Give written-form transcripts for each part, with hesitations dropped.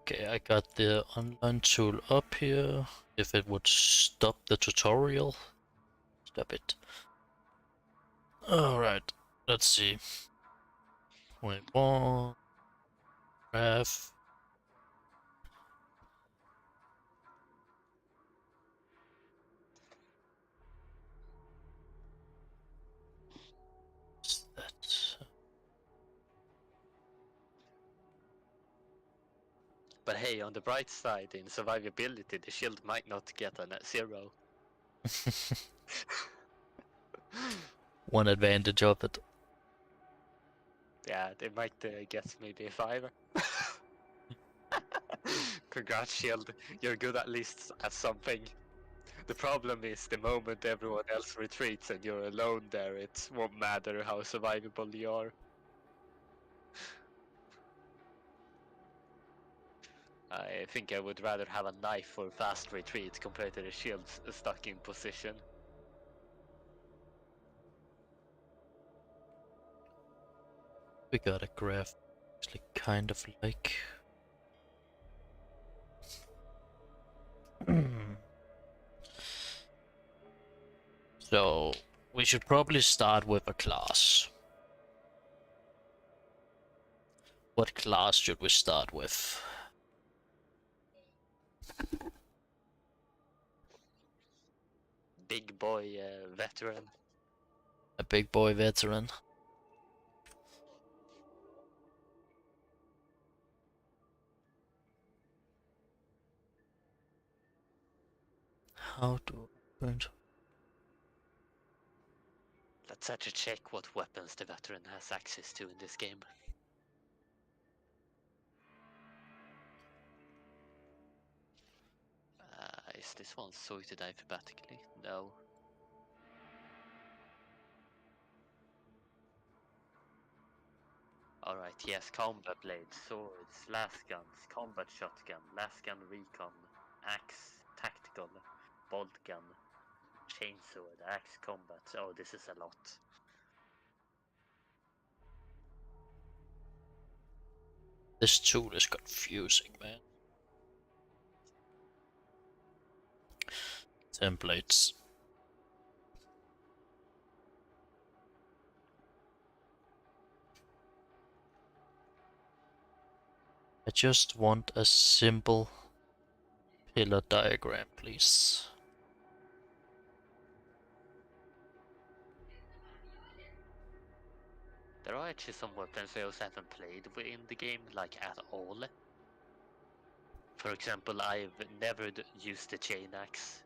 Okay, I got the online tool up here. If it would stop the tutorial. Stop it. Alright, let's see. 21. Graph. What's that? But hey, on the bright side, in survivability, the shield might not get a 0. One advantage of it. Yeah, they might get maybe a 5. Congrats, shield. You're good at least at something. The problem is the moment everyone else retreats and you're alone there, it won't matter how survivable you are. I think I would rather have a knife for fast retreat compared to the shield stuck in position. We got a graph. Actually, kind of like. So, we should probably start with a class. What class should we start with? Big boy veteran. A big boy veteran. How to open? Let's actually check what weapons the veteran has access to in this game. Is this one sorted alphabetically? No. Alright, yes, combat blades, swords, las guns, combat shotgun, las gun recon, axe, tactical, bolt gun, chainsword, axe combat. Oh, this is a lot. This tool is confusing, man. Templates. I just want a simple pillar diagram, please. There are actually some weapons I also haven't played with in the game, like at all. For example, I've never used the chain axe.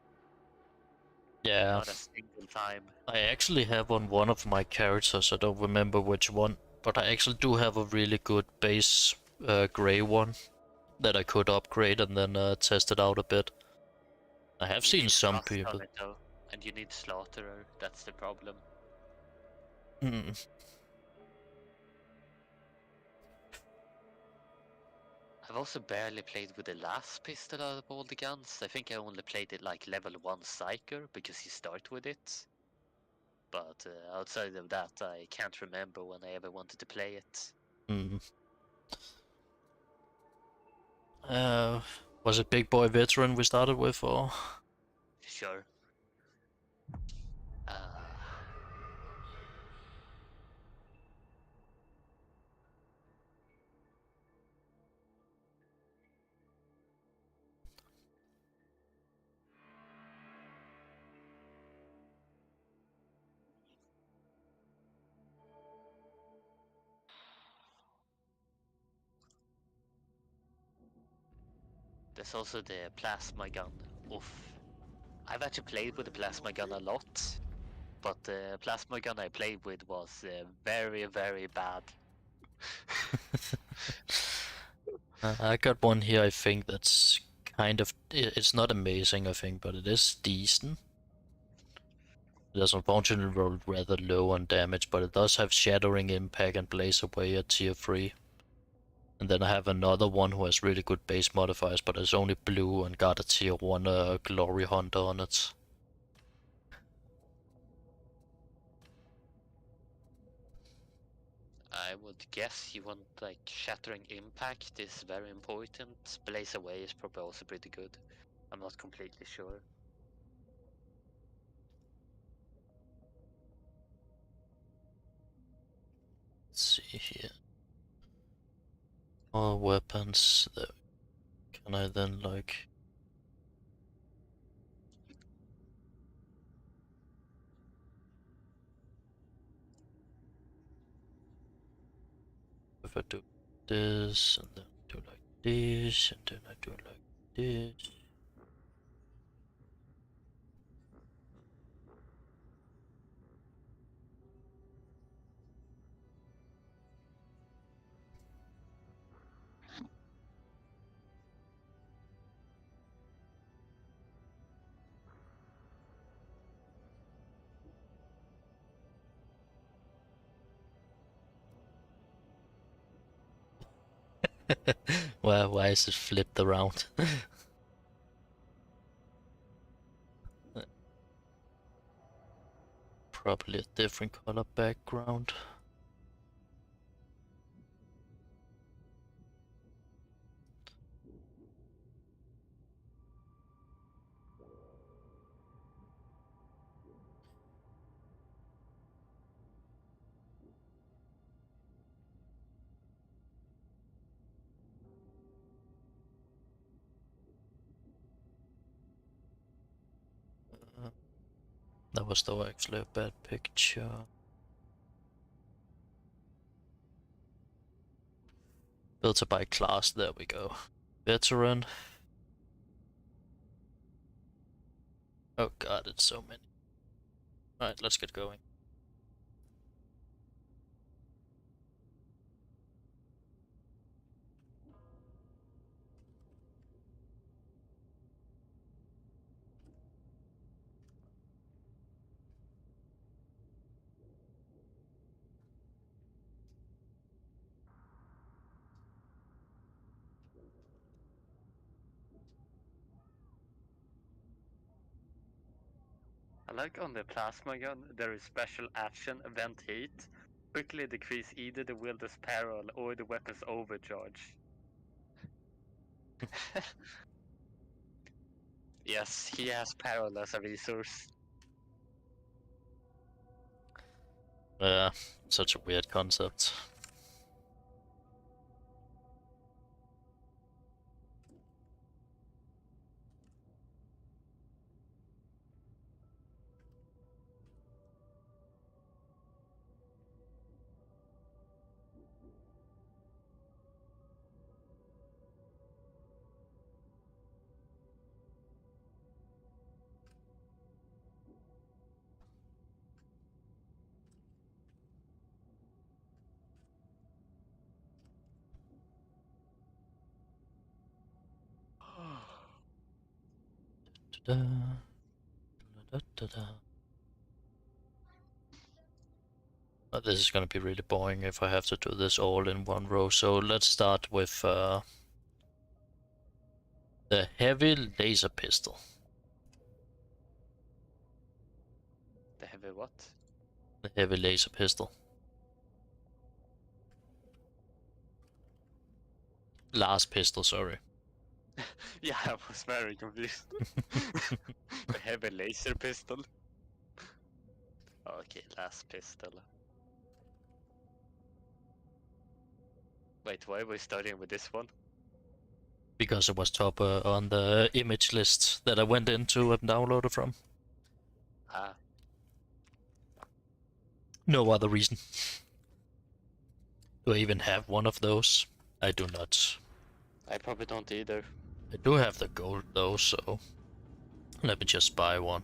Yeah, Not a single time. I actually have on one of my characters, I don't remember which one, but I actually do have a really good base grey one that I could upgrade and then test it out a bit. I have You seen need some rust people. on it though, and you need slaughterer, that's the problem. Hmm. I've also barely played with the last pistol out of all the guns. I think I only played it like level 1 Psyker, because you start with it. But outside of that, I can't remember when I ever wanted to play it. Hmm. Was it Big Boy Veteran we started with, or? Sure. Uh, there's also the plasma gun. Oof. I've actually played with the plasma gun a lot, but the plasma gun I played with was very, very bad. I got one here, I think that's kind of, it's not amazing, I think, but it is decent. It does unfortunately roll rather low on damage, but it does have Shattering Impact and Blaze Away at tier 3. And then I have another one who has really good base modifiers, but it's only blue and got a tier 1 Glory Hunter on it. I would guess you want like Shattering Impact is very important. Blaze Away is probably also pretty good. I'm not completely sure. Let's see here. All weapons. Can I then like? If I do this and then do like this and then I do like this. Why is it flipped around? Probably a different color background. That was though actually a bad picture. Filter by class, there we go. Veteran. Oh god, it's so many. Alright, let's get going. I like on the plasma gun, there is special action, event heat. Quickly decrease either the wielder's peril or the weapon's overcharge. Yes, he has peril as a resource. Such a weird concept. Da-da. Da-da-da-da. This is gonna be really boring if I have to do this all in one row. So let's start with the heavy laser pistol. The heavy what? The heavy laser pistol. Last pistol, sorry. Yeah, I was very confused. The heavy laser pistol. Okay, last pistol. Wait, why are we starting with this one? Because it was top on the image list that I went into and downloaded from. Ah. No other reason. Do I even have one of those? I do not. I probably don't either. I do have the gold though, so let me just buy one.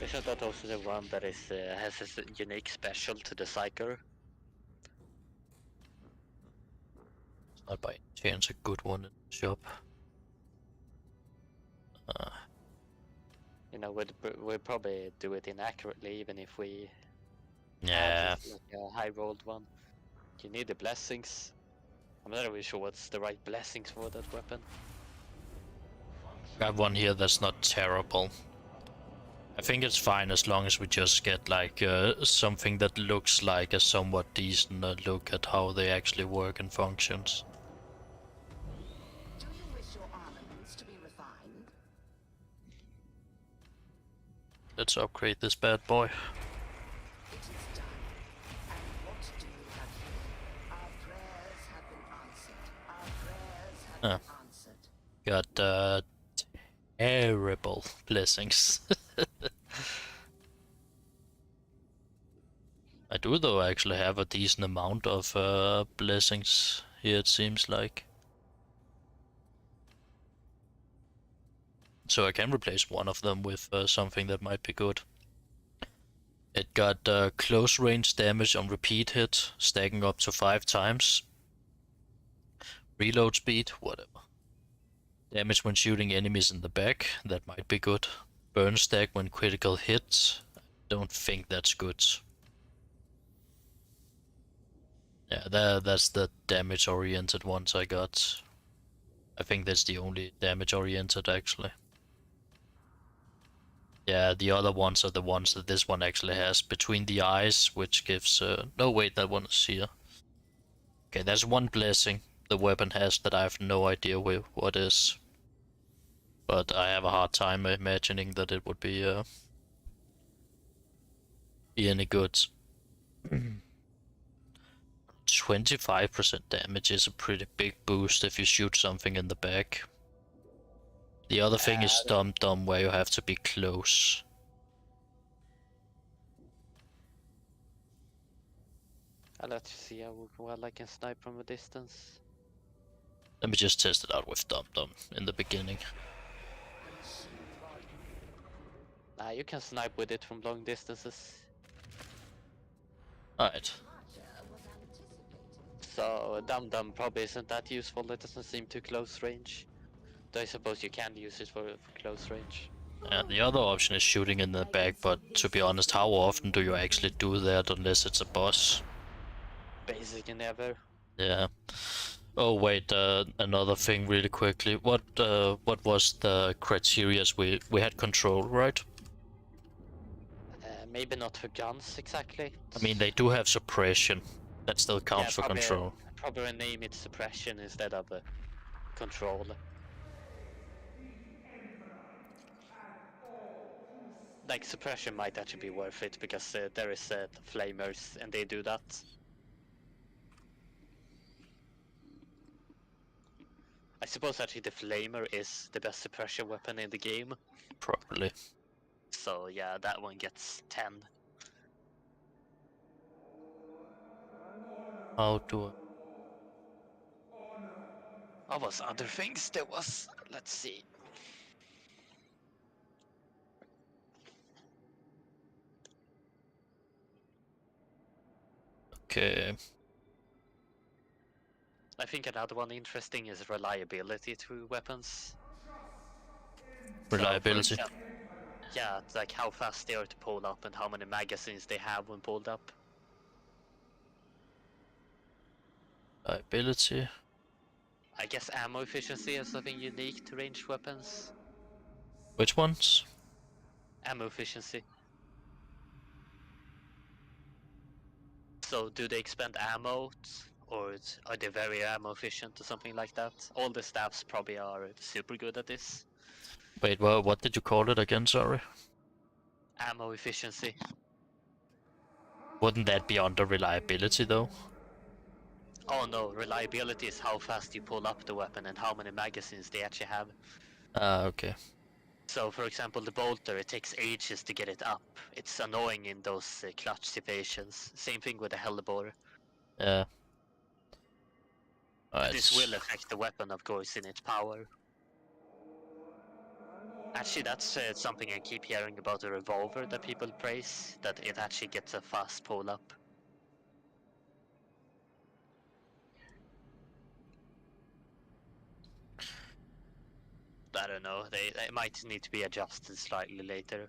Isn't that also the one that is has a unique special to the Psyker? It's not by chance a good one in the shop. You know, we'd probably do it inaccurately even if we Yeah. had like a high rolled one. You need the blessings. I'm not really sure what's the right blessings for that weapon. I have one here that's not terrible. I think it's fine as long as we just get like something that looks like a somewhat decent look at how they actually work and functions. Do you wish your armaments to be refined? Let's upgrade this bad boy. It is done. And what do you have here? Our prayers have been answered. Our prayers have been answered. Got terrible blessings. I do though actually have a decent amount of blessings here, it seems like. So I can replace one of them with something that might be good. It got close range damage on repeat hit, stacking up to 5 times. Reload speed, whatever. Damage when shooting enemies in the back, that might be good. Burn stack when critical hits, don't think that's good. Yeah, that's the damage oriented ones I got. I think that's the only damage oriented actually. Yeah, the other ones are the ones that this one actually has. Between the eyes, which gives... no, wait, that one is here. Okay, there's one blessing the weapon has that I have no idea what is. But I have a hard time imagining that it would be any good. 25% damage is a pretty big boost if you shoot something in the back. The other thing is Dum where you have to be close. Let's see how well I can snipe from a distance. Let me just test it out with Dum in the beginning. You can snipe with it from long distances. Alright. So Dum probably isn't that useful, it doesn't seem too close range. Though I suppose you can use it for close range. Yeah, the other option is shooting in the back, but to be honest, how often do you actually do that unless it's a boss? Basically never. Yeah. Oh wait, another thing really quickly. What was the criterias we had control, right? Maybe not for guns exactly. I mean, they do have suppression. That still counts for control. Probably name it suppression instead of control. Like suppression might actually be worth it because there is flamers and they do that. I suppose actually the flamer is the best suppression weapon in the game. Probably. So yeah, that one gets 10. How do I... What was other things? There was, let's see. Okay. I think another one interesting is reliability to weapons. Reliability. So, yeah, it's like how fast they are to pull up and how many magazines they have when pulled up. Reliability. I guess ammo efficiency is something unique to ranged weapons. Which ones? Ammo efficiency. So do they expend ammo, or are they very ammo efficient or something like that? All the staffs probably are super good at this. Wait, well, what did you call it again, sorry? Ammo efficiency. Wouldn't that be under reliability though? Oh no, reliability is how fast you pull up the weapon and how many magazines they actually have. Ah, okay. So for example the bolter, it takes ages to get it up. It's annoying in those clutch situations. Same thing with the hellebore. Yeah. This will affect the weapon of course in its power. Actually that's something I keep hearing about the revolver that people praise, that it actually gets a fast pull up. I don't know, they might need to be adjusted slightly later.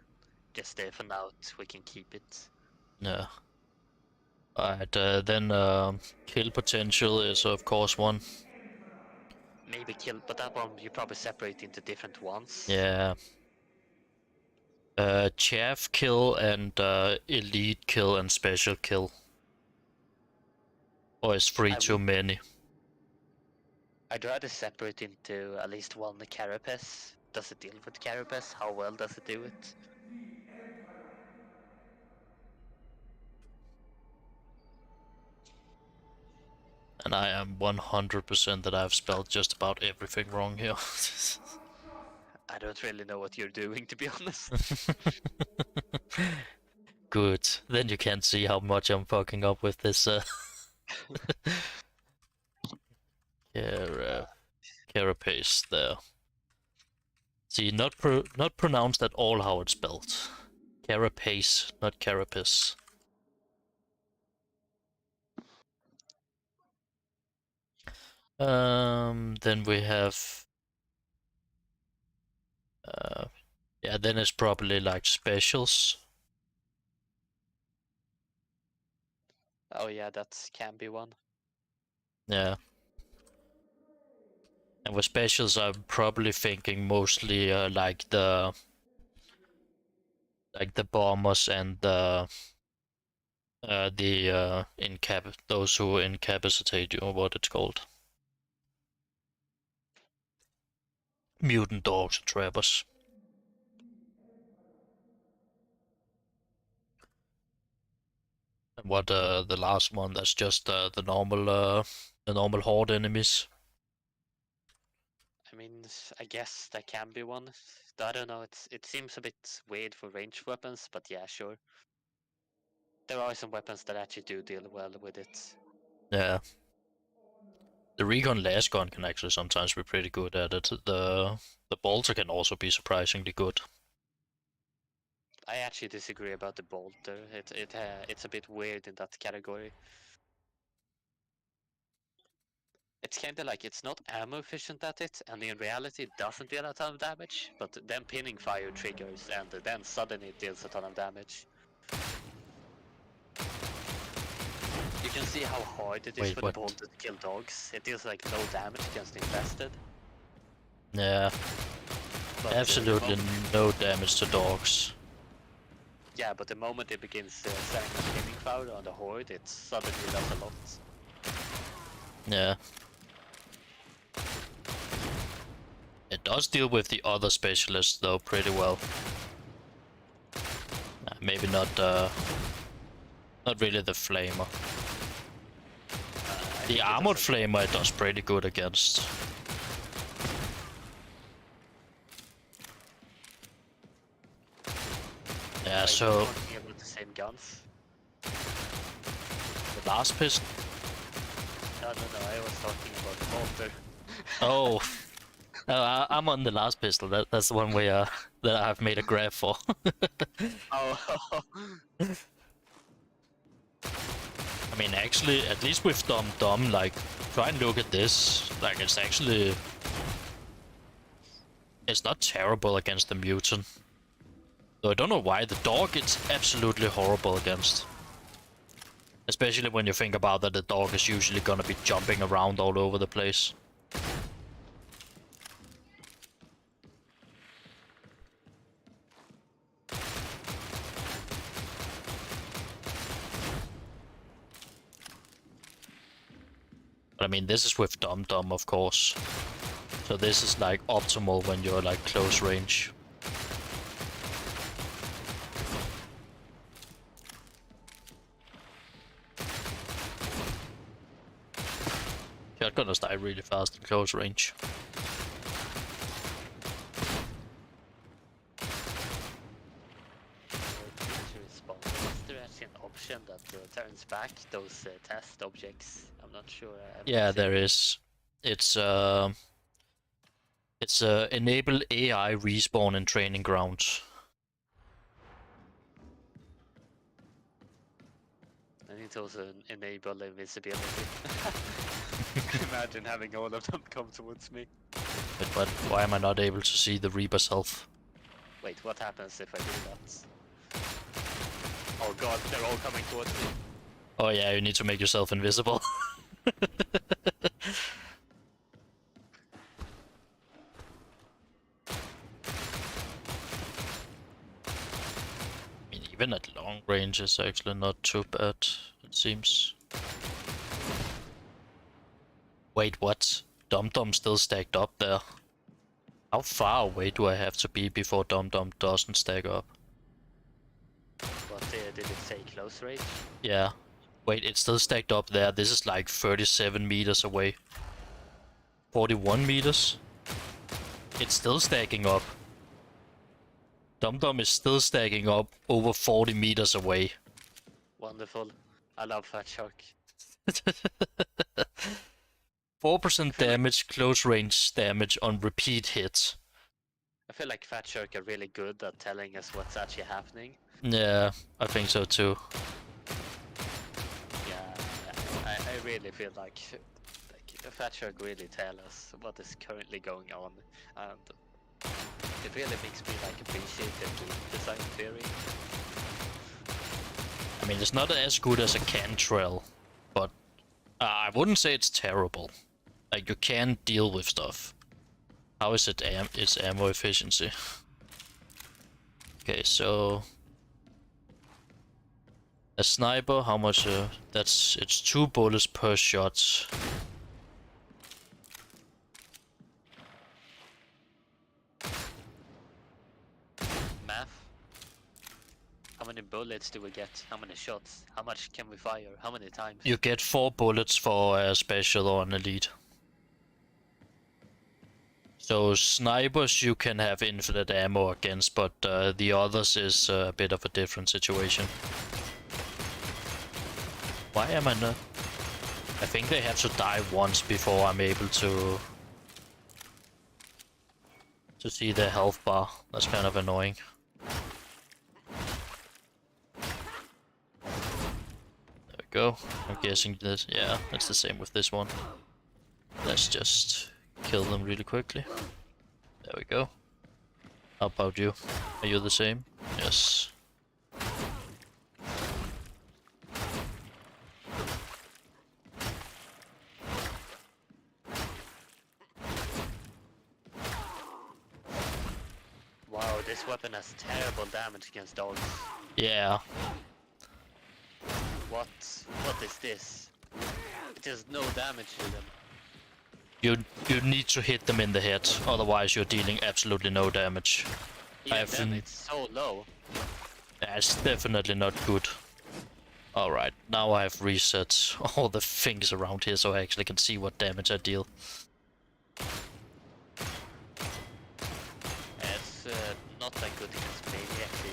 Just for now, we can keep it. Yeah. Alright, then kill potential is of course one. Maybe kill, but that one you probably separate into different ones. Yeah. Chaff kill and elite kill and special kill. Or is 3 too many? I'd rather separate into at least one carapace. Does it deal with carapace? How well does it do it? And I am 100% that I've spelled just about everything wrong here. I don't really know what you're doing, to be honest. Good. Then you can't see how much I'm fucking up with this. Carapace there. See, not pronounced at all how it's spelled. Carapace, not carapace. Then we have. Yeah, then it's probably like specials. Oh yeah, that can be one. Yeah. And with specials, I'm probably thinking mostly like the bombers and the those who incapacitate you, or what it's called. Mutant dogs and trappers. And what the last one? That's just the normal horde enemies. I mean, I guess that can be one. I don't know. It seems a bit weird for ranged weapons, but yeah, sure. There are some weapons that actually do deal well with it. Yeah. The recon last gun can actually sometimes be pretty good at it. The bolter can also be surprisingly good. I actually disagree about the bolter. It's a bit weird in that category. It's kind of like it's not ammo efficient at it, and in reality it doesn't deal a ton of damage, but then pinning fire triggers, and then suddenly it deals a ton of damage. You can see how hard it is for the bolter to kill dogs. It deals like no damage against infested. Yeah. But absolutely no damage to dogs. Yeah, but the moment it begins setting a pinning fire on the horde, it suddenly does a lot. Yeah. It does deal with the other specialists though pretty well. Maybe not really the flamer. The armored flamer it does pretty good against. Yeah, like, so with the same guns. The last pistol. No, I was talking about the bolter. Oh. I'm on the last pistol. That's the one that I've made a graph for. Oh. I mean, actually, at least with Dom, like, try and look at this. Like, it's actually... It's not terrible against the mutant. Though I don't know why. The dog, it's absolutely horrible against. Especially when you think about that the dog is usually gonna be jumping around all over the place. But I mean, this is with Dom, of course. So this is like optimal when you're like close range. Shotgunners die really fast in close range. Is there actually an option that turns back those test objects? I'm not sure. Yeah, there is. It's enable AI respawn in training grounds. I need to also enable invisibility. Imagine having all of them come towards me. But why am I not able to see the Reaper's health? Wait, what happens if I do that? Oh god, they're all coming towards me. Oh yeah, you need to make yourself invisible. range is actually not too bad, it seems. Wait, what? Dum Dum still stacked up there? How far away do I have to be before Dum Dum doesn't stack up? What did it say? Close range? Yeah. Wait, it's still stacked up there. This is like 37 meters away. 41 meters? It's still stacking up. Dum Dum is still stacking up over 40 meters away. Wonderful. I love Fat Shark. 4% damage, close range damage on repeat hits. I feel like Fat Shark are really good at telling us what's actually happening. Yeah, I think so too. Yeah, I really feel like the Fat Shark really tell us what is currently going on, and it really makes me like appreciate the game design theory. I mean, it's not as good as a cantrell, but I wouldn't say it's terrible. Like, you can deal with stuff. How is it its ammo efficiency? Okay, so a sniper, how much? It's 2 bullets per shot. Math. How many bullets do we get? How many shots? How much can we fire? How many times? You get 4 bullets for a special or an elite. So snipers you can have infinite ammo against, but the others is a bit of a different situation. Why am I not? I think they have to die once before I'm able to see their health bar. That's kind of annoying. There we go. I'm guessing this. Yeah, it's the same with this one. Let's just kill them really quickly. There we go. How about you? Are you the same? Yes. Wow, this weapon has terrible damage against dogs. Yeah. What is this? It does no damage to them. You need to hit them in the head, otherwise you're dealing absolutely no damage. Even then, it's so low. That's definitely not good. Alright, now I have reset all the things around here so I actually can see what damage I deal. It's not that good against maniacs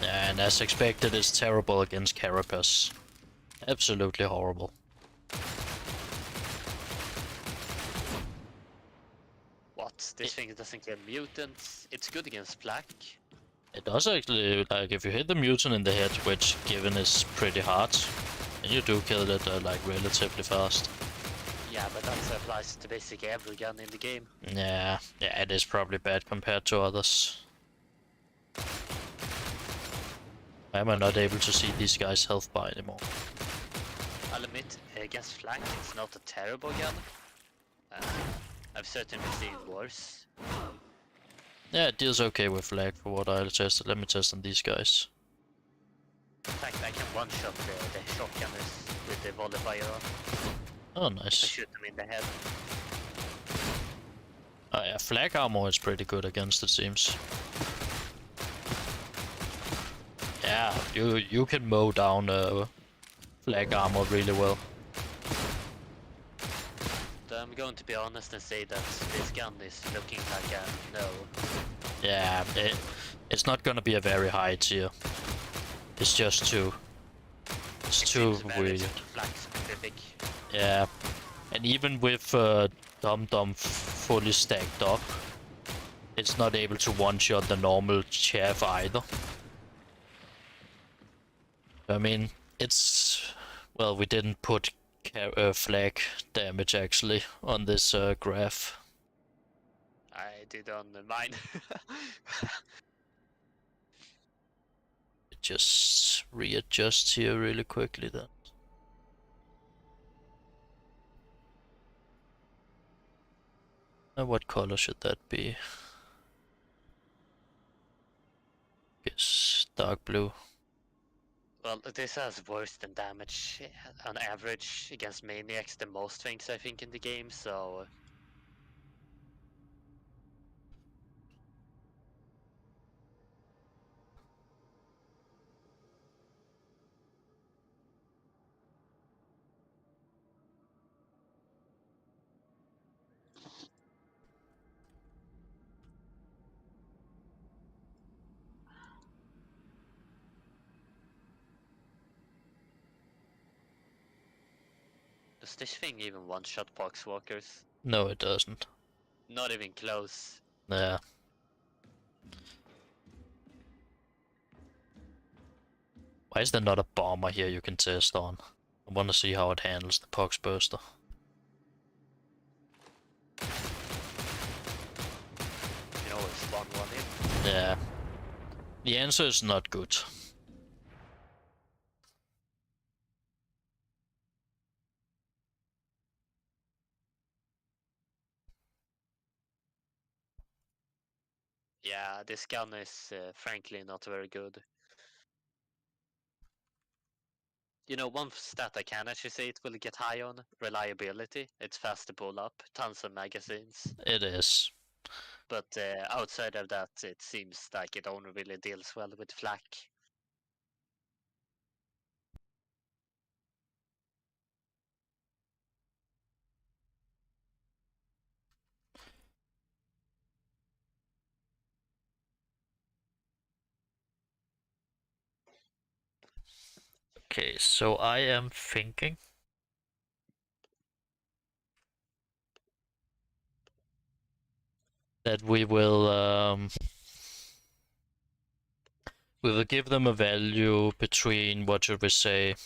either. And as expected, it's terrible against carapace. Absolutely horrible. What? This thing doesn't get mutants. It's good against black. It does actually, like, if you hit the mutant in the head, which given is pretty hard, then you do kill it like relatively fast. Yeah, but that applies to basically every gun in the game. Yeah, it is probably bad compared to others. Why am I not able to see these guys' health bar anymore? I'll admit, against flank, it's not a terrible gun. I've certainly seen worse. Yeah, it deals okay with lag for what I tested. Let me test on these guys. In fact, I can one-shot the shotgunners with the volley fire on. Oh, I nice. shoot them in the head. Oh yeah, flag armor is pretty good against, it seems. Yeah, you can mow down flag armor really well. I'm going to be honest and say that this gun is looking like a no. Yeah, it's not gonna be a very high tier. It's just too... It's too weird. Flag specific. Yeah, and even with Dum Dum fully stacked up, it's not able to one-shot the normal chaff either. I mean, it's... Well, we didn't put flag damage actually on this graph. I did on mine. Just readjust here really quickly then. What color should that be? Yes. Dark blue. Well, this has worse than damage on average against maniacs than most things I think in the game, so does this thing even one-shot poxwalkers? No, it doesn't. Not even close. Yeah. Why is there not a bomber here you can test on? I want to see how it handles the pox burster. You know, it's 1-1 in. Yeah. The answer is not good. Yeah, this gun is frankly not very good. You know, one stat I can actually say it will get high on, reliability. It's fast to pull up, tons of magazines. It is. But outside of that, it seems like it only really deals well with flak. Okay, so I am thinking that we will give them a value between, what should we say,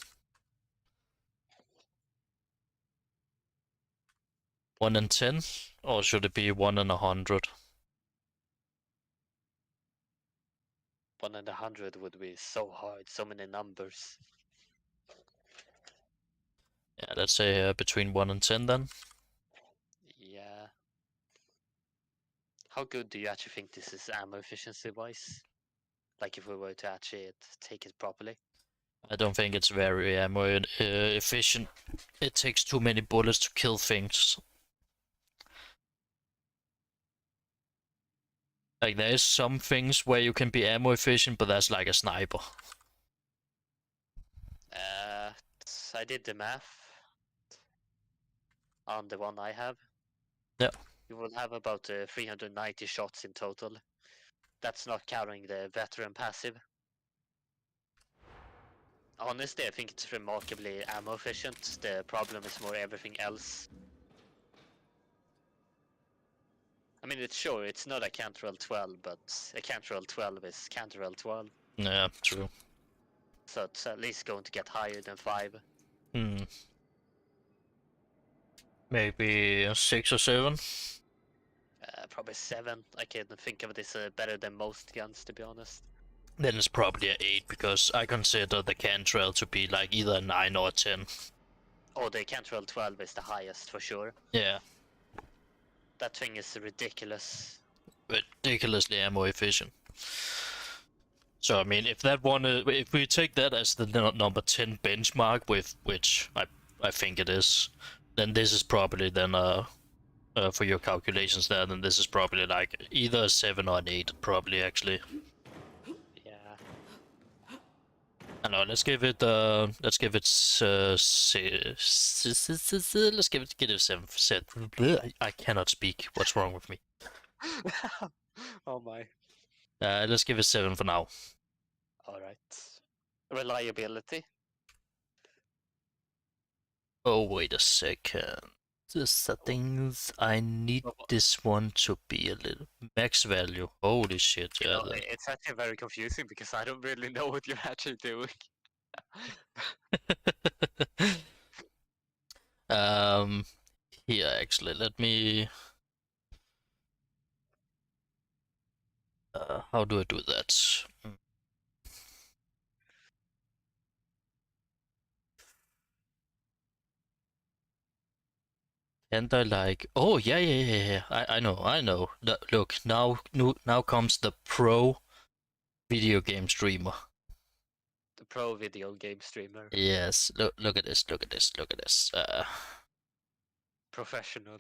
1 and 10, or should it be 1 and 100? 1 and 100 would be so hard, so many numbers. Yeah, let's say between 1 and 10 then. Yeah. How good do you actually think this is ammo efficiency wise? Like if we were to actually take it properly? I don't think it's very ammo efficient. It takes too many bullets to kill things. Like, there is some things where you can be ammo efficient, but that's like a sniper. I did the math on the one I have. Yeah. You will have about 390 shots in total. That's not counting the veteran passive. Honestly, I think it's remarkably ammo efficient. The problem is more everything else. I mean, it's not a Cantrell 12, but a Cantrell 12 is Cantrell 12. Yeah, true. So it's at least going to get higher than 5. Maybe 6 or 7. Probably 7. I can think of this better than most guns, to be honest. Then it's probably a 8, because I consider the Cantrell to be like either a 9 or a 10. Oh, the Cantrell 12 is the highest for sure. Yeah. That thing is ridiculous. Ridiculously ammo efficient. So I mean, if we take that as the number 10 benchmark, with which I think it is, then this is probably then for your calculations there, then this is probably like either a 7 or an 8, probably actually. Yeah. I know. Let's give it let's give it get it 7. I cannot speak. What's wrong with me? Oh my. Let's give it 7 for now. Alright. Reliability. Oh, wait a second. The settings, I need this one to be a little max value. Holy shit, You yeah. know, it's actually very confusing because I don't really know what you're actually doing. um, here actually, let me. How do I do that? And I like, oh yeah. I know. Look, now comes the pro video game streamer. The pro video game streamer. Yes, look at this, look at this, look at this. Professional.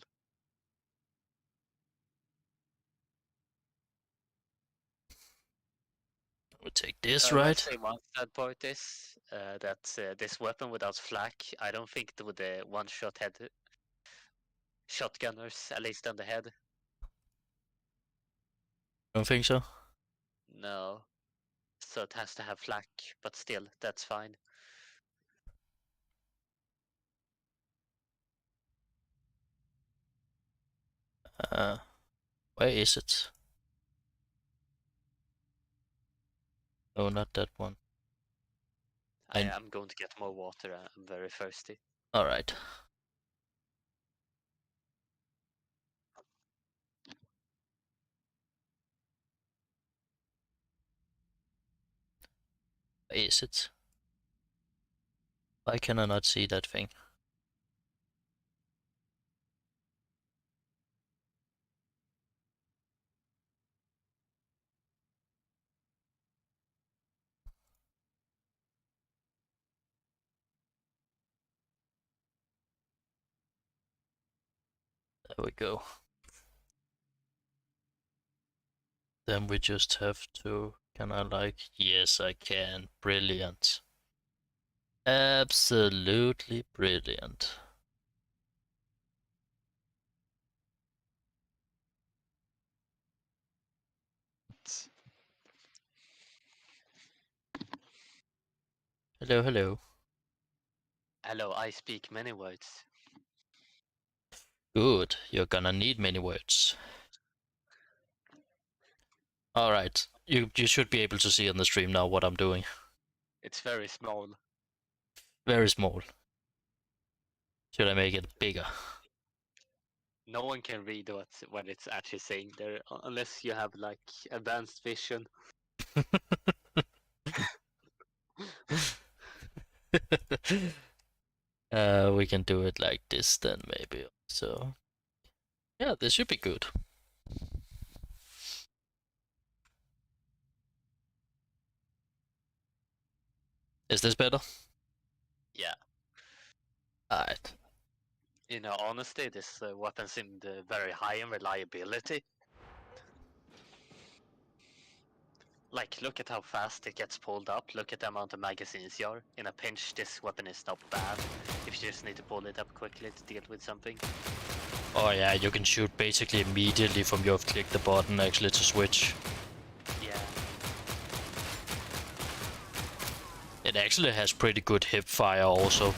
We'll take this, I right? must say one sad part is that this weapon without flak, I don't think with the one-shot head shotgunners, at least on the head. Don't think so? No. So it has to have flak, but still, that's fine. Where is it? Oh, not that one. I am going to get more water, I'm very thirsty. Alright. Where is it? Why can I not see that thing? There we go. Then we just have to... Can I like... Yes, I can. Brilliant. Absolutely brilliant. Hello, hello. Hello, I speak many words. Good. You're gonna need many words. Alright. You should be able to see on the stream now what I'm doing. It's very small. Very small. Should I make it bigger? No one can read what it's actually saying there, unless you have like advanced vision. We can do it like this then, maybe. So, yeah, this should be good. Is this better? Yeah. Alright. In all honesty, this weapon seemed very high in reliability. Like, look at how fast it gets pulled up, look at the amount of magazines you are. In a pinch, this weapon is not bad, if you just need to pull it up quickly to deal with something. Oh yeah, you can shoot basically immediately from you've clicked the button actually to switch. Yeah. It actually has pretty good hip fire also.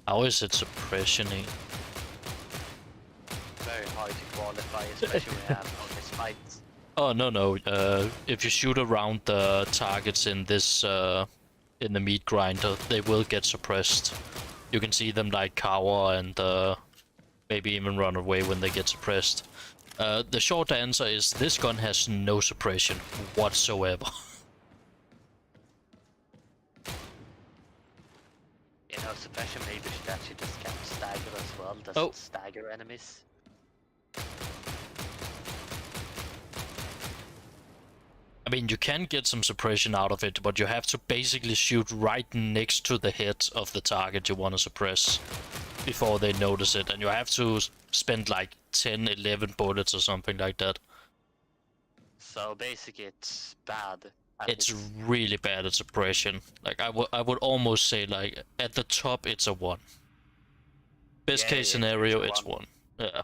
How is it suppressioning? Very hard to qualify, especially when you have all these fights. Oh no. If you shoot around the targets in this in the meat grinder, they will get suppressed. You can see them like cower and maybe even run away when they get suppressed. The short answer is this gun has no suppression whatsoever. You know, suppression maybe should actually just count stagger as well, doesn't stagger enemies. I mean, you can get some suppression out of it, but you have to basically shoot right next to the head of the target you want to suppress before they notice it, and you have to spend like 10, 11 bullets or something like that. So basically it's bad. It's really bad at suppression. Like I would almost say like at the top it's a 1. Best case scenario it's 1. Yeah.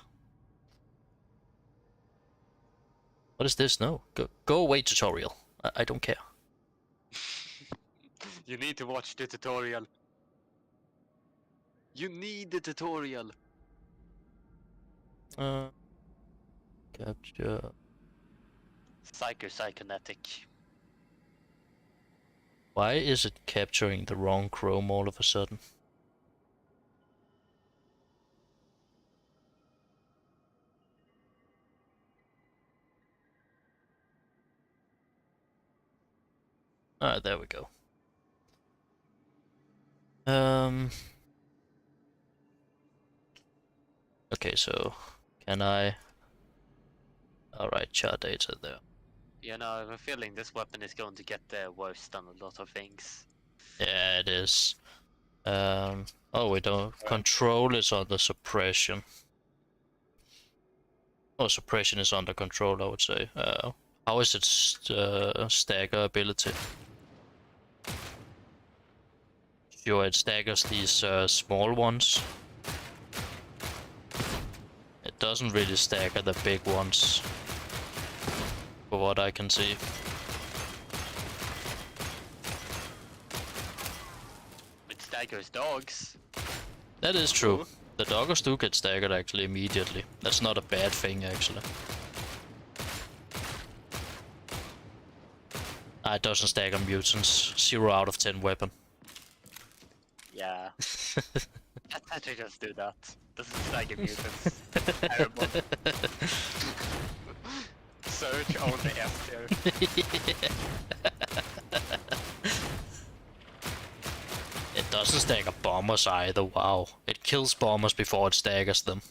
What is this? No. Go away, tutorial. I don't care. You need to watch the tutorial. You need the tutorial. Capture. Psychokinetic. Why is it capturing the wrong chrome all of a sudden? Alright, there we go. Okay, so can I? Alright, char data there. You know, I have a feeling this weapon is going to get worse than a lot of things. Yeah, it is. Oh, we don't. Control is under suppression. Oh, suppression is under control, I would say. How is its stagger ability? Sure, it staggers these small ones. It doesn't really stagger the big ones, for what I can see. It staggers dogs. That is true. The doggers do get staggered actually immediately. That's not a bad thing actually. It doesn't stagger mutants. 0 out of 10 weapon. Yeah. Can't actually just do that. Doesn't stagger mutants. Terrible. Search only F tier. It doesn't stagger bombers either, wow. It kills bombers before it staggers them.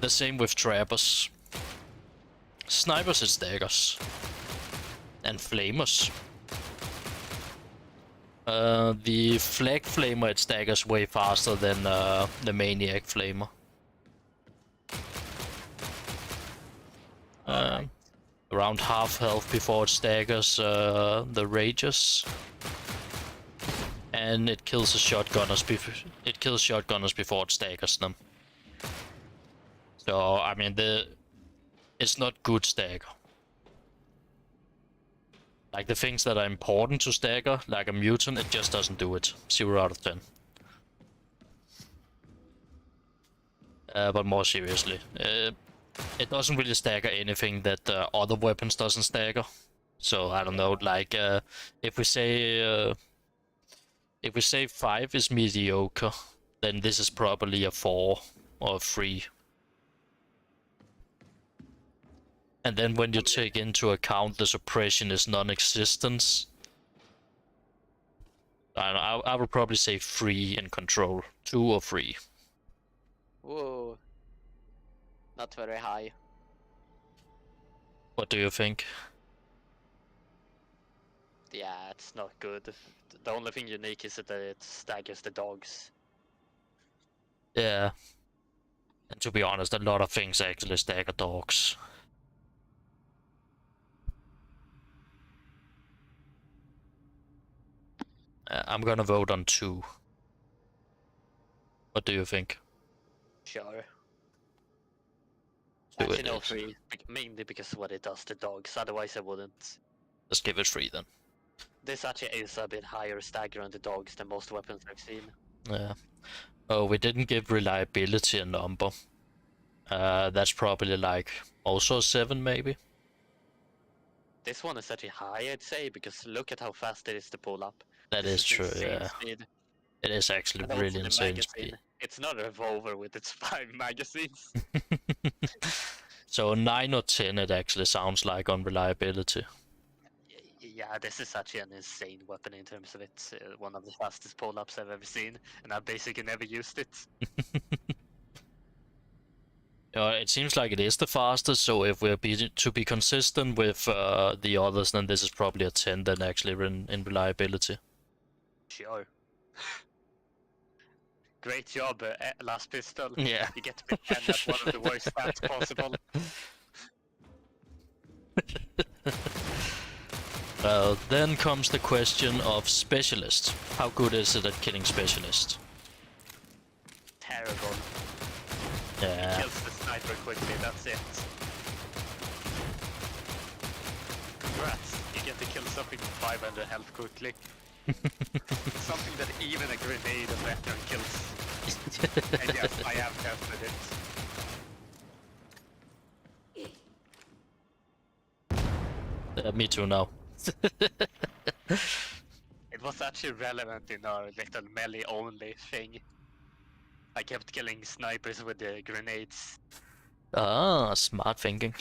The same with trappers. Snipers it staggers. And flamers. The flag flamer it staggers way faster than the maniac flamer. Around half health before it staggers the rages. And it kills the shotgunners before it staggers them. So I mean it's not good stagger. Like the things that are important to stagger, like a mutant, it just doesn't do it. 0 out of 10. But more seriously, it doesn't really stagger anything that other weapons doesn't stagger. So I don't know, like if we say 5 is mediocre, then this is probably a 4 or a 3. And then when you take into account the suppression is non-existence, I would probably say 3 in control. 2 or 3. Whoa. Not very high. What do you think? Yeah, it's not good. The only thing unique is that it staggers the dogs. Yeah. And to be honest, a lot of things actually stagger dogs. I'm gonna vote on 2. What do you think? Sure. 2 Actually, it no, is. 3. Mainly because of what it does to dogs. Otherwise, I wouldn't. Let's give it 3 then. This actually is a bit higher stagger on the dogs than most weapons I've seen. Yeah. Oh, we didn't give reliability a number. That's probably like also 7 maybe. This one is actually high, I'd say, because look at how fast it is to pull up. That This is true, insane yeah. speed. It is actually And also really the insane magazine. speed. It's not a revolver with its 5 magazines. So 9 or 10 it actually sounds like on reliability. Yeah, this is actually an insane weapon in terms of it. One of the fastest pull-ups I've ever seen, and I've basically never used it. It seems like it is the fastest, so if we're to be consistent with the others, then this is probably a 10 then actually in reliability. Sure. Great job, last pistol. Yeah. You get to be 10 at one of the worst stats possible. Well, then comes the question of specialist. How good is it at killing specialist? Terrible. Yeah. Kills the sniper quickly, that's it. Congrats, you get to kill something with 500 health quickly. Something that even a grenade or veteran kills. And yes, I have tested it. Me too now. It was actually relevant in our little melee only thing. I kept killing snipers with the grenades. Ah, smart thinking.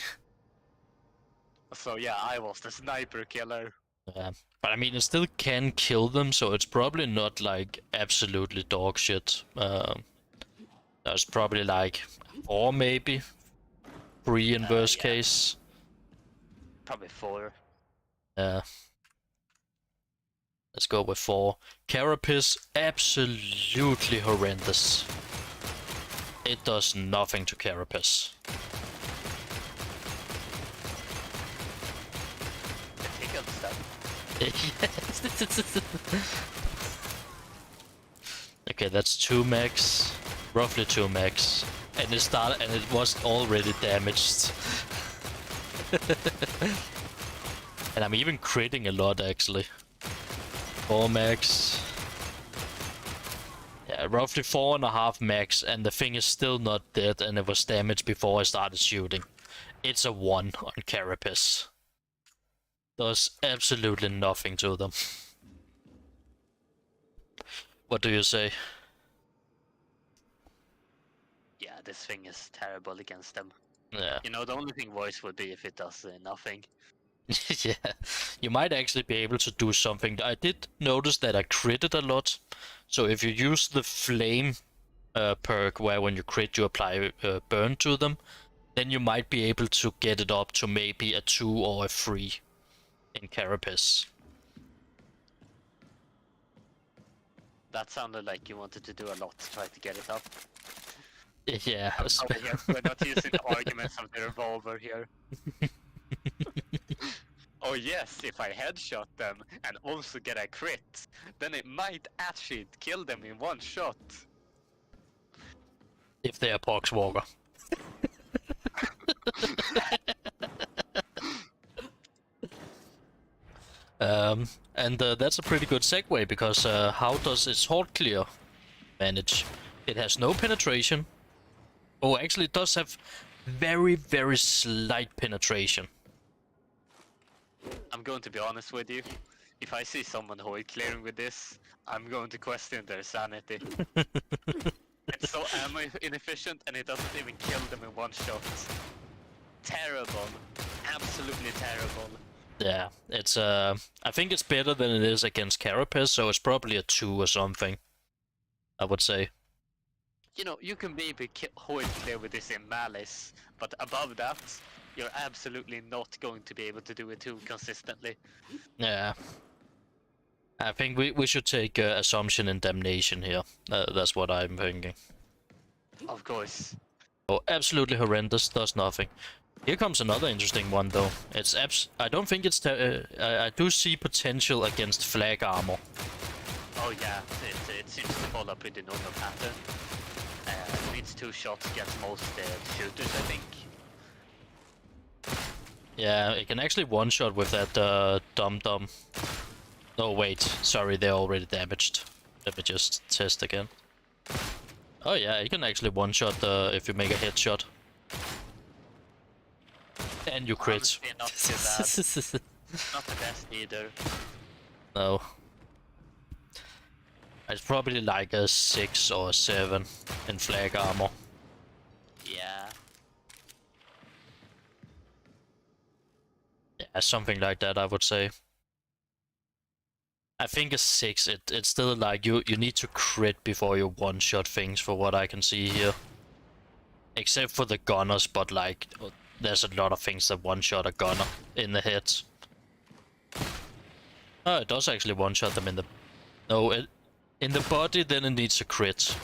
So yeah, I was the sniper killer. Yeah. But I mean, it still can kill them, so it's probably not like absolutely dog shit. There's probably like 4 maybe, 3 in worst Yeah. case. Probably 4. Let's go with 4. Carapace, absolutely horrendous. It does nothing to Carapace. The tickle stuff. Okay, that's 2 max, roughly 2 max, and it started, and it was already damaged. And I'm even critting a lot actually. 4 max. Yeah, roughly 4.5 max, and the thing is still not dead, and it was damaged before I started shooting. It's a 1 on Carapace. Does absolutely nothing to them. What do you say? Yeah, this thing is terrible against them. Yeah. You know, the only thing worse would be if it does nothing. Yeah, you might actually be able to do something. I did notice that I critted a lot. So if you use the flame perk, where when you crit you apply burn to them, then you might be able to get it up to maybe a 2 or a 3 in Carapace. That sounded like you wanted to do a lot to try to get it up. Yeah. We're not using the arguments of the revolver here. Oh yes, if I headshot them and also get a crit, then it might actually kill them in one shot. If they are Poxwalker. And that's a pretty good segue, because how does its Horde Clear manage? It has no penetration. Oh, actually it does have very, very slight penetration. I'm going to be honest with you. If I see someone Horde clearing with this, I'm going to question their sanity. It's so ammo inefficient and it doesn't even kill them in one shot. Terrible. Absolutely terrible. Yeah, it's I think it's better than it is against Carapace, so it's probably a 2 or something, I would say. You know, you can maybe Horde clear with this in Malice, but above that, you're absolutely not going to be able to do it too consistently. Yeah. I think we should take Assumption and Damnation here. That's what I'm thinking. Of course. Oh, absolutely horrendous, does nothing. Here comes another interesting one though. It's I don't think it's I do see potential against flag armor. Oh yeah, it seems to fall up in the normal pattern. It needs 2 shots against most shooters, I think. Yeah, it can actually one-shot with that dum-dum. No, wait, sorry, they're already damaged. Let me just test again. Oh yeah, you can actually one-shot if you make a headshot. And you crit. Honestly, not too bad. Not the best either. No. It's probably like a 6 or a 7 in flag armor. Yeah. Yeah, something like that, I would say. I think a 6, it's still like you need to crit before you one-shot things, for what I can see here. Except for the gunners, but like, there's a lot of things that one-shot a gunner in the head. Oh, it does actually one-shot them in the... No, in the body, then it needs a crit.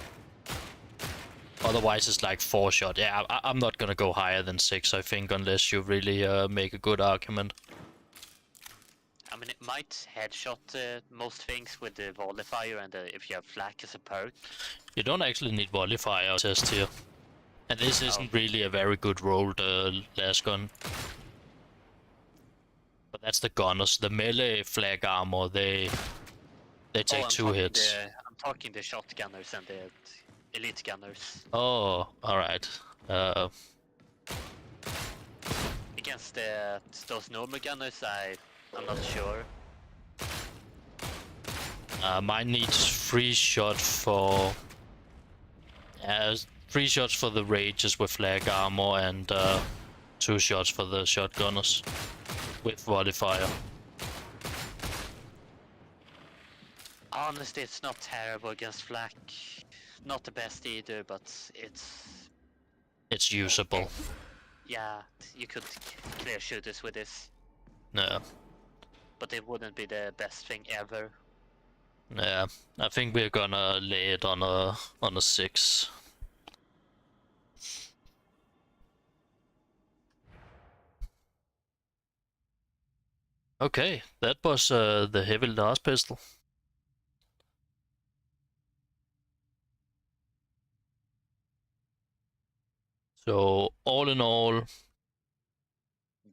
Otherwise it's like 4-shot. Yeah, I'm not gonna go higher than 6, I think, unless you really make a good argument. I mean, it might headshot most things with the volley fire and if you have flak as a perk. You don't actually need volley fire test here. And this isn't really a very good rolled last gun. But that's the gunners. The melee flag armor, they take 2 hits. I'm talking the shotgunners and the elite gunners. Oh, alright. Against those normal gunners, I'm not sure. Mine needs 3 shots for... 3 shots for the rages with flag armor and 2 shots for the shotgunners. with volley fire. Honestly, it's not terrible against flak. Not the best either, but It's usable. yeah, you could clear shooters with this, Yeah. but it wouldn't be the best thing ever. Yeah. I think we're gonna lay it on a 6. Okay, that was the heavy last pistol. So all in all,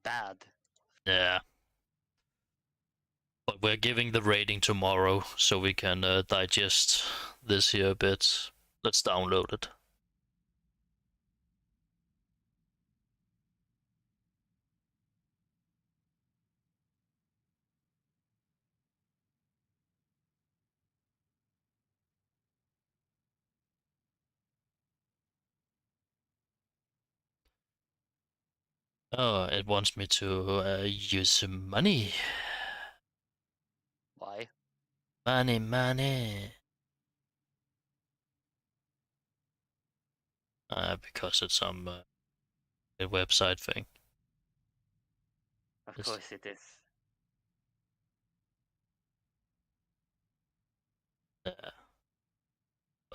Bad. yeah. But we're giving the rating tomorrow, so we can digest this here a bit. Let's download it. Oh, it wants me to use some money. Why? Money. Because it's some a website thing. Of It's, course it is.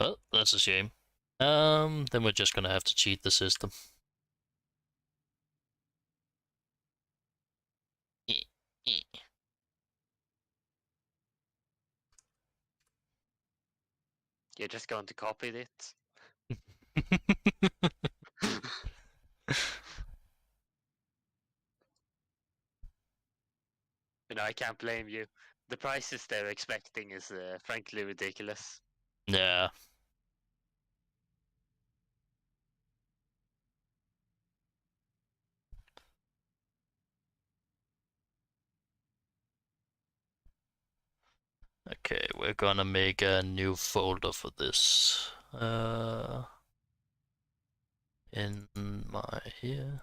well, that's a shame. Then we're just gonna have to cheat the system. You're just going to copy it. You know, I can't blame you. The prices they're expecting is frankly ridiculous. Yeah. Okay, we're gonna make a new folder for this. In my here.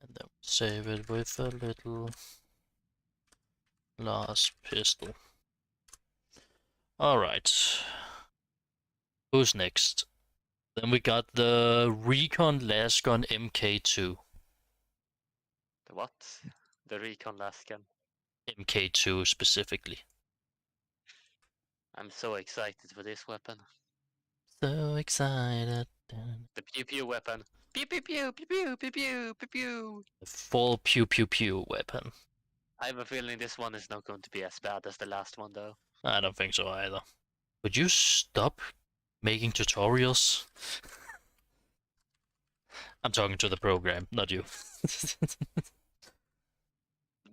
And then save it with a little last pistol. Alright. Who's next? Then we got the Recon Lasgun MK2. The what? The Recon Lascan. MK2 specifically. I'm so excited for this weapon. So excited. The pew pew weapon. Pew pew pew pew pew pew pew pew pew. The full pew pew pew weapon. I have a feeling this one is not going to be as bad as the last one though. I don't think so either. Would you stop making tutorials? I'm talking to the program, not you.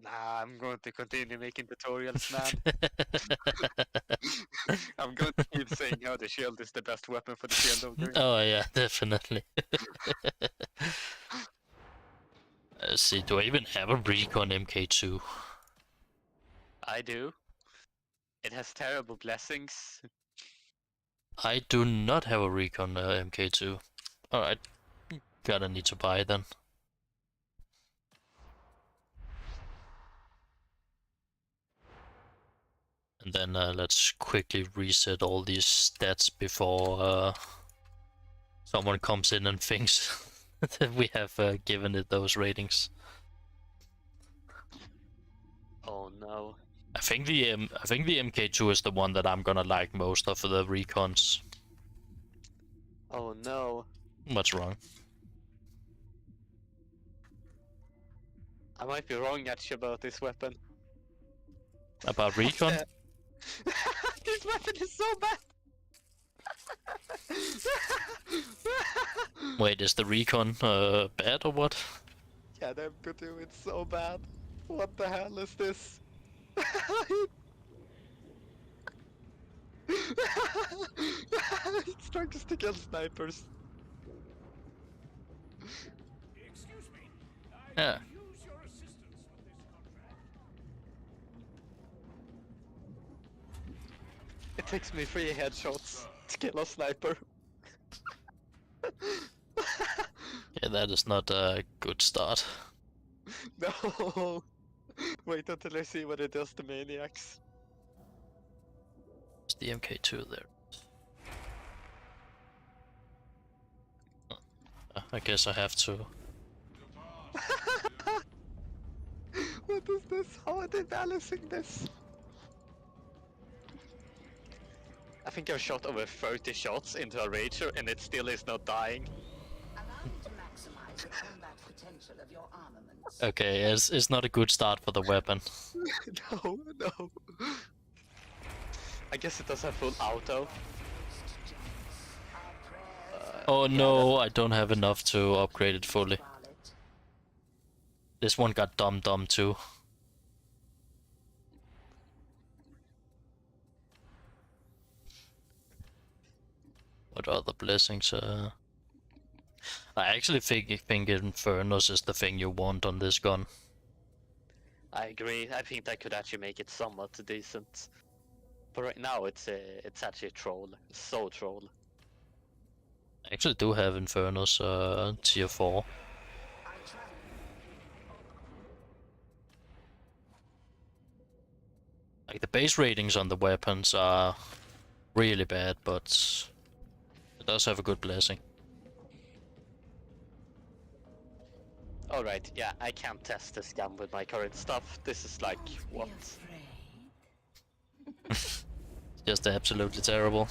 Nah, I'm going to continue making tutorials, man. I'm going to keep saying how the shield is the best weapon for the shield ogre. Oh yeah, definitely. Let's see, do I even have a Recon MK2? I do. It has terrible blessings. I do not have a Recon MK2. Alright, gotta need to buy then. And then let's quickly reset all these stats before someone comes in and thinks that we have given it those ratings. Oh no. I think the MK2 is the one that I'm gonna like most of the recons. Oh no. What's wrong? I might be wrong actually about this weapon. About recon? This weapon is so bad! Wait, is the recon bad or what? Yeah, them could do it so bad. What the hell is this? It's trying to stick out snipers. Yeah. It takes me 3 headshots to kill a sniper. Yeah, that is not a good start. No! Wait until I see what it does to maniacs. It's the MK2 there. I guess I have to. What is this? How are they balancing this? I think I've shot over 30 shots into a Rager and it still is not dying. Allow me to maximize the combat potential of your armaments. Okay, it's not a good start for the weapon. No, no. I guess it does have full auto. Oh yeah, no, I don't have enough to upgrade it fully. This one got dumb too. What other blessings? I actually think Infernus is the thing you want on this gun. I agree. I think that could actually make it somewhat decent. But right now it's actually a troll. So troll. I actually do have Infernus tier 4. Like the base ratings on the weapons are really bad, but it does have a good blessing. Alright, yeah, I can't test this gun with my current stuff. This is like, what? Just absolutely terrible.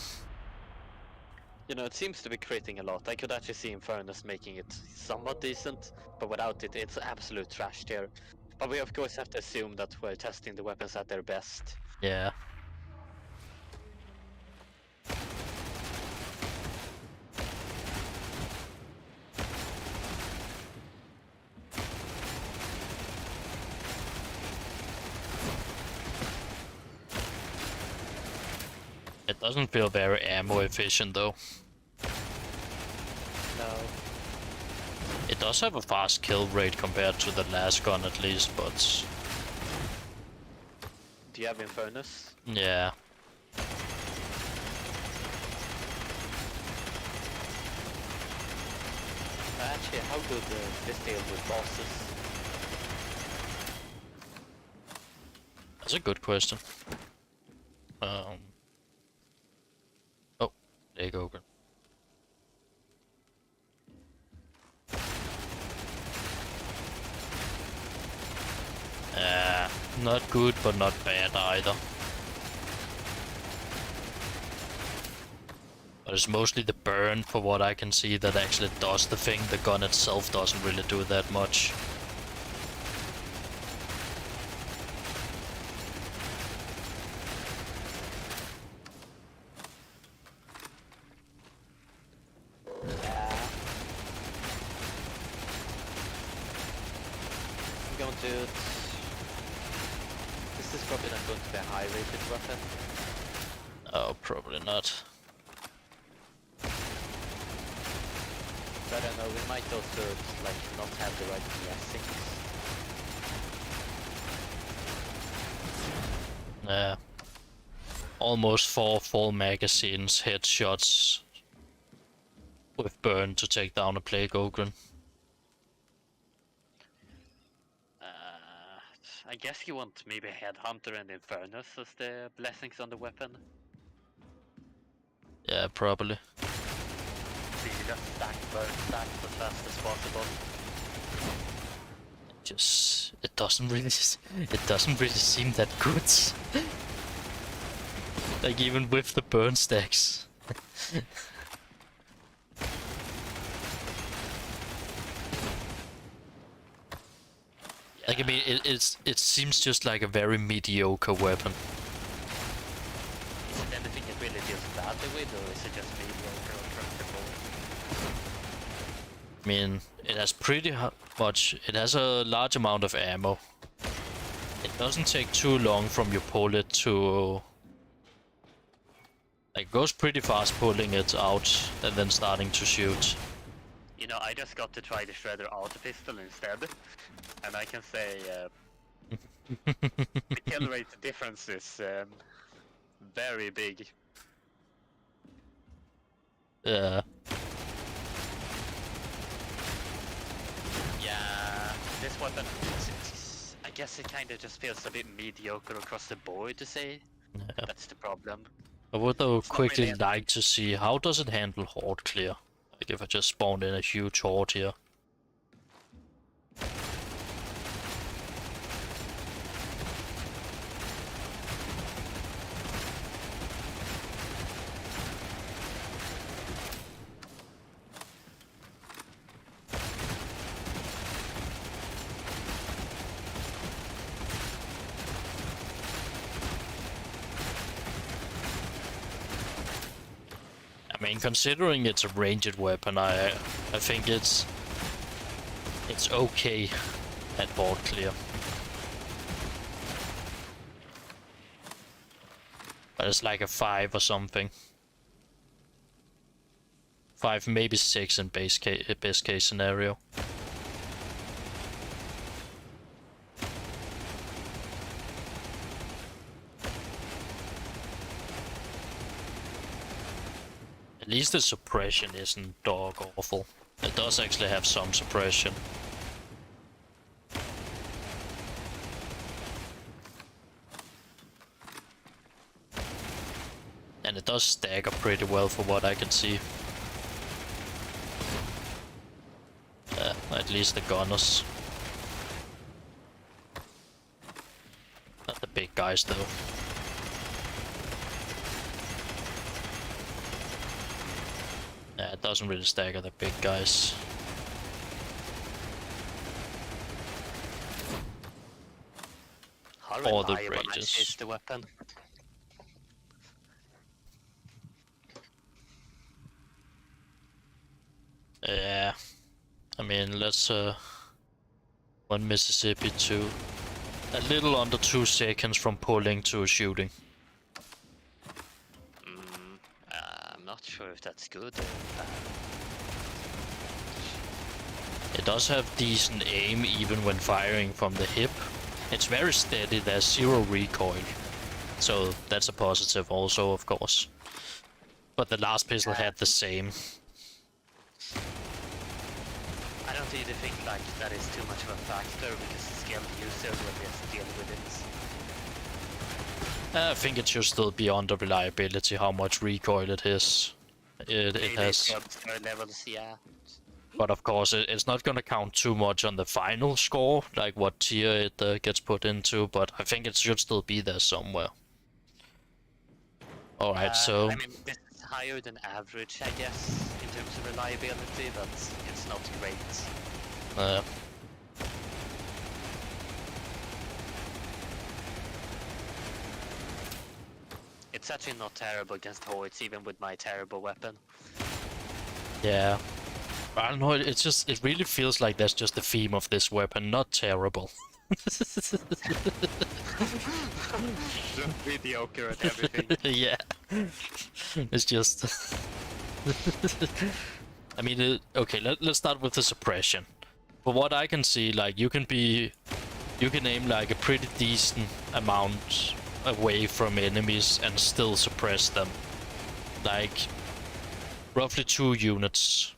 You know, it seems to be critting a lot. I could actually see Infernus making it somewhat decent, but without it, it's absolute trash tier. But we of course have to assume that we're testing the weapons at their best. Yeah. It doesn't feel very ammo efficient though. No. It does have a fast kill rate compared to the last gun at least, but Do you have Infernus? yeah. Actually, how good is this deal with bosses? That's a good question. Oh, there you go. Not good, but not bad either. But it's mostly the burn, for what I can see, that actually does the thing. The gun itself doesn't really do that much. This is probably not going to be a high rated weapon. Oh, probably not. But I don't know, we might also like not have the right blessings. Yeah. Almost 4 full magazines, headshots with burn to take down a Plague Ogre. I guess you want maybe Headhunter and Infernus as the blessings on the weapon. Yeah, probably. So you just stack burn stacks as fast as possible. Just it doesn't really seem that good. Like even with the burn stacks. Like I mean, it seems just like a very mediocre weapon. Is it anything it really deals badly with, or is it just mediocre across the board? I mean, it has pretty much. It has a large amount of ammo. It doesn't take too long from you pull it to. Like, it goes pretty fast pulling it out and then starting to shoot. You know, I just got to try the Shredder auto pistol instead, and I can say the kill rate difference is very big. Yeah. Yeah, this weapon, I guess it kind of just feels a bit mediocre across the board to say. Yeah. That's the problem. I would though It's not quickly really- like to see how does it handle horde clear? Like if I just spawned in a huge horde here. I mean, considering it's a ranged weapon, I think it's okay at horde clear. But it's like a 5 or something. 5, maybe 6 in best case scenario. At least the suppression isn't dog awful. It does actually have some suppression. And it does stagger pretty well for what I can see. At least the gunners. Not the big guys though. Yeah, it doesn't really stagger the big guys. How Or the reliable ranges. is the weapon? Yeah. I mean, let's 1 Mississippi to a little under 2 seconds from pulling to shooting. I'm not sure if that's good or bad. It does have decent aim even when firing from the hip. It's very steady, there's 0 recoil. So that's a positive also, of course. But the last pistol had the same. I don't really think like that is too much of a factor because the skilled user will just deal with it. I think it should still be under reliability how much recoil it has. It Maybe has. it's levels, yeah. But of course, it's not gonna count too much on the final score, like what tier it gets put into, but I think it should still be there somewhere. Alright, so... I mean, this is higher than average, I guess, in terms of reliability, but it's not great. It's actually not terrible against hordes, even with my terrible weapon. Yeah. I don't know, it's just, it really feels like that's just the theme of this weapon, not terrible. Mediocre at everything. Yeah. It's just... I mean, okay, let's start with the suppression. For what I can see, like, you can aim like a pretty decent amount away from enemies and still suppress them. Like, roughly 2 units.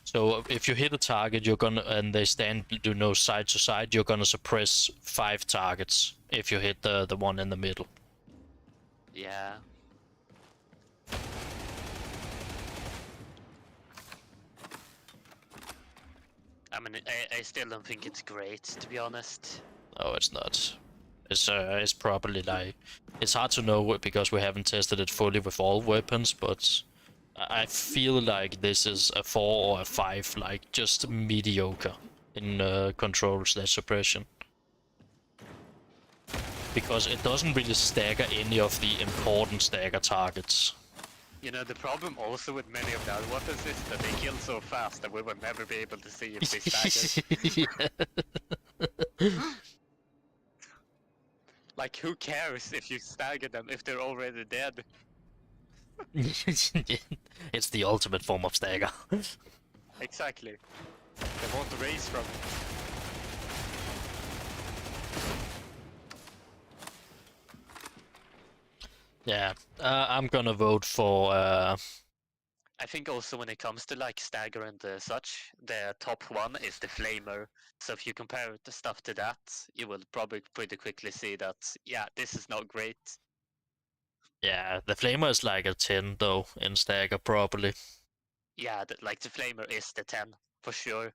So if you hit a target, you're gonna, and they stand, side to side, you're gonna suppress 5 targets if you hit the one in the middle. Yeah. I mean, I still don't think it's great, to be honest. No, it's not. It's probably like, it's hard to know because we haven't tested it fully with all weapons, but I feel like this is a 4 or a 5, like just mediocre in control/suppression. Because it doesn't really stagger any of the important stagger targets. You know, the problem also with many of the other weapons is that they kill so fast that we will never be able to see if they stagger. Like, who cares if you stagger them if they're already dead? It's the ultimate form of stagger. Exactly. They want to raise from it. Yeah, I'm gonna vote for. I think also when it comes to like stagger and such, the top one is the flamer. So if you compare the stuff to that, you will probably pretty quickly see that yeah, this is not great. Yeah, the flamer is like a 10 though in stagger probably. Yeah, like the flamer is the 10 for sure.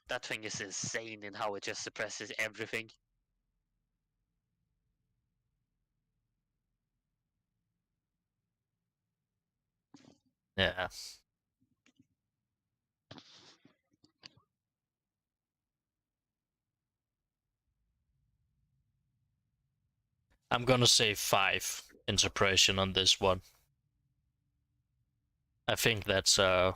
That thing is insane in how it just suppresses everything. Yeah. I'm gonna say 5 in suppression on this one. I think that's fair.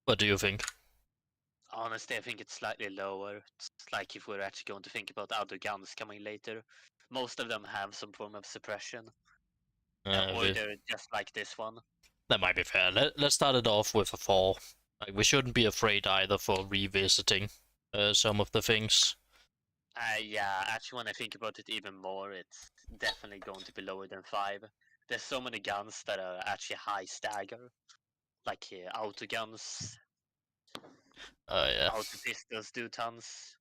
What do you think? Honestly, I think it's slightly lower. It's like if we're actually going to think about other guns coming later, most of them have some form of suppression, or they're just like this one. That might be fair. Let's start it off with a 4. Like, we shouldn't be afraid either for revisiting some of the things. Yeah, actually, when I think about it even more, it's definitely going to be lower than 5. There's so many guns that are actually high stagger, like auto guns, Yeah. auto pistols do tons.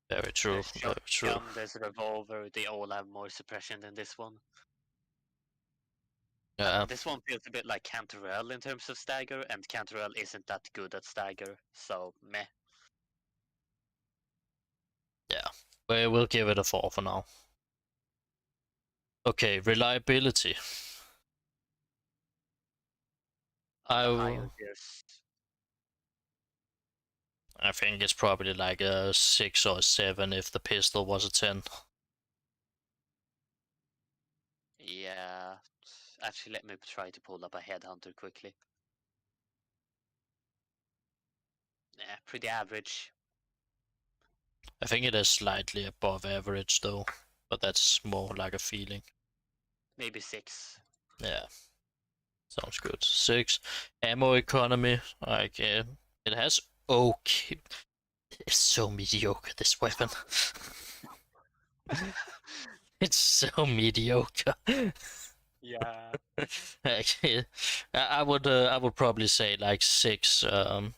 Very true. There's Very true. shotgun, there's a revolver. They all have more suppression than this one. Yeah. This one feels a bit like Cantarell in terms of stagger, and Cantarell isn't that good at stagger, so meh. Yeah. We'll give it a 4 for now. Okay, reliability. Higher tiers. I think it's probably like a 6 or a 7 if the pistol was a 10. Yeah. Actually, let me try to pull up a headhunter quickly. Yeah, pretty average. I think it is slightly above average though, but that's more like a feeling. Maybe 6. Yeah, sounds good. 6. Ammo economy, like it has okay. It's so mediocre, this weapon. It's so mediocre. Yeah. Actually, I would probably say like 6.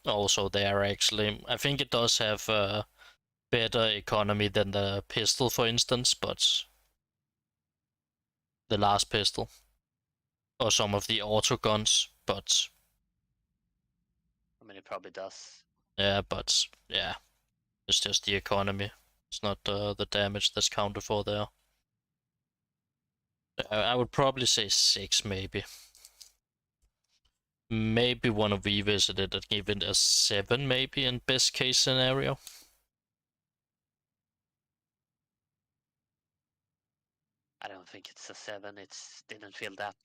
Also there actually, I think it does have better economy than the pistol, for instance, but the last pistol or some of the auto guns, but I mean, it probably does. yeah, it's just the economy. It's not the damage that's counted for there. I would probably say 6, maybe. Maybe want to revisit it and give it a 7, maybe in best case scenario. I don't think it's a 7. It didn't feel that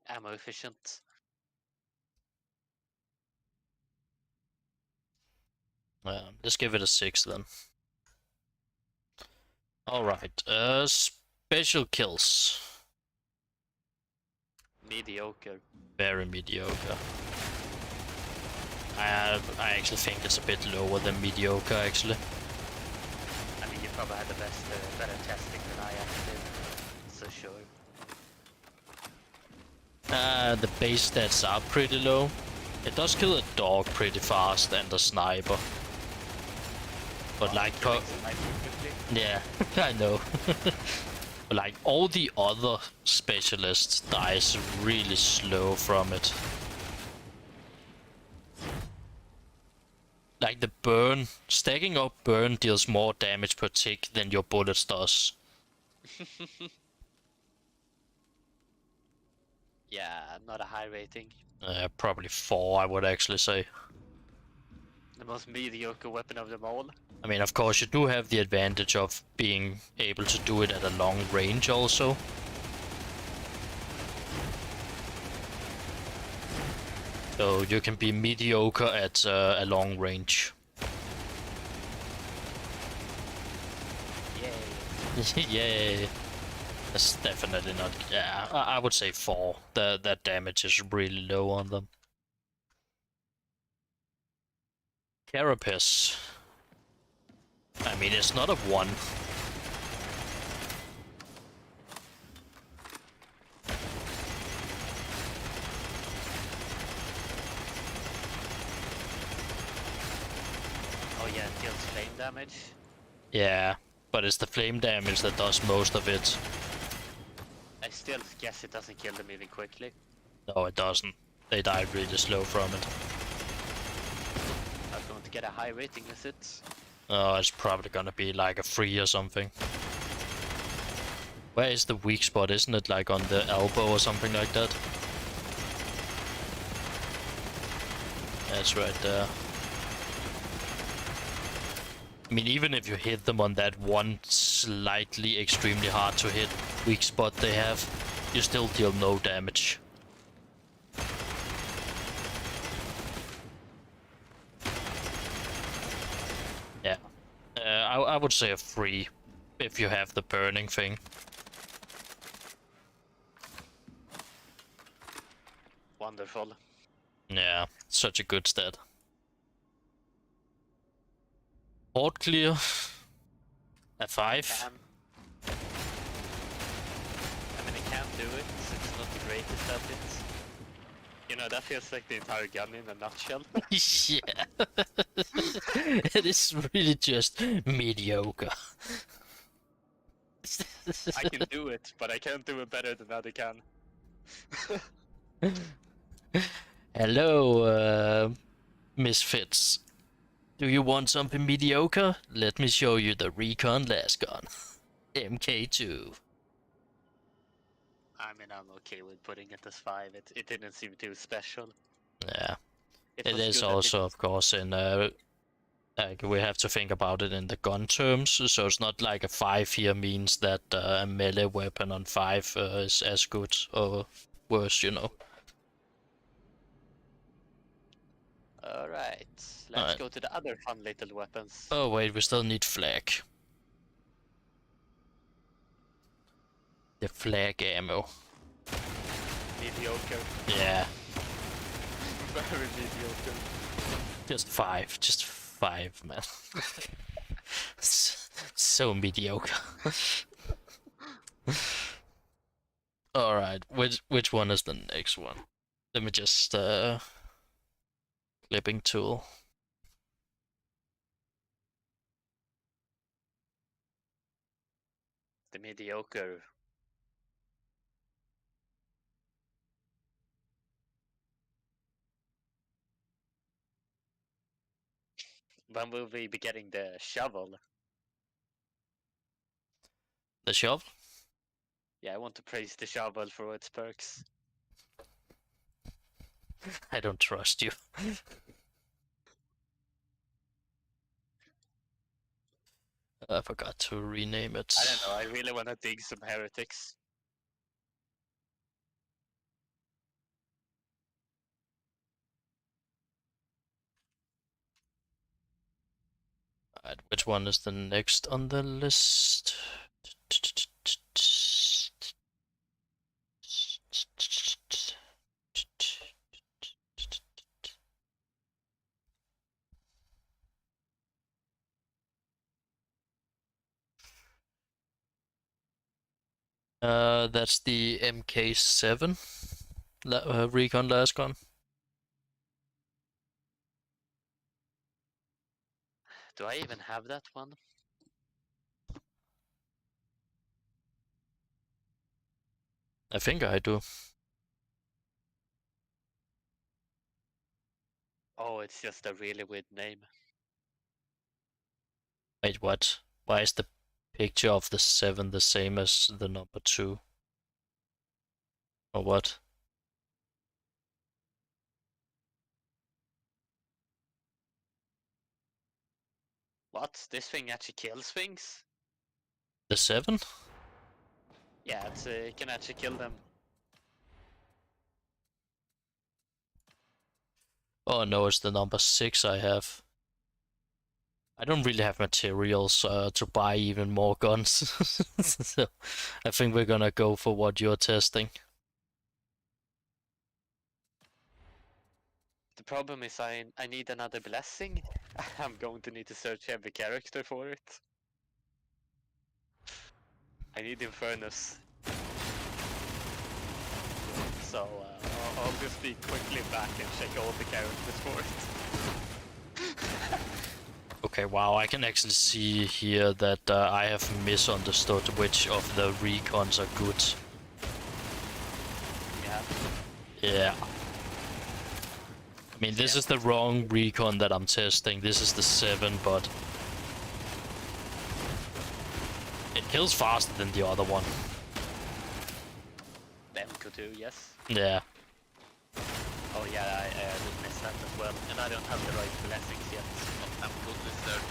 ammo efficient. Let's give it a 6 then. Alright, special kills. Mediocre. Very mediocre. I actually think it's a bit lower than mediocre, actually. I mean, you probably had the better testing than I actually did. So sure. The base stats are pretty low. It does kill a dog pretty fast and a sniper. But like, yeah, I know. But like all the other specialists dies really slow from it. Like the burn, stacking up burn deals more damage per tick than your bullets does. Yeah, not a high rating. Probably 4, I would actually say. The most mediocre weapon of them all. I mean, of course, you do have the advantage of being able to do it at a long range also. So you can be mediocre at a long range. Yeah, that's definitely not. Yeah, I would say 4. That damage is really low on them. Carapace. I mean, it's not a 1. Oh yeah, it deals flame damage. Yeah, but it's the flame damage that does most of it. I still guess it doesn't kill them even quickly. No, it doesn't. They die really slow from it. I don't get a high rating, is it? Oh, it's probably gonna be like a 3 or something. Where is the weak spot? Isn't it like on the elbow or something like that? That's right there. I mean, even if you hit them on that one slightly extremely hard to hit weak spot they have, you still deal no damage. Yeah. I would say a 3 if you have the burning thing. Wonderful. Yeah, such a good stat. Port clear. A 5. I mean, it can do it. It's not the greatest at it. You know, that feels like the entire gun in a nutshell. Yeah. It is really just mediocre. I can do it, but I can't do it better than other can. Hello, misfits. Do you want something mediocre? Let me show you the Recon Lasgun. MK2. I mean, I'm okay with putting it as 5. It didn't seem too special. Yeah. It It was is good that also, of course, in like we have to think about it in the gun terms. So it's not like a 5 here means that a melee weapon on 5 is as good or worse, you know. Alright, let's Alright. go to the other fun little weapons. Oh wait, we still need flag. The flag ammo. Mediocre. Yeah, Very mediocre. just 5. Just 5, man. So mediocre. Alright, which one is the next one? Let me just clipping tool. The mediocre. When will we be getting the shovel? The shovel? Yeah, I want to praise the shovel for its perks. I don't trust you. I forgot to rename it. I don't know, I really want to dig some heretics. Alright, which one is the next on the list? That's the MK7 Recon Lasgun. Do I even have that one? I think I do. Oh, it's just a really weird name. Wait, what? Why is the picture of the 7 the same as the number 2? Or what? What? This thing actually kills things? The 7? Yeah, it can actually kill them. Oh no, it's the number 6 I have. I don't really have materials to buy even more guns, so I think we're gonna go for what you're testing. The problem is I need another blessing. I'm going to need to search every character for it. I need Infernus. So I'll just be quickly back and check all the characters for it. Okay, wow, I can actually see here that I have misunderstood which of the recons are good. Yeah. Yeah. I mean, this is the wrong recon that I'm testing. This is the 7, but it kills faster than the other one. Demko too, yes. Yeah. Oh yeah, I did miss that as well. And I don't have the right blessings yet. I'm good with search.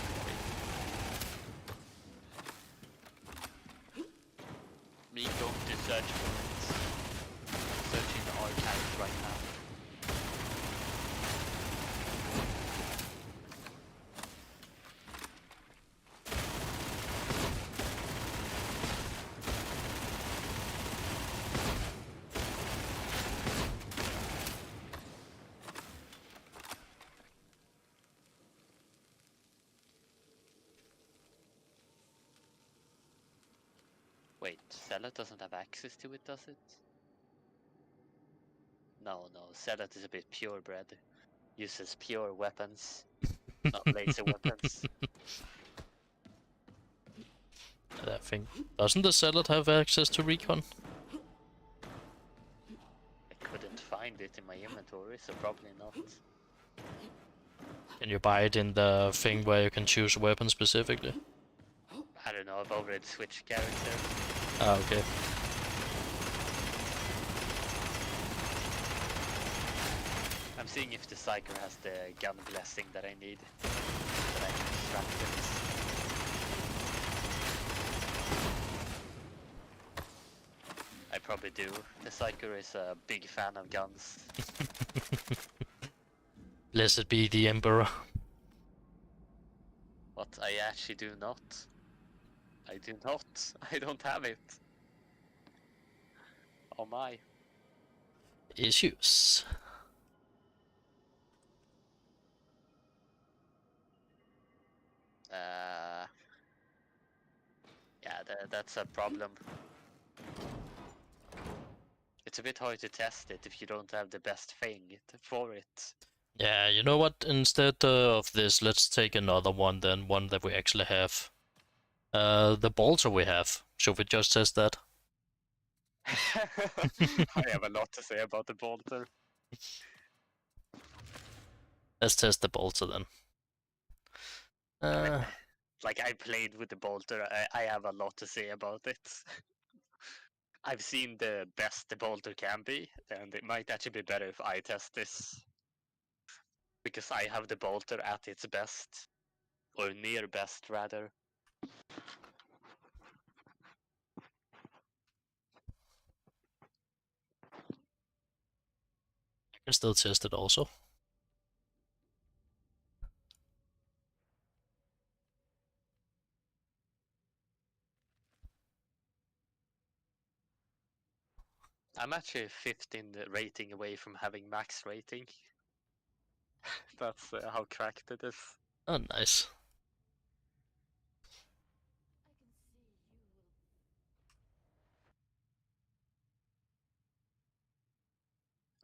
Me going to search for it. Searching the archives right now. Wait, Zealot doesn't have access to it, does it? No, Zealot is a bit purebred. Uses pure weapons, not laser weapons. I think. Doesn't the Zealot have access to recon? I couldn't find it in my inventory, so probably not. Can you buy it in the thing where you can choose a weapon specifically? I don't know, I've already switched character. Ah, okay. I'm seeing if the Psyker has the gun blessing that I need. That I can extract it. I probably do. The Psyker is a big fan of guns. Blessed be the Emperor. But I actually do not. I do not. I don't have it. Oh my. Issues. Yeah, that's a problem. It's a bit hard to test it if you don't have the best thing for it. Yeah, you know what? Instead of this, let's take another one then. One that we actually have. The bolter we have. Should we just test that? I have a lot to say about the bolter. Let's test the bolter then. Like, I played with the bolter, I have a lot to say about it. I've seen the best the bolter can be, and it might actually be better if I test this. Because I have the bolter at its best. Or near best, rather. I can still test it also. I'm actually 15 rating away from having max rating. That's how cracked it is. Oh, nice.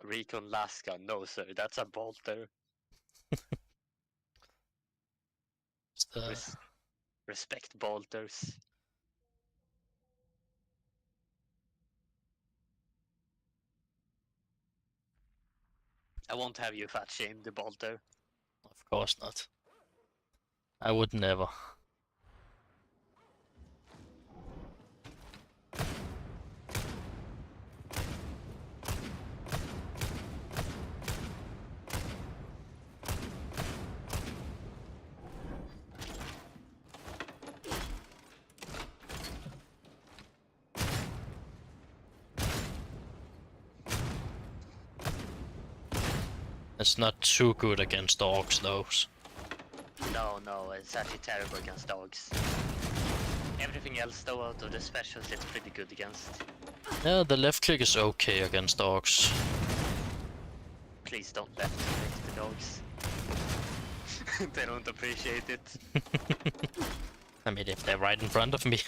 Recon Laska, no sir, that's a bolter. Respect bolters. I won't have you fat shame the bolter. Of course not. I would never. It's not too good against orcs, though. No, it's actually terrible against dogs. Everything else though, out of the specials, it's pretty good against. Yeah, the left click is okay against dogs. Please don't left click the dogs. They don't appreciate it. I mean, if they're right in front of me.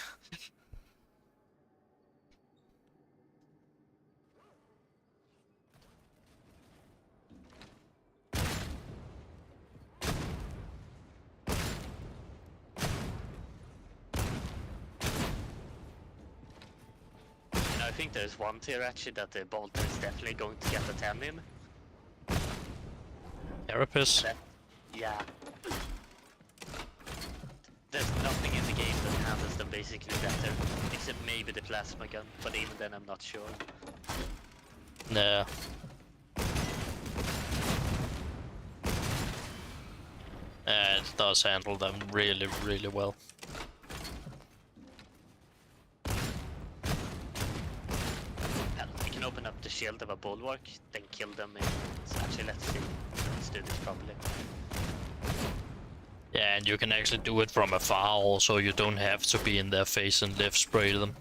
I think there's one tier actually that the Bolter is definitely going to get a 10 in. Carapace? Yeah. There's nothing in the game that handles them basically better, except maybe the plasma gun, but even then I'm not sure. Nah. It does handle them really, really well. We can open up the shield of a bulwark, then kill them in... Actually, let's see. Let's do this properly. Yeah, and you can actually do it from afar also, you don't have to be in their face and left spray them.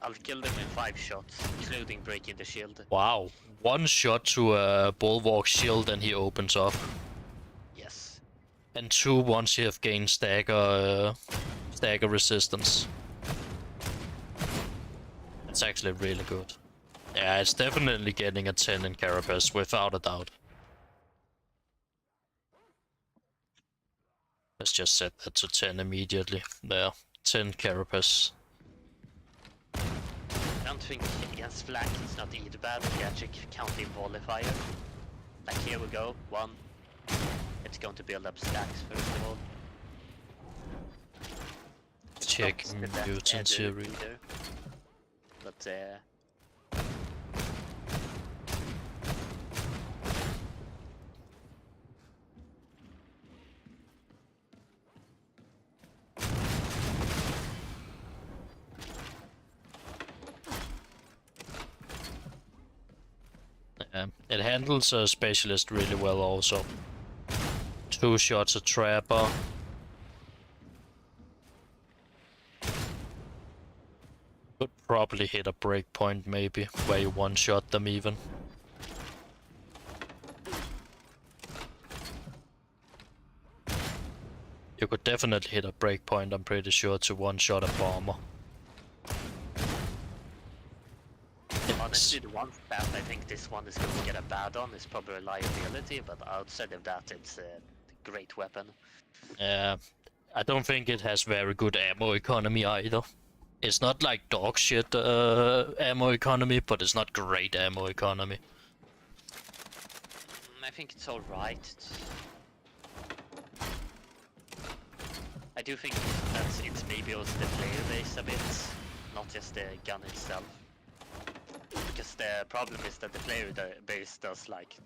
I'll kill them in 5 shots, including breaking the shield. Wow, 1 shot to a bulwark shield and he opens up. Yes. And 2 once you have gained stagger resistance. That's actually really good. Yeah, it's definitely getting a 10 in Carapace, without a doubt. Let's just set that to 10 immediately. There, 10 Carapace. I don't think against Flak it's not either bad if you actually count in volley fire. Like here we go, 1. It's going to build up stacks first of all. Check mutants here. Either. But it handles a specialist really well also. 2 shots a trapper. Could probably hit a breakpoint maybe, where you one-shot them even. You could definitely hit a breakpoint, I'm pretty sure, to one-shot a bomber. honestly, the one stat I think this one is going to get a bad on is probably reliability, but outside of that, it's a great weapon. Yeah, I don't think it has very good ammo economy either. It's not like dog shit ammo economy, but it's not great ammo economy. I think it's alright. I do think that it's maybe also the player base a bit, not just the gun itself. Because the problem is that the player base does like...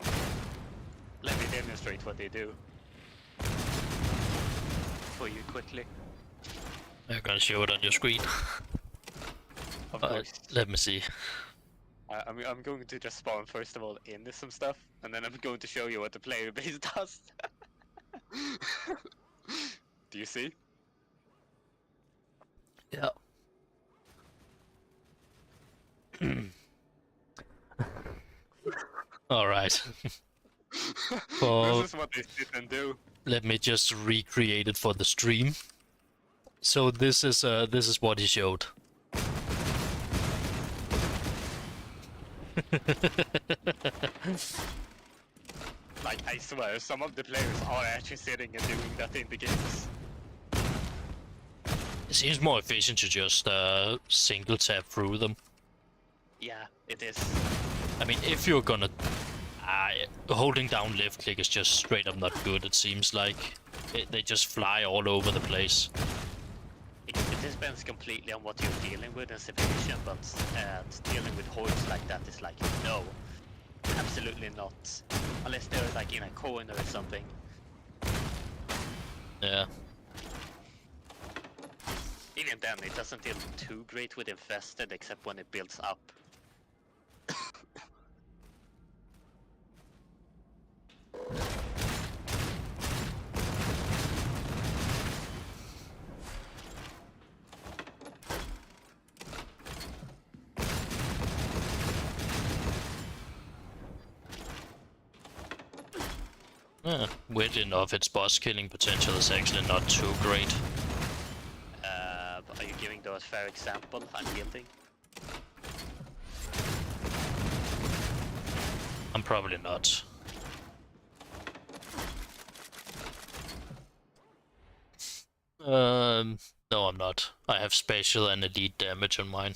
Let me demonstrate what they do. For you quickly. I'm gonna show it on your screen. Of course. Let me see. I'm going to just spawn first of all in some stuff, and then I'm going to show you what the player base does. Do you see? Yeah. Alright. This is what they sit and do. Let me just recreate it for the stream. So this is what he showed. Like, I swear, some of the players are actually sitting and doing that in the games. It seems more efficient to just single tap through them. Yeah, it is. I mean, if you're gonna... holding down left click is just straight up not good, it seems like. They just fly all over the place. It depends completely on what you're dealing with and situation, but dealing with hordes like that is like, no. Absolutely not. Unless they're like in a corner or something. Yeah. Even then, it doesn't deal too great with infested, except when it builds up. Weirdly enough, its boss killing potential is actually not too great. Are you giving those fair example? Unyielding? I'm probably not. No, I'm not. I have spatial and elite damage on mine.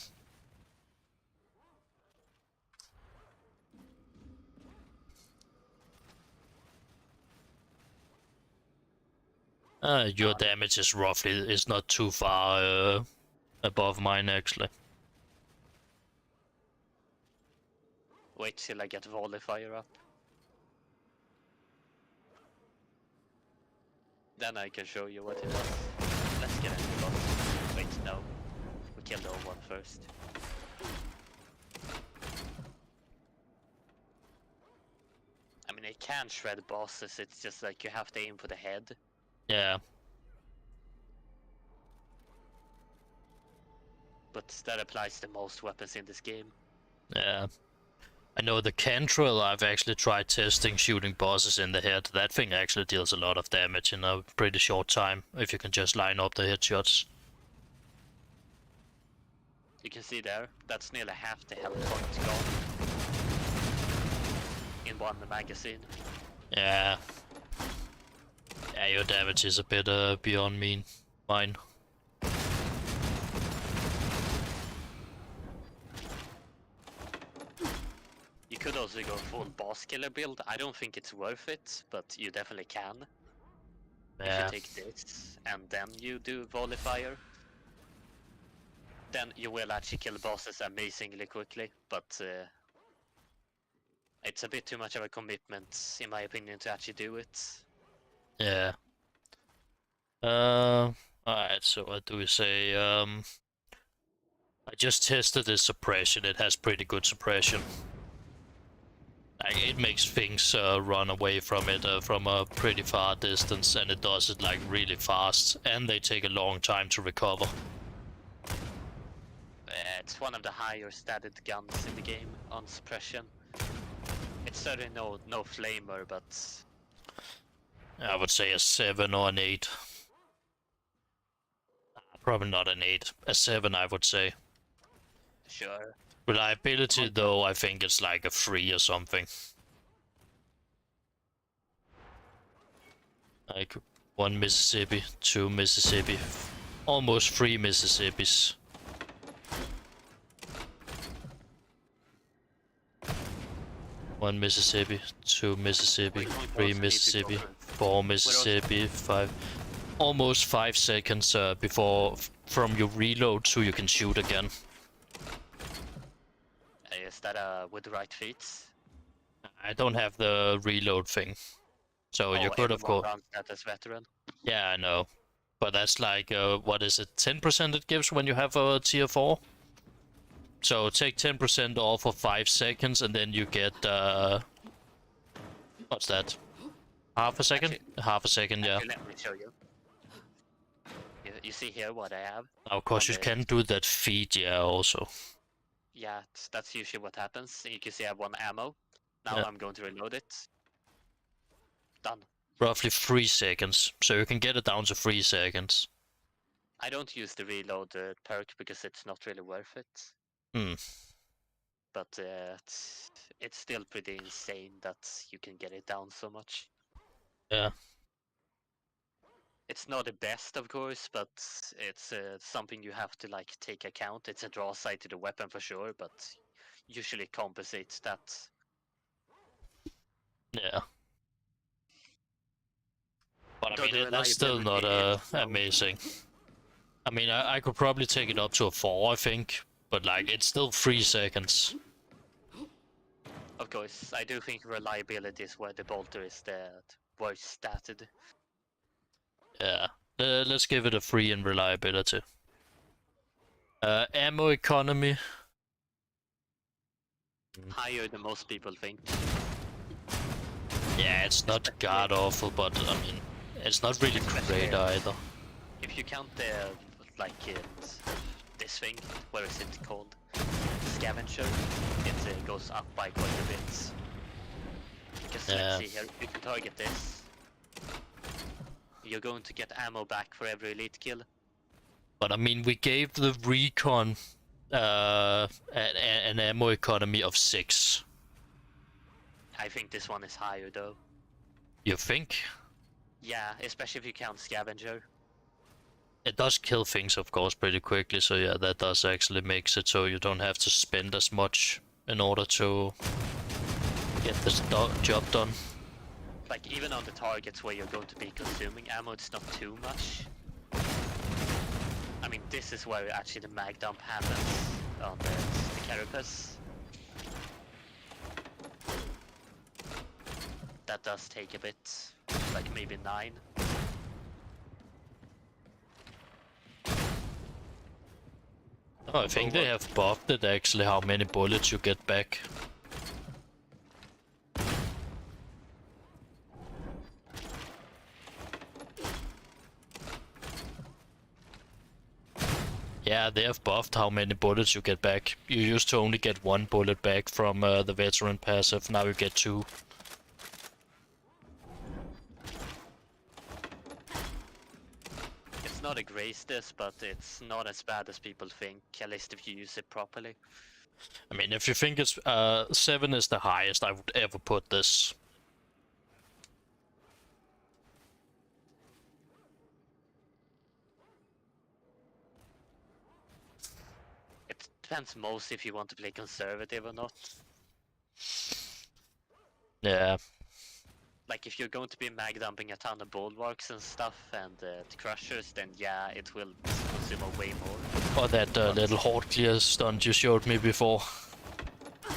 Your damage is not too far above mine actually. Wait till I get volley fire up. Then I can show you what it does. Let's get into the boss. Wait, no. We kill the old one first. I mean, it can shred bosses, it's just like you have to aim for the head. Yeah. But that applies to most weapons in this game. Yeah. I know the Cantrell, I've actually tried testing shooting bosses in the head. That thing actually deals a lot of damage in a pretty short time, if you can just line up the headshots. You can see there, that's nearly half the health points gone in one magazine. Yeah. Yeah, your damage is a bit beyond mine. You could also go full boss killer build. I don't think it's worth it, but you definitely can. Yeah. If you take this and then you do volley fire, then you will actually kill bosses amazingly quickly, but it's a bit too much of a commitment, in my opinion, to actually do it. Yeah. Alright, so what do we say? I just tested this suppression. It has pretty good suppression. Like, it makes things run away from it from a pretty far distance, and it does it like really fast, and they take a long time to recover. It's one of the higher statted guns in the game on suppression. It's certainly no flamer, but I would say a 7 or an 8. Probably not an 8. A 7, I would say. sure. Reliability, though, I think it's like a 3 or something. Like 1 Mississippi, 2 Mississippi, almost 3 Mississippis. One Mississippi, 2 Mississippi, 3 Mississippi, 4 Mississippi, 5. Almost 5 seconds before from your reload to you can shoot again. Is that with the right feats? I don't have the reload thing, so you could of course. Runs that as veteran. Yeah, I know, but that's like what is it? 10% it gives when you have a tier 4. So take 10% off for 5 seconds, and then you get what's that? Half a second? Actually, Half a second, yeah. Let me show you. You see here what I have? Of course, you can do that feat, yeah, also. Yeah, that's usually what happens. You can see I have 1 ammo. Now Yeah. I'm going to reload it. Done. Roughly 3 seconds, so you can get it down to 3 seconds. I don't use the reload perk because it's not really worth it. Hmm. But it's still pretty insane that you can get it down so much. Yeah. It's not the best, of course, but it's something you have to like take account. It's a draw side to the weapon for sure, but usually compensates that. Yeah. But I Though mean, the that's still not reliability is low. amazing. I mean, I could probably take it up to a 4, I think, but like, it's still 3 seconds. Of course, I do think reliability is where the bolter is the worst statted. Yeah. Let's give it a 3 in reliability. Ammo economy. Higher than most people think. Yeah, it's not god awful, but I mean, it's not really great either. If you count the this thing, where is it called? Scavenger, it goes up by quite a bit. Because let's see here, you can target this, you're going to get ammo back for every elite kill. But I mean, we gave the recon an ammo economy of 6. I think this one is higher though. You think? Yeah, especially if you count scavenger. It does kill things, of course, pretty quickly, so yeah, that does actually makes it so you don't have to spend as much in order to get this job done. Like, even on the targets where you're going to be consuming ammo, it's not too much. I mean, this is where actually the mag dump happens on the carapace. That does take a bit, like maybe 9. Oh, I think they have buffed it actually, how many bullets you get back. Yeah, they have buffed how many bullets you get back. You used to only get 1 bullet back from the veteran passive, now you get 2. It's not a grace this, but it's not as bad as people think, at least if you use it properly. I mean, if you think it's 7 is the highest I would ever put this. It depends most if you want to play conservative or not. Yeah. Like, if you're going to be mag dumping a ton of bulwarks and stuff and the crushers, then yeah, it will consume way more. Or that little horde clear stunt you showed me before.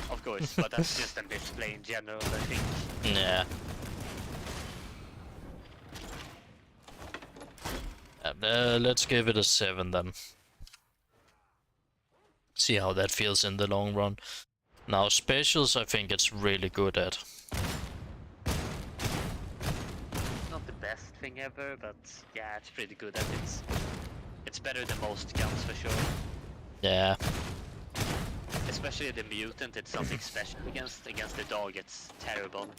Of course, but that's just a display in general, I think. Yeah. Let's give it a 7 then. See how that feels in the long run. Now specials I think it's really good at. Not the best thing ever, but yeah, it's pretty good at it. It's better than most guns for sure. Yeah. Especially the mutant, it's something special against the dog, it's terrible.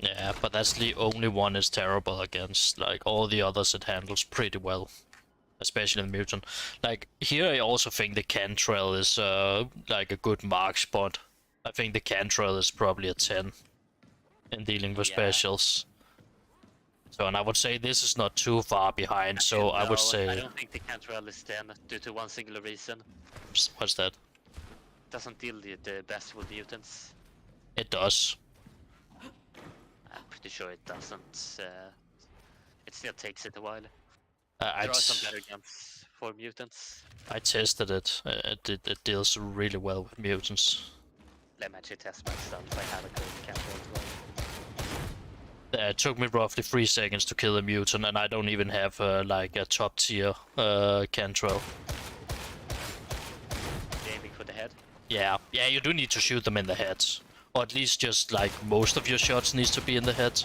Yeah, but that's the only one is terrible against. Like all the others it handles pretty well. Especially the mutant. Like here I also think the cantrell is like a good mark spot. I think the cantrell is probably a 10 in dealing with specials. So, and I would say this is not too far behind, so No, I would say... I don't think the cantrell is 10 due to one single reason. What's that? It doesn't deal the best with mutants. It does. I'm pretty sure it doesn't. It still takes it a while. There There are some better guns for mutants. I tested it. It deals really well with mutants. Let me actually test myself. I have a good cantrell as well. It took me roughly 3 seconds to kill a mutant, and I don't even have like a top tier cantrell. Aiming for the head. Yeah, you do need to shoot them in the head, or at least just like most of your shots needs to be in the head.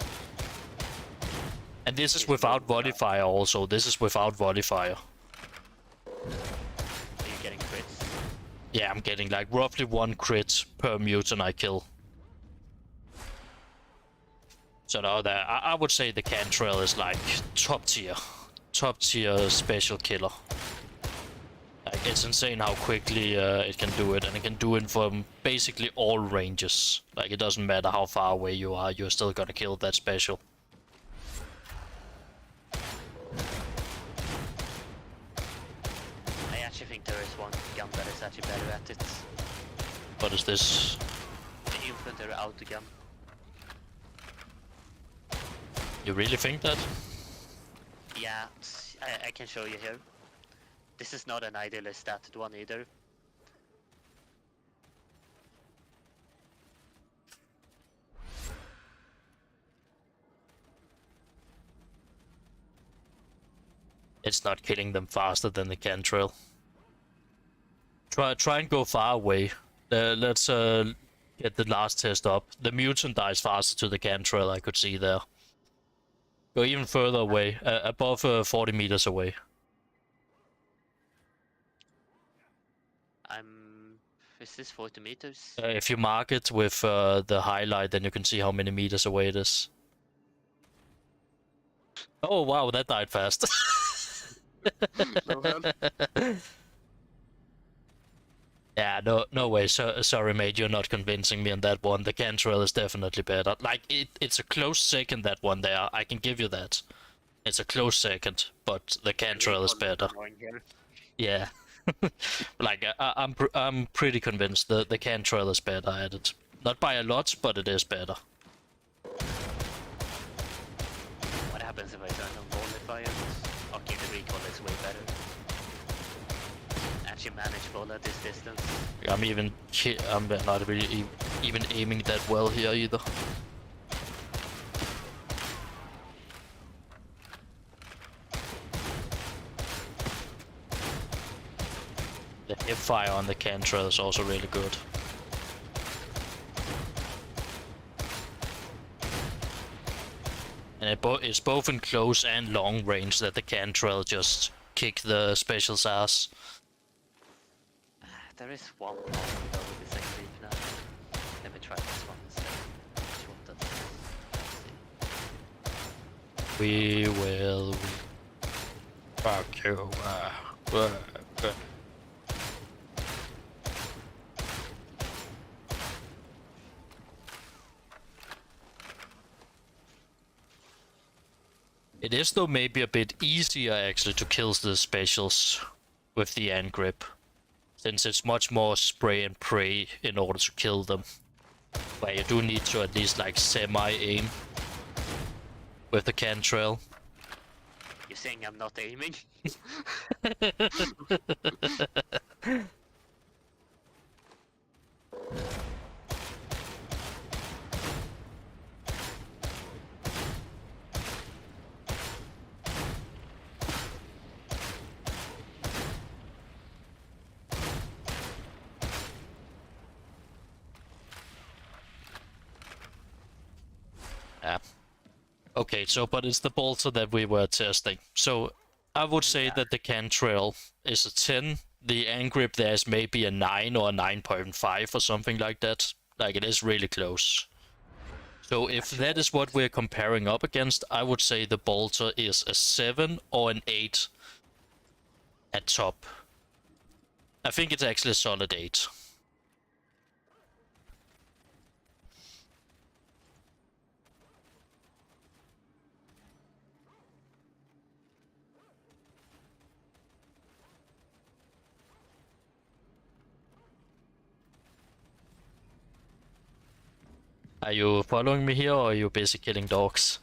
And this is without volley fire also. This is without volley fire. Are you getting crits? Yeah, I'm getting like roughly 1 crit per mutant I kill. So now that I would say the cantrell is like top tier special killer. Like it's insane how quickly it can do it, and it can do it from basically all ranges. Like it doesn't matter how far away you are, you're still gonna kill that special. I actually think there is one gun that is actually better at it. What is this? The infantry auto gun. You really think that? Yeah, I can show you here. This is not an ideally statted one either. It's not killing them faster than the cantrell. Try and go far away. Let's get the last test up. The mutant dies faster to the cantrell, I could see there. Go even further away, above 40 meters away. Is this 40 meters? If you mark it with the highlight, then you can see how many meters away it is. Oh wow, that died fast. No hand. Yeah, no way. Sorry, mate. You're not convincing me on that one. The Cantrell is definitely better. Like it's a close second. That one there, I can give you that. It's a close second, but the Cantrell is Recall better. annoying here. Yeah. Like I'm pretty convinced the Cantrell is better at it. Not by a lot, but it is better. What happens if I turn on volley fire? Okay, the recall is way better. Actually manageable at this distance. I'm not really even aiming that well here either. The hip fire on the Cantrell is also really good. And it's both in close and long range that the Cantrell just kick the special's ass. There is one problem though with this technique now. Let me try this one instead. Which one does this? Let's see. We will. Fuck you. It is though maybe a bit easier actually to kill the specials with the hand grip, since it's much more spray and pray in order to kill them. Where you do need to at least like semi-aim with the Cantrell. You're saying I'm not aiming? Yeah. Okay, so but it's the bolter that we were testing. So I would say that the Cantrell is a 10. The hand grip there is maybe a 9 or a 9.5 or something like that. Like it is really close. So if that is what we're comparing up against, I would say the bolter is a 7 or an 8 at top. I think it's actually a solid 8. Are you following me here or are you busy killing dogs?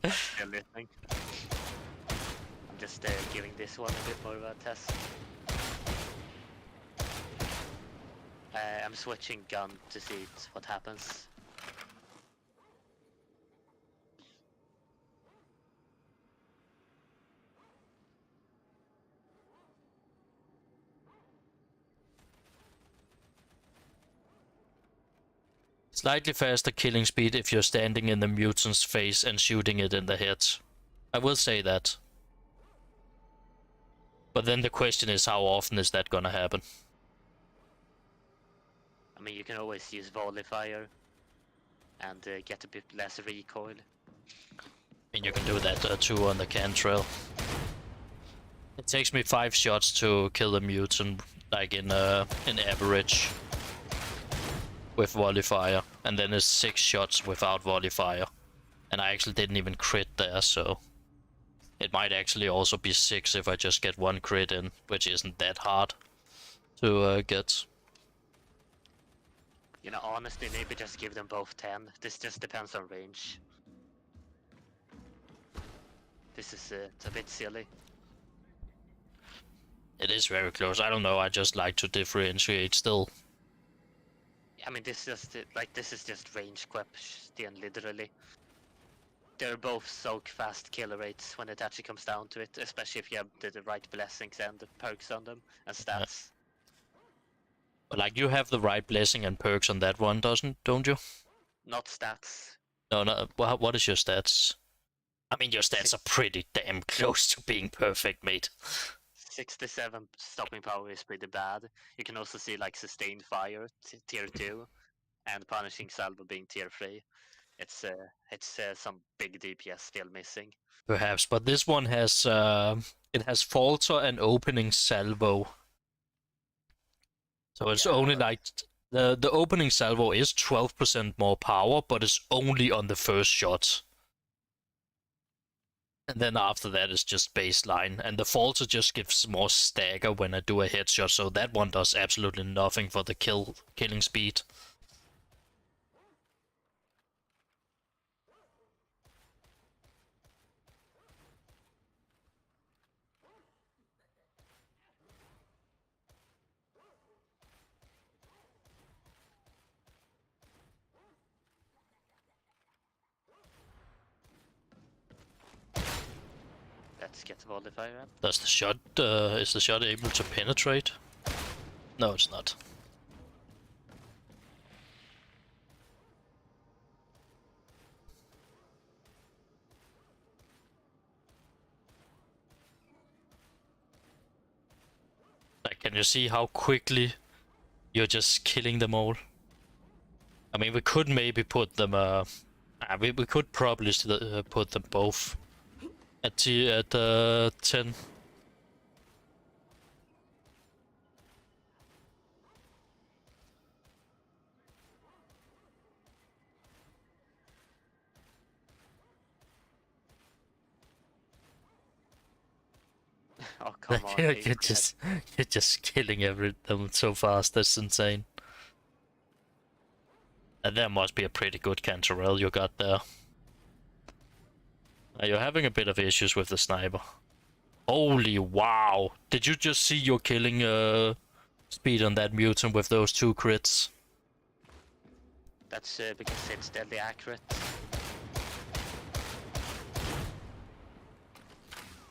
Still listening. I'm just giving this one a bit more of a test. I'm switching gun to see what happens. Slightly faster killing speed if you're standing in the mutant's face and shooting it in the head. I will say that. But then the question is, how often is that gonna happen? I mean, you can always use volley fire and get a bit less recoil. I mean, you can do that too on the Cantrell. It takes me 5 shots to kill a mutant, like in average, with volley fire, and then it's 6 shots without volley fire. And I actually didn't even crit there, so it might actually also be 6 if I just get 1 crit in, which isn't that hard to get. You know, honestly, maybe just give them both 10. This just depends on range. This is it's a bit silly. It is very close. I don't know, I just like to differentiate still. I mean, this just this is just range question, literally. They're both so fast kill rates when it actually comes down to it, especially if you have the right blessings and the perks on them and stats. But like you have the right blessing and perks on that one, don't you? Not stats. No. What is your stats? I mean, your stats are pretty damn close to being perfect, mate. 67 stopping power is pretty bad. You can also see like sustained fire, tier 2, and punishing salvo being tier 3. It's some big DPS still missing. Perhaps, but this one has it has falter and opening salvo. So it's only like the opening salvo is 12% more power, but it's only on the first shot. And then after that it's just baseline. And the falter just gives more stagger when I do a headshot, so that one does absolutely nothing for the killing speed. Let's get the Volifier up. Does the shot is the shot able to penetrate? No, it's not. Like, can you see how quickly you're just killing them all? I mean, we could maybe put them. We could probably put them both at 10. Oh come on! you're just killing them so fast. That's insane. And there must be a pretty good Cantarell you got there. You're having a bit of issues with the sniper. Holy wow! Did you just see your killing speed on that mutant with those 2 crits? That's because it's deadly accurate.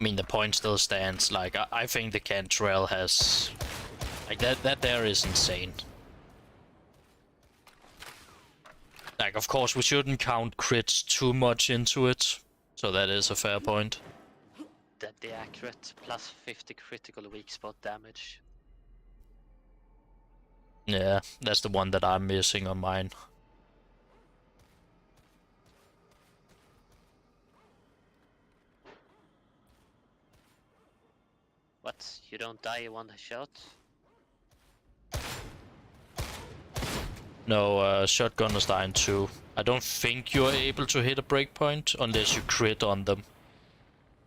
I mean, the point still stands. Like, I think the Cantarell has... Like, that there is insane. Like, of course, we shouldn't count crits too much into it. So that is a fair point. Deadly accurate, plus 50 critical weak spot damage. Yeah, that's the one that I'm missing on mine. What? You don't die in one shot? No, shotgunners die in 2. I don't think you're able to hit a breakpoint unless you crit on them.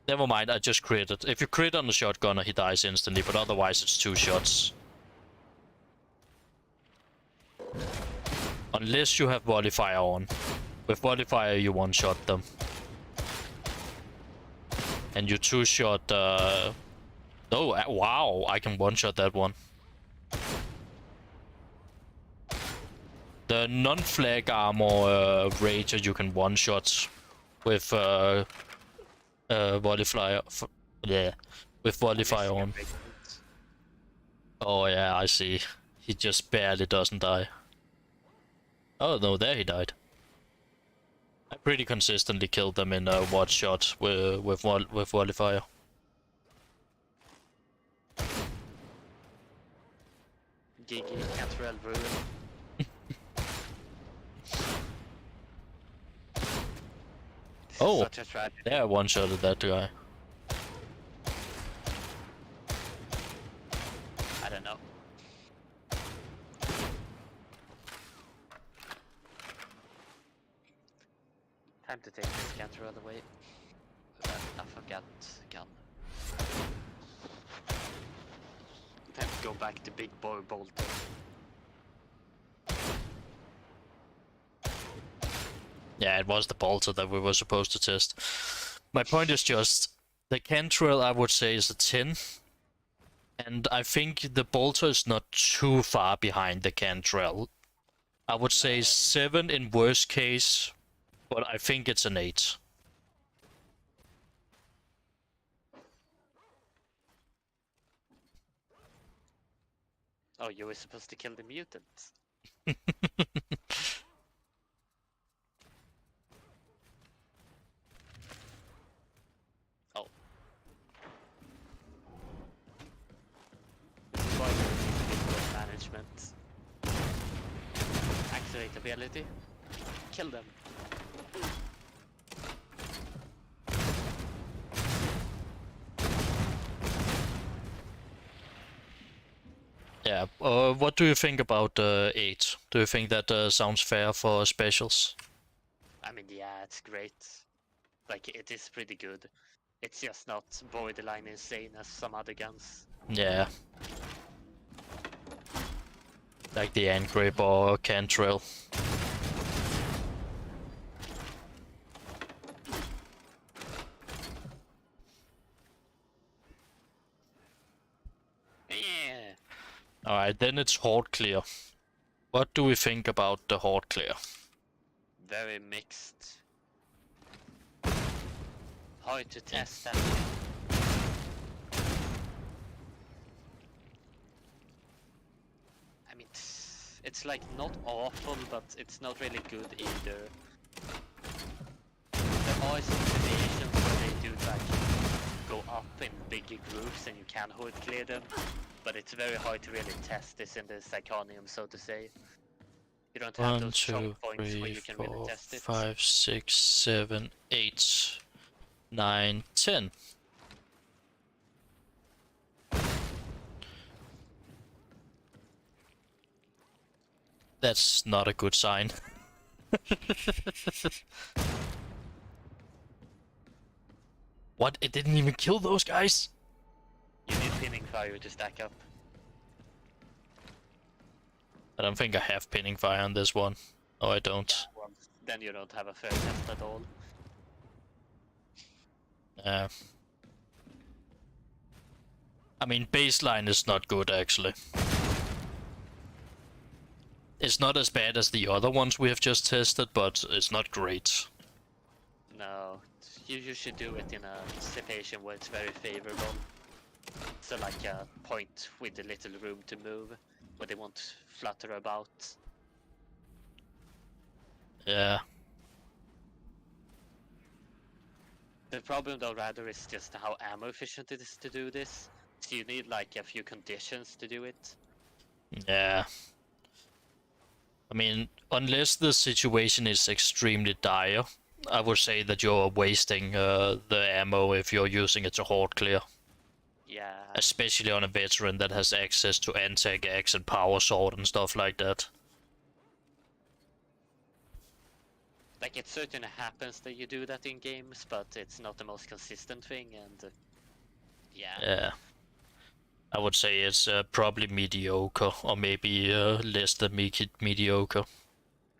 Never mind, I just critted. If you crit on the shotgunner, he dies instantly, but otherwise it's 2 shots. Unless you have Volifier on. With Volifier you one-shot them. And you 2-shot... Oh, wow, I can one-shot that one. The non-flag armor Rager you can one-shot with Volifier. Yeah, with Volifier on. Oh yeah, I see. He just barely doesn't die. Oh no, there he died. I pretty consistently killed them in a one shot with Volifier. GG, Cantarell Ruin. Oh, Such a tragedy. yeah, I one-shotted that guy. I don't know. Time to take this Cantarell away. I forgot gun. Time to go back to big boy bolter. Yeah, it was the bolter that we were supposed to test. My point is just, the Cantarell I would say is a 10. And I think the bolter is not too far behind the Cantarell. I would say 7 in worst case, but I think it's an 8. Oh, you were supposed to kill the mutant. Oh. Management. Activate ability. Kill them. Yeah, what do you think about 8? Do you think that sounds fair for specials? I mean, yeah, it's great. Like, it is pretty good. It's just not borderline insane as some other guns. Yeah. Like the Ant Grip or Cantrell. Yeah. Alright, then it's Horde Clear. What do we think about the Horde Clear? Very mixed. Hard to test that. I mean, it's like not awful, but it's not really good either. There are some situations where they do like go up in bigger groups and you can horde clear them, but it's very hard to really test this in the Psychonium, so to say. You don't have 1, those 2, choke points where 3, you can really 4, test it. 5, 6, 7, 8, 9, 10. That's not a good sign. What? It didn't even kill those guys? You need pinning fire to stack up. I don't think I have pinning fire on this one. No, I don't. Well, then you don't have a fair test at all. I mean, baseline is not good, actually. It's not as bad as the other ones we have just tested, but it's not great. No, you should do it in a situation where it's very favorable. So like a point with a little room to move, where they won't flutter about. Yeah. The problem though rather is just how ammo efficient it is to do this. So you need like a few conditions to do it. Yeah. I mean, unless the situation is extremely dire, I would say that you're wasting the ammo if you're using it to horde clear. Yeah. Especially on a veteran that has access to anti axe and power sword and stuff like that. Like it certainly happens that you do that in games, but it's not the most consistent thing, and yeah. Yeah. I would say it's probably mediocre, or maybe less than mediocre.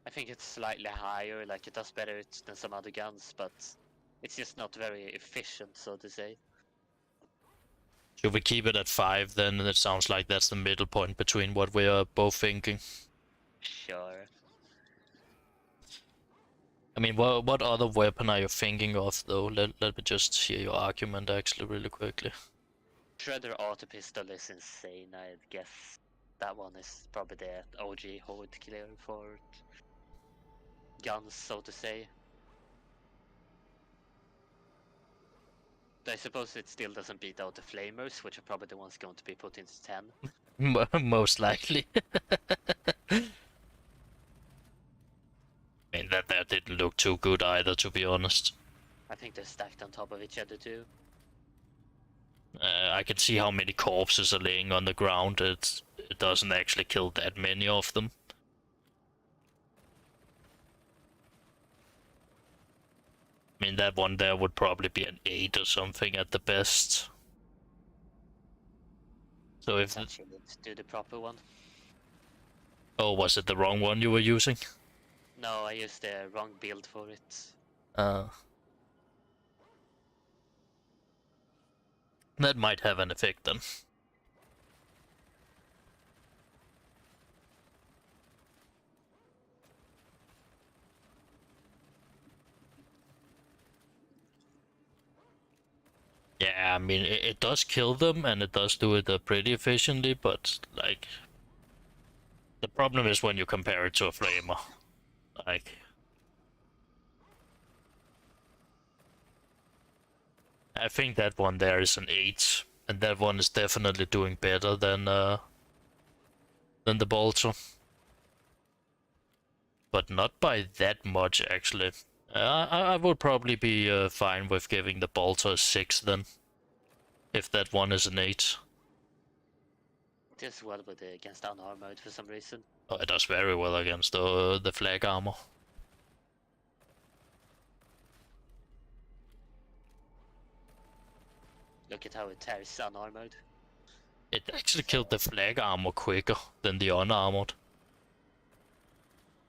I think it's slightly higher, like it does better than some other guns, but it's just not very efficient, so to say. Should we keep it at 5 then? It sounds like that's the middle point between what we are both thinking. Sure. I mean, what other weapon are you thinking of, though? Let me just hear your argument, actually, really quickly. Shredder auto pistol is insane, I guess. That one is probably the OG horde killer for guns, so to say. I suppose it still doesn't beat out the flamers, which are probably the ones going to be put into 10. Most likely. I mean, that didn't look too good either, to be honest. I think they're stacked on top of each other too. I can see how many corpses are laying on the ground. It doesn't actually kill that many of them. I mean, that one there would probably be an 8 or something at the best. So if... Actually, let's do the proper one. Oh, was it the wrong one you were using? No, I used the wrong build for it. That might have an effect then. Yeah, I mean, it does kill them, and it does do it pretty efficiently, but, like... The problem is when you compare it to a flamer. Like... I think that one there is an 8, and that one is definitely doing better than the bolter. But not by that much, actually. I would probably be fine with giving the bolter a 6 then, if that one is an 8. It does well with against unarmored for some reason. Oh, it does very well against the flag armor. Look at how it tears unarmored. It actually killed the flag armor quicker than the unarmored.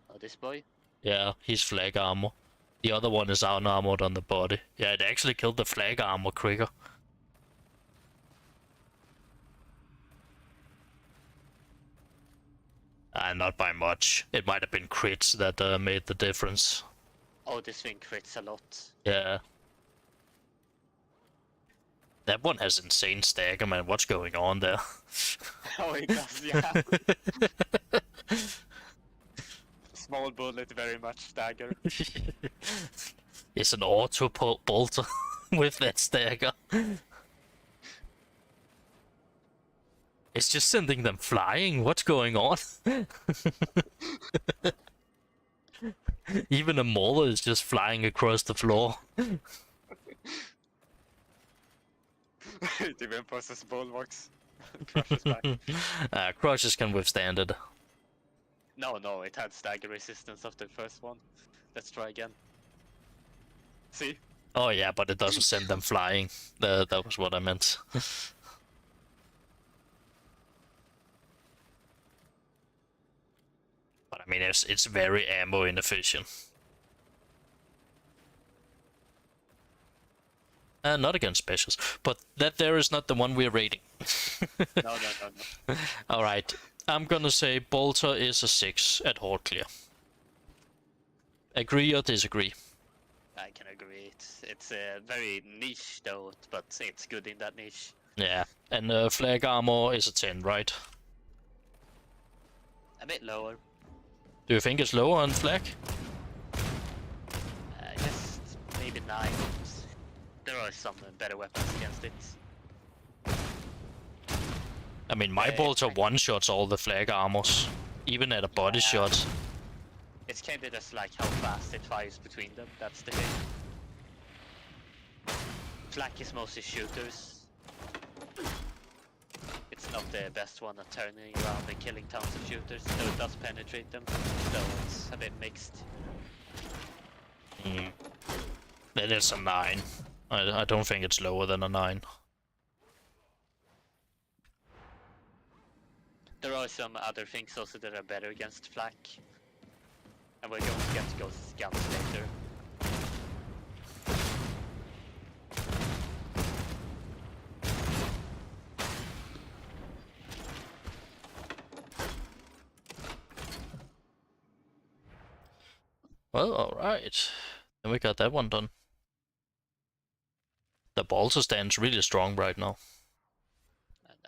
Oh, this boy? Yeah, he's flag armor. The other one is unarmored on the body. Yeah, it actually killed the flag armor quicker. Not by much. It might have been crits that made the difference. Oh, this thing crits a lot. Yeah. That one has insane stagger, man. What's going on there? Oh, it does, yeah. Small bullet, very much stagger. It's an auto bolter with that stagger. It's just sending them flying. What's going on? Even a mauler is just flying across the floor. It even possesses bulwarks. Crushes back. Crushes can withstand it. No, it had stagger resistance of the first one. Let's try again. See? Oh yeah, but it doesn't send them flying. That was what I meant. But I mean, it's very ammo inefficient. Not against specials, but that there is not the one we're rating. No. All right, I'm gonna say bolter is a 6 at horde clear. Agree or disagree? I can agree. It's very niche though, but it's good in that niche. Yeah, and flag armor is a 10, right? A bit lower. Do you think it's lower on flag? Just maybe 9. There are some better weapons against it. I mean, my bolter one-shots all the flag armors, even at a body shot. It's kind of just like how fast it fires between them, that's the thing. Flak is mostly shooters. It's not the best one at turning around and killing tons of shooters, though it does penetrate them, so it's a bit mixed. That is a 9. I don't think it's lower than a 9. There are some other things also that are better against flak. And we're going to get to go guns later. Well, alright. Then we got that one done. The bolter stands really strong right now.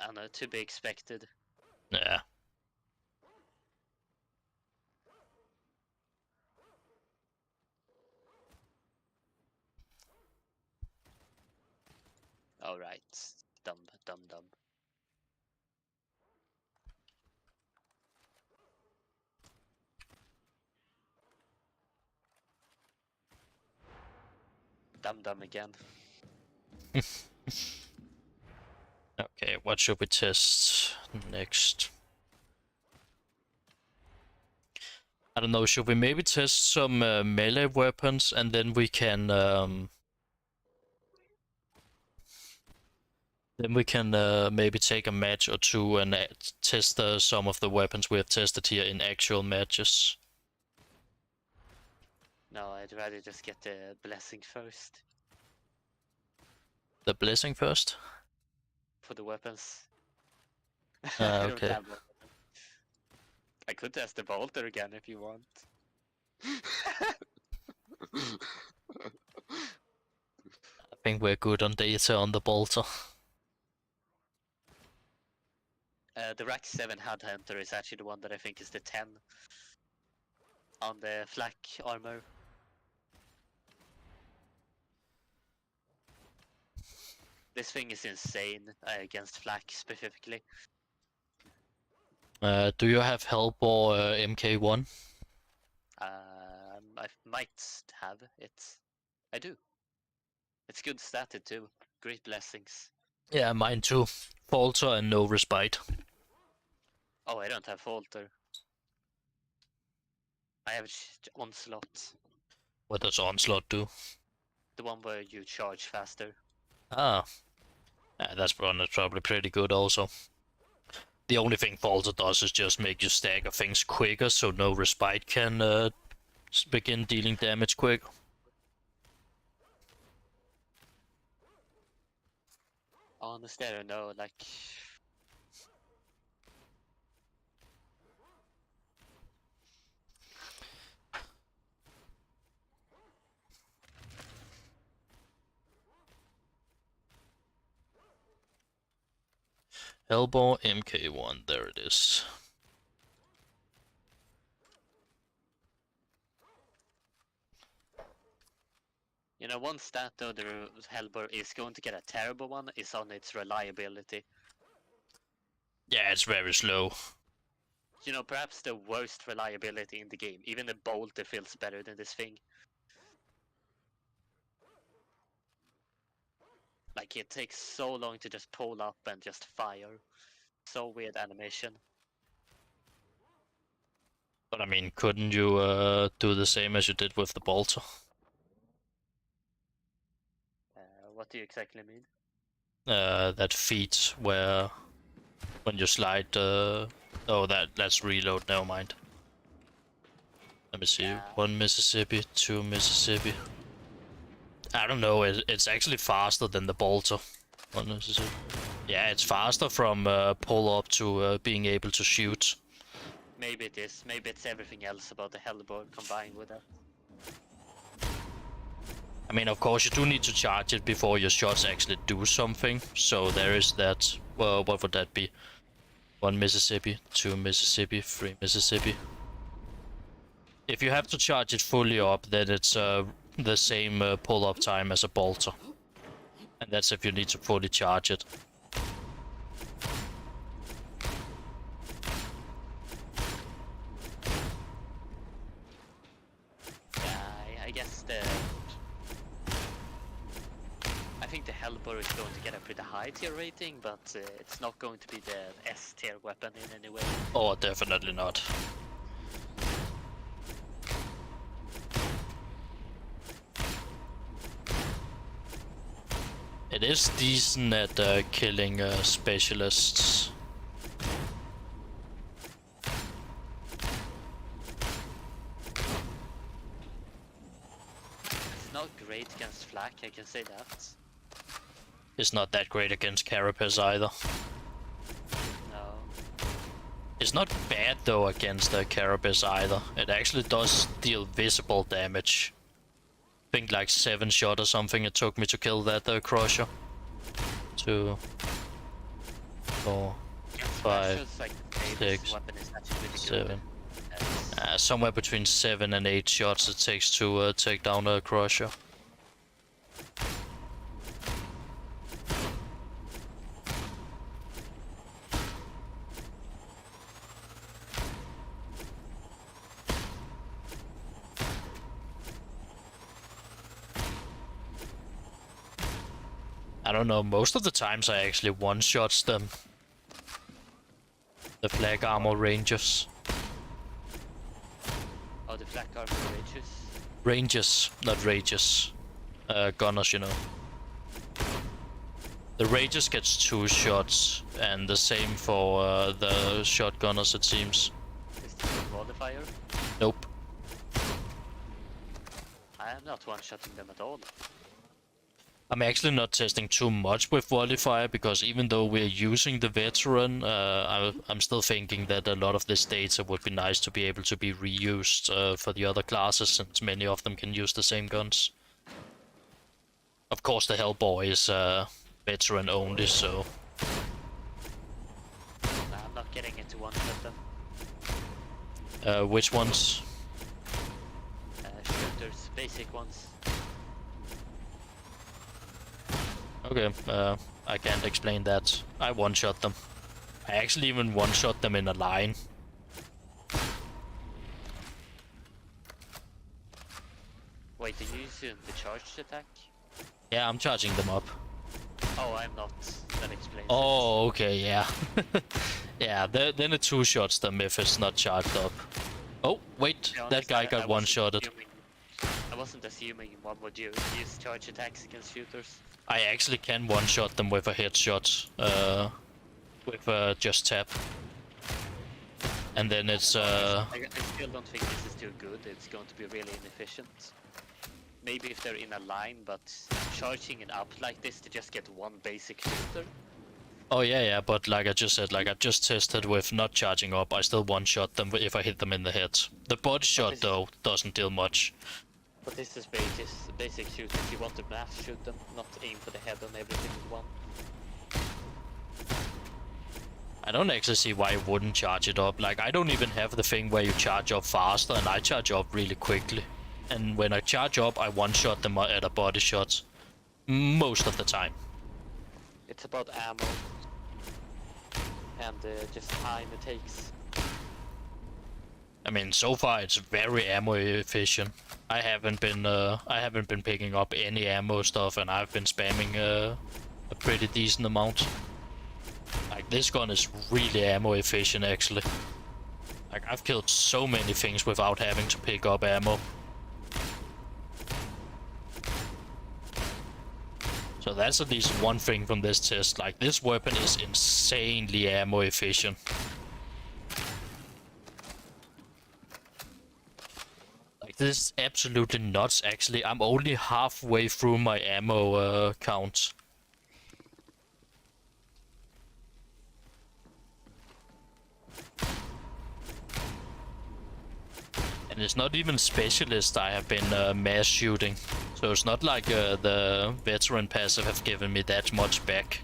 And to be expected. Yeah. Alright. Dumb. Dumb again. Okay, what should we test next? I don't know, should we maybe test some melee weapons and then we can maybe take a match or two and test some of the weapons we have tested here in actual matches. No, I'd rather just get the blessing first. The blessing first? For the weapons. I don't Okay. have one. I could test the bolter again if you want. I think we're good on data on the bolter. The Rack 7 Headhunter is actually the one that I think is the 10 on the flak armor. This thing is insane against flak specifically. Do you have help or MK1? I might have it. I do. It's good statted too. Great blessings. Yeah, mine too. Falter and no respite. Oh, I don't have falter. I have onslaught. What does Onslaught do? The one where you charge faster. Ah, that's probably pretty good also. The only thing Falter does is just make you stagger things quicker, so no respite can begin dealing damage quick. Honestly, I don't know, like... Hellbore MK1, there it is. You know, one stat though the Hellbore is going to get a terrible one is on its reliability. Yeah, it's very slow. You know, perhaps the worst reliability in the game. Even the bolter feels better than this thing. Like, it takes so long to just pull up and just fire. So weird animation. But I mean, couldn't you do the same as you did with the bolter? What do you exactly mean? That feat where when you slide oh, that's reload, never mind. Let me see. Yeah. 1 Mississippi, 2 Mississippi. I don't know, it's actually faster than the bolter. 1 Mississippi. Yeah, it's faster from pull up to being able to shoot. Maybe it is. Maybe it's everything else about the Hellbore combined with that. I mean, of course, you do need to charge it before your shots actually do something. So there is that. Well, what would that be? 1 Mississippi, 2 Mississippi, 3 Mississippi. If you have to charge it fully up, then it's the same pull-up time as a bolter. And that's if you need to fully charge it. Yeah, I guess I think the Hellbore is going to get a pretty high tier rating, but it's not going to be the S tier weapon in any way. Oh, definitely not. It is decent at killing specialists. It's not great against flak, I can say that. It's not that great against Carapace either. No. It's not bad though against Carapace either. It actually does deal visible damage. I think like 7 shot or something it took me to kill that Crusher. 2, 4, 5, Crusher's, like, Davis 6, weapon is actually really 7. good. Somewhere between 7 and 8 shots it takes to take down a Crusher. I don't know, most of the times I actually one-shots them. The flag armor rangers. Oh, the flak armor rages. Rangers, not rages. Gunners, you know. The rages gets 2 shots, and the same for the shotgunners, it seems. Is this a modifier? Nope. I am not one-shotting them at all. I'm actually not testing too much with Volifier, because even though we're using the veteran, I'm still thinking that a lot of this data would be nice to be able to be reused for the other classes, since many of them can use the same guns. Of course, the Hellboy is veteran only, so... Nah, I'm not getting into one-shot them. Which ones? Shooters, basic ones. Okay, I can't explain that. I one-shot them. I actually even one-shot them in a line. Wait, are you using the charged attack? Yeah, I'm charging them up. Oh, I'm not. That explains it. Oh, okay, yeah. Yeah, then it two-shots them if it's not charged up. Oh, wait, To be that honest, guy I got wasn't one-shotted. I wasn't assuming one would use charge attacks against shooters. I actually can one-shot them with a headshot, with just tap. And then it's, I still don't think this is too good. It's going to be really inefficient. Maybe if they're in a line, but charging it up like this to just get one basic shooter. Oh yeah, but like I just said, like I just tested with not charging up, I still one-shot them if I hit them in the head. The body shot, though, doesn't deal much. But this is basic shooters. You want to mass shoot them, not aim for the head on every single one. I don't actually see why you wouldn't charge it up. Like, I don't even have the thing where you charge up faster, and I charge up really quickly. And when I charge up, I one-shot them at a body shot. Most of the time. It's about ammo. And just time it takes. I mean, so far it's very ammo efficient. I haven't been picking up any ammo stuff, and I've been spamming a pretty decent amount. Like, this gun is really ammo efficient, actually. Like, I've killed so many things without having to pick up ammo. So that's at least one thing from this test. Like, this weapon is insanely ammo efficient. Like, this is absolutely nuts, actually. I'm only halfway through my ammo count. And it's not even specialist I have been mass shooting. So it's not like the veteran passive have given me that much back.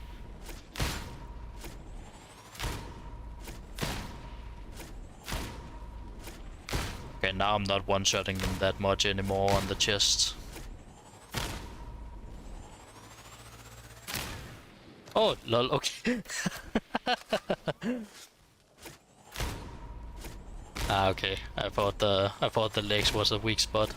Okay, now I'm not one-shotting them that much anymore on the chest. Oh, lol, okay. Ah, okay. I thought the legs was a weak spot.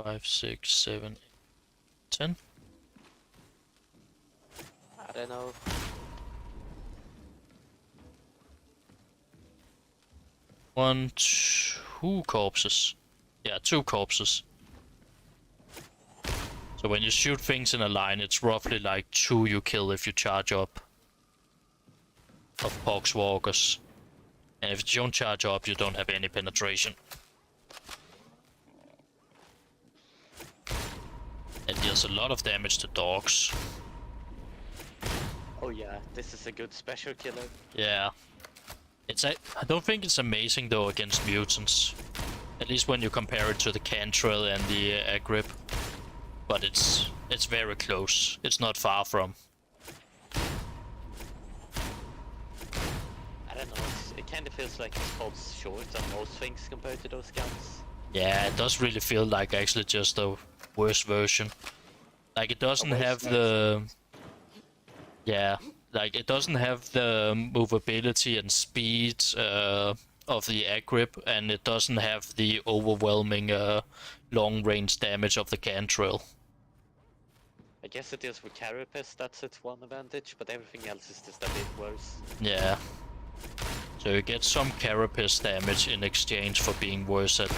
Five, 6, 7, 8, 10. I don't know. One, two corpses. Yeah, 2 corpses. So when you shoot things in a line, it's roughly like 2 you kill if you charge up. Of poxwalkers. And if you don't charge up, you don't have any penetration. It deals a lot of damage to dogs. Oh yeah, this is a good special killer. Yeah. I don't think it's amazing though against mutants. At least when you compare it to the Cantrell and the Agrip. But it's very close. It's not far from. I don't know, it kind of feels like it falls short on most things compared to those guns. Yeah, it does really feel like actually just a worse version. Like, it doesn't have the... Yeah, like, it doesn't have the movability and speed of the Agrip, and it doesn't have the overwhelming long-range damage of the Cantrell. I guess it deals with Carapace, that's its one advantage, but everything else is just a bit worse. Yeah. So you get some carapace damage in exchange for being worse at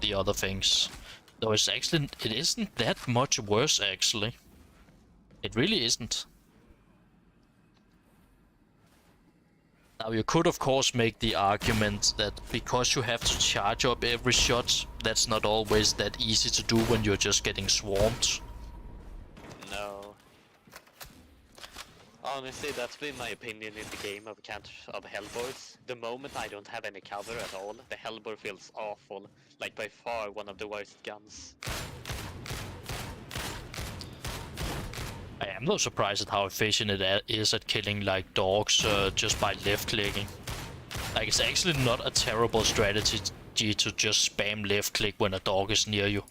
the other things. Though it isn't that much worse, actually. It really isn't. Now you could of course make the argument that because you have to charge up every shot, that's not always that easy to do when you're just getting swarmed. No. Honestly, that's been my opinion in the game of Hellboars. The moment I don't have any cover at all, the Hellboar feels awful. Like by far one of the worst guns. I am not surprised at how efficient it is at killing like dogs just by left clicking. Like, it's actually not a terrible strategy to just spam left click when a dog is near you.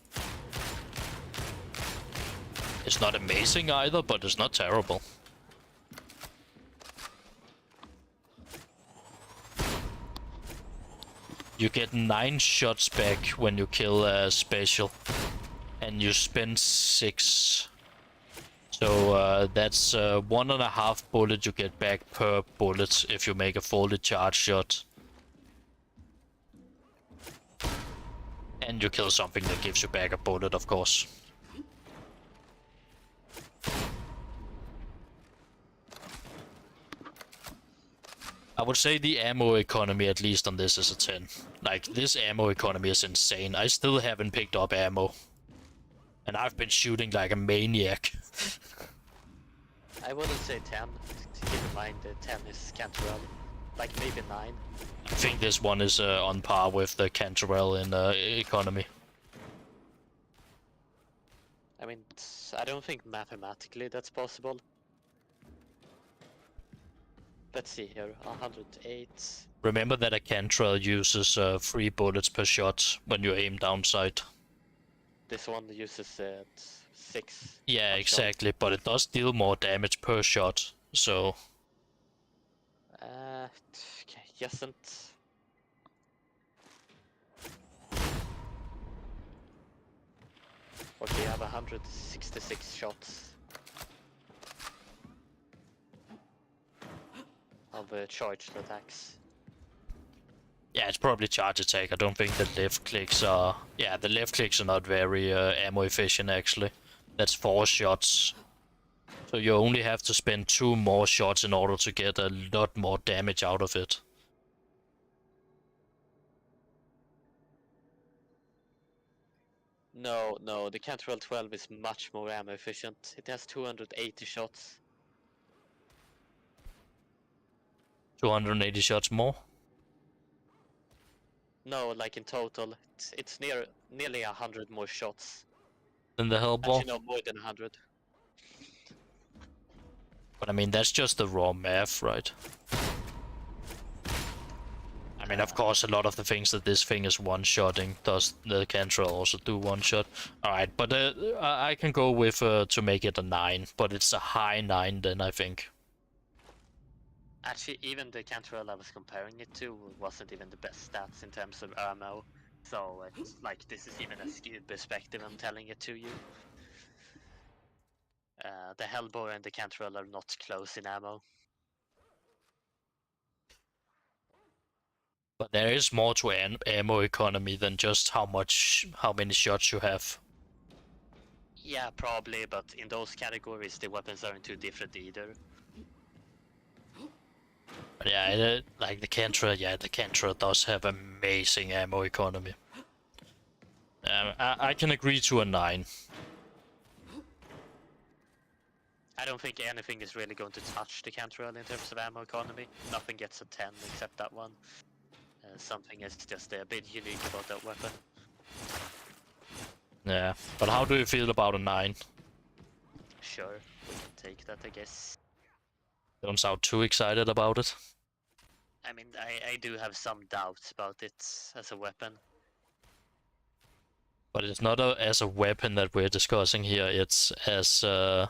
It's not amazing either, but it's not terrible. You get 9 shots back when you kill a special, and you spend 6. So that's 1.5 bullet you get back per bullet if you make a fully charged shot. And you kill something that gives you back a bullet, of course. I would say the ammo economy, at least on this, is a 10. Like, this ammo economy is insane. I still haven't picked up ammo. And I've been shooting like a maniac. I wouldn't say 10. Keep in mind that 10 is Cantrell. Like maybe 9. I think this one is on par with the Cantrell in economy. I mean, I don't think mathematically that's possible. Let's see here, 108. Remember that a Cantrell uses 3 bullets per shot when you aim down sight. This one uses 6. Yeah, per exactly, but it does deal more damage per shot, so... Okay, yesn't. Okay, I have 166 shots. Of charged attacks. Yeah, it's probably charge attack. I don't think the left clicks are... Yeah, the left clicks are not very ammo efficient, actually. That's 4 shots. So you only have to spend 2 more shots in order to get a lot more damage out of it. No, the Cantrell 12 is much more ammo efficient. It has 280 shots. 280 shots more? No, like in total, it's nearly 100 more shots. Than the Hellball? Actually, no, more than 100. But I mean, that's just the raw math, right? I mean, of course, a lot of the things that this thing is one-shotting does the Cantrell also do one-shot. Alright, but I can go with to make it a 9, but it's a high 9 then, I think. Actually, even the Cantrell I was comparing it to wasn't even the best stats in terms of ammo. So it's like, this is even a skewed perspective I'm telling it to you. The Hellboy and the Cantrell are not close in ammo. But there is more to ammo economy than just how many shots you have. Yeah, probably, but in those categories the weapons aren't too different either. But yeah, like the Cantrell does have amazing ammo economy. I can agree to a 9. I don't think anything is really going to touch the Cantrell in terms of ammo economy. Nothing gets a 10 except that one. Something is just a bit unique about that weapon. Yeah, but how do you feel about a 9? Sure, we can take that, I guess. Don't sound too excited about it. I mean, I do have some doubts about it as a weapon. But it's not as a weapon that we're discussing here, it's as... I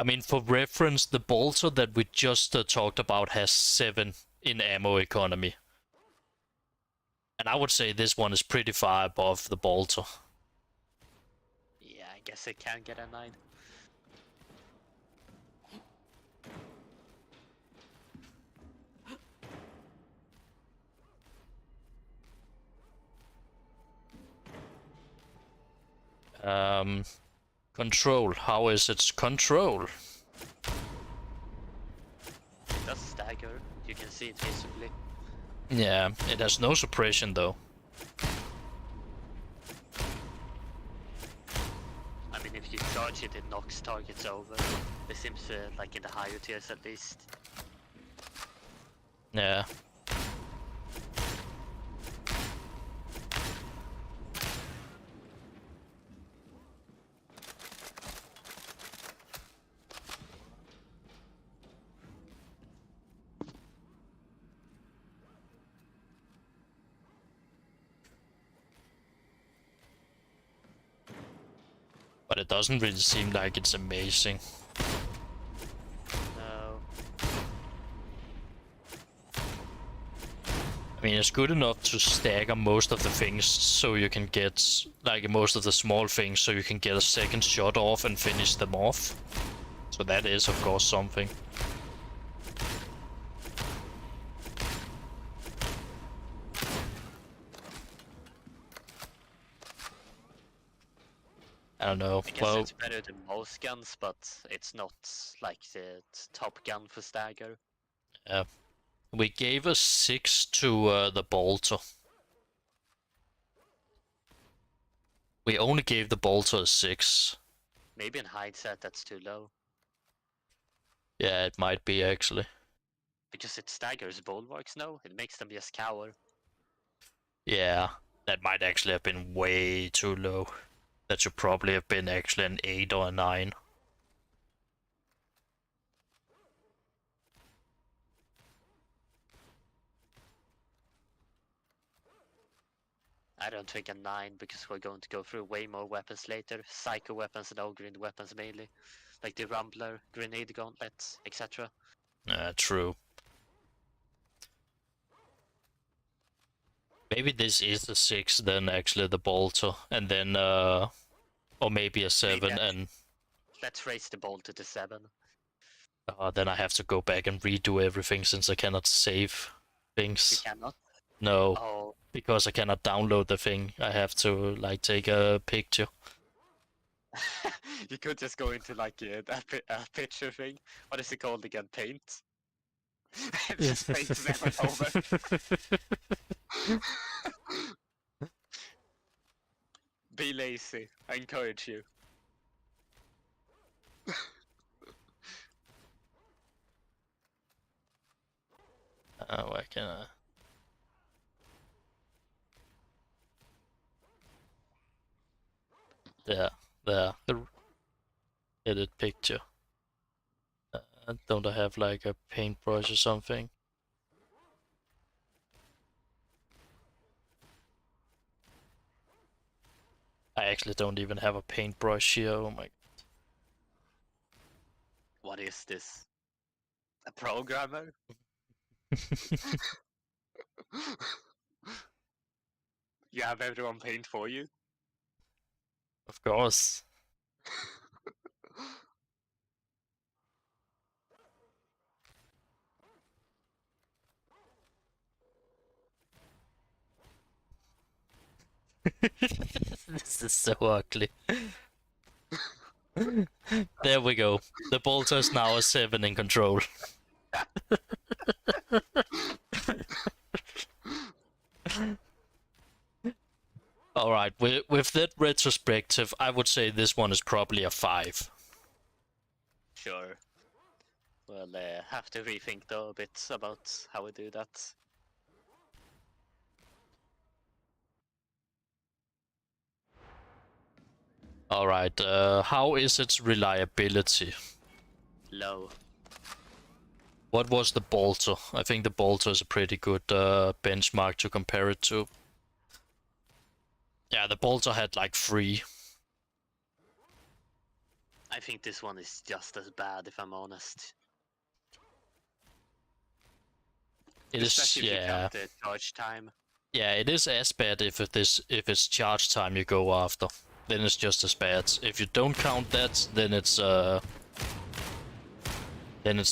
mean, for reference, the bolter that we just talked about has 7 in ammo economy. And I would say this one is pretty far above the bolter. Yeah, I guess it can get a 9. Control. How is its control? It does stagger, you can see it visibly. Yeah, it has no suppression though. I mean, if you charge it, it knocks targets over. It seems like in the higher tiers at least. Yeah. But it doesn't really seem like it's amazing. No. I mean, it's good enough to stagger most of the things so you can get, like, most of the small things so you can get a second shot off and finish them off. So that is, of course, something. I don't know. I guess Well, it's better than most guns, but it's not like the top gun for stagger. yeah. We gave a 6 to the bolter. We only gave the bolter a 6. Maybe in hindsight that's too low. Yeah, it might be actually. Because it staggers bulwarks, no? It makes them just cower. Yeah, that might actually have been way too low. That should probably have been actually an 8 or a 9. I don't think a 9 because we're going to go through way more weapons later. Psycho weapons and all-green weapons mainly. Like the Rumbler, Grenade Gauntlet, etc. True. Maybe this is a 6 then actually, the bolter. And then, or maybe a 7 Maybe and... Let's raise the bolter to 7. then I have to go back and redo everything since I cannot save You things. cannot? No, Oh, because I cannot download the thing. I have to, like, take a picture. you could just go into like that picture thing. What is it called again? Paint? Just paint them over. Be lazy. I encourage you. Where can I... There, the edit picture. Don't I have like a paintbrush or something? I actually don't even have a paintbrush here, oh my... What is this? A programmer? You have everyone paint for you? Of course. This is so ugly. There we go. The bolter is now a 7 in control. Alright, with that retrospective, I would say this one is probably a 5. Sure. Well, have to rethink though a bit about how we do that. Alright, how is its reliability? Low. What was the bolter? I think the bolter is a pretty good benchmark to compare it to. Yeah, the bolter had like 3. I think this one is just as bad if I'm honest. It is, Especially if you yeah. count the charge time. Yeah, it is as bad if it's charge time you go after. Then it's just as bad. If you don't count that, then it's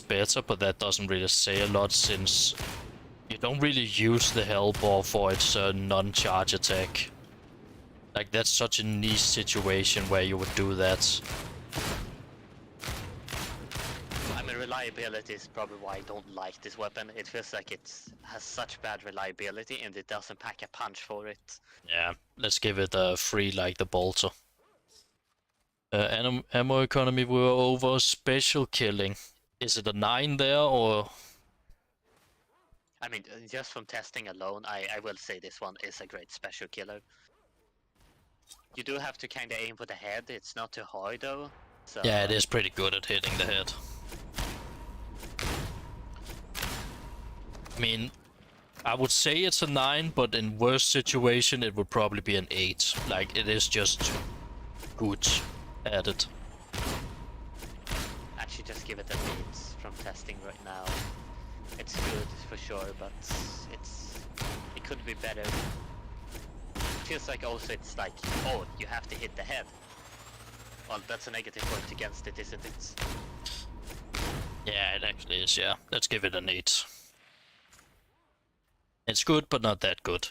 better, but that doesn't really say a lot since you don't really use the Hellbore for its non-charge attack. Like, that's such a niche situation where you would do that. I mean, reliability is probably why I don't like this weapon. It feels like it has such bad reliability and it doesn't pack a punch for it. Yeah, let's give it a 3 like the bolter. Ammo economy, we were over. Special killing. Is it a 9 there, or... I mean, just from testing alone, I will say this one is a great special killer. You do have to kind of aim for the head, it's not too hard though. So... Yeah, it is pretty good at hitting the head. I mean, I would say it's a 9, but in worst situation it would probably be an 8. Like, it is just good added. Actually, just give it a beat from testing right now. It's good for sure, but it could be better. It feels like also it's like, oh, you have to hit the head. Well, that's a negative point against it, isn't it? Yeah, it actually is, yeah. Let's give it an 8. It's good, but not that good.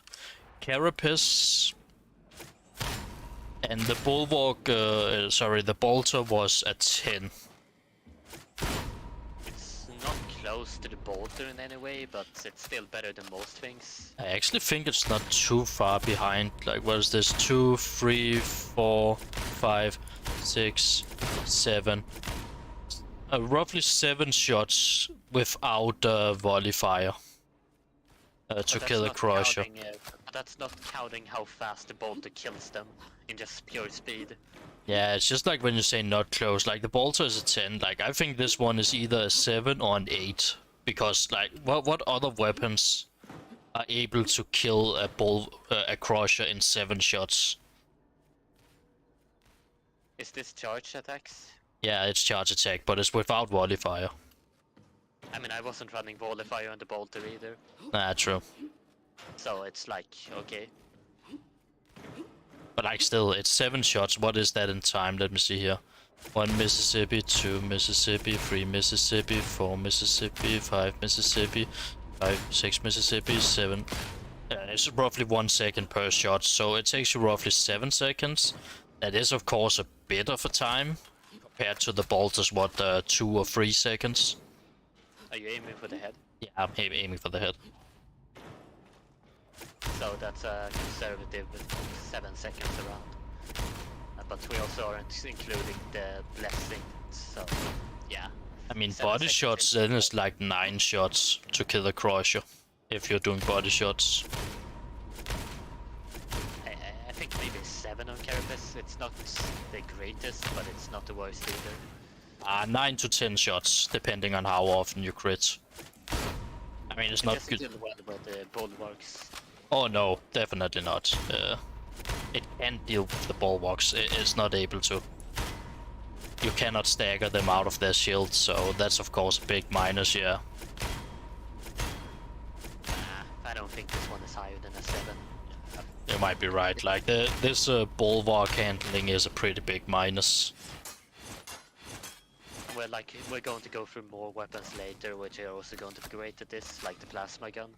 Carapace and the Bulwark, the Bolter was at 10. It's not close to the bolter in any way, but it's still better than most things. I actually think it's not too far behind. Like, what is this? 2, 3, 4, 5, 6, 7. Roughly 7 shots without volley fire to kill a crusher. That's not counting how fast the bolter kills them in just pure speed. Yeah, it's just like when you say not close. Like the bolter is a 10. Like I think this one is either a 7 or an 8 because like what other weapons are able to kill a crusher in 7 shots? Is this charge attacks? Yeah, it's charge attack, but it's without volley fire. I mean, I wasn't running volley fire on the bolter either, Nah, true. so it's like okay. But like still, it's 7 shots. What is that in time? Let me see here. 1 Mississippi, 2 Mississippi, 3 Mississippi, 4 Mississippi, 5 Mississippi, 5, 6 Mississippi, 7. It's roughly 1 second per shot, so it takes you roughly 7 seconds. That is of course a bit of a time compared to the bolters, what, 2 or 3 seconds. Are you aiming for the head? Yeah, I'm aiming for the head. So that's a conservative 7 seconds around. But we also aren't including the blessing, so yeah. I mean, 7 body seconds shots into then is like 9 shots to kill a crusher if you're doing body shots. I think maybe 7 on Carapace. It's not the greatest, but it's not the worst either. 9 to 10 shots, depending on how often you crit. I mean, it's It not just good. did well with the bulwarks. Oh no, definitely not. It can't deal with the bulwarks. It's not able to. You cannot stagger them out of their shield, so that's of course a big minus, yeah. I don't think this one is higher than a 7. You might be right. Like this bulwark handling is a pretty big minus. Well, like, we're going to go through more weapons later, which are also going to be great at this, like the plasma gun.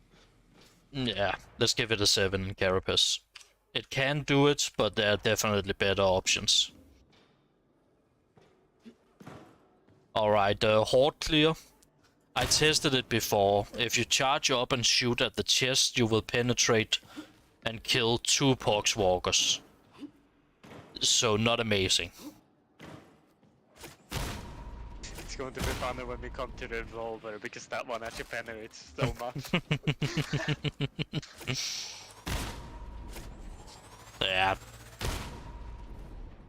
Yeah, let's give it a 7 in Carapace. It can do it, but there are definitely better options. Alright, Horde Clear. I tested it before. If you charge up and shoot at the chest, you will penetrate and kill 2 Poxwalkers. So, not amazing. It's going to be funny when we come to the revolver, because that one actually penetrates so much. Yeah.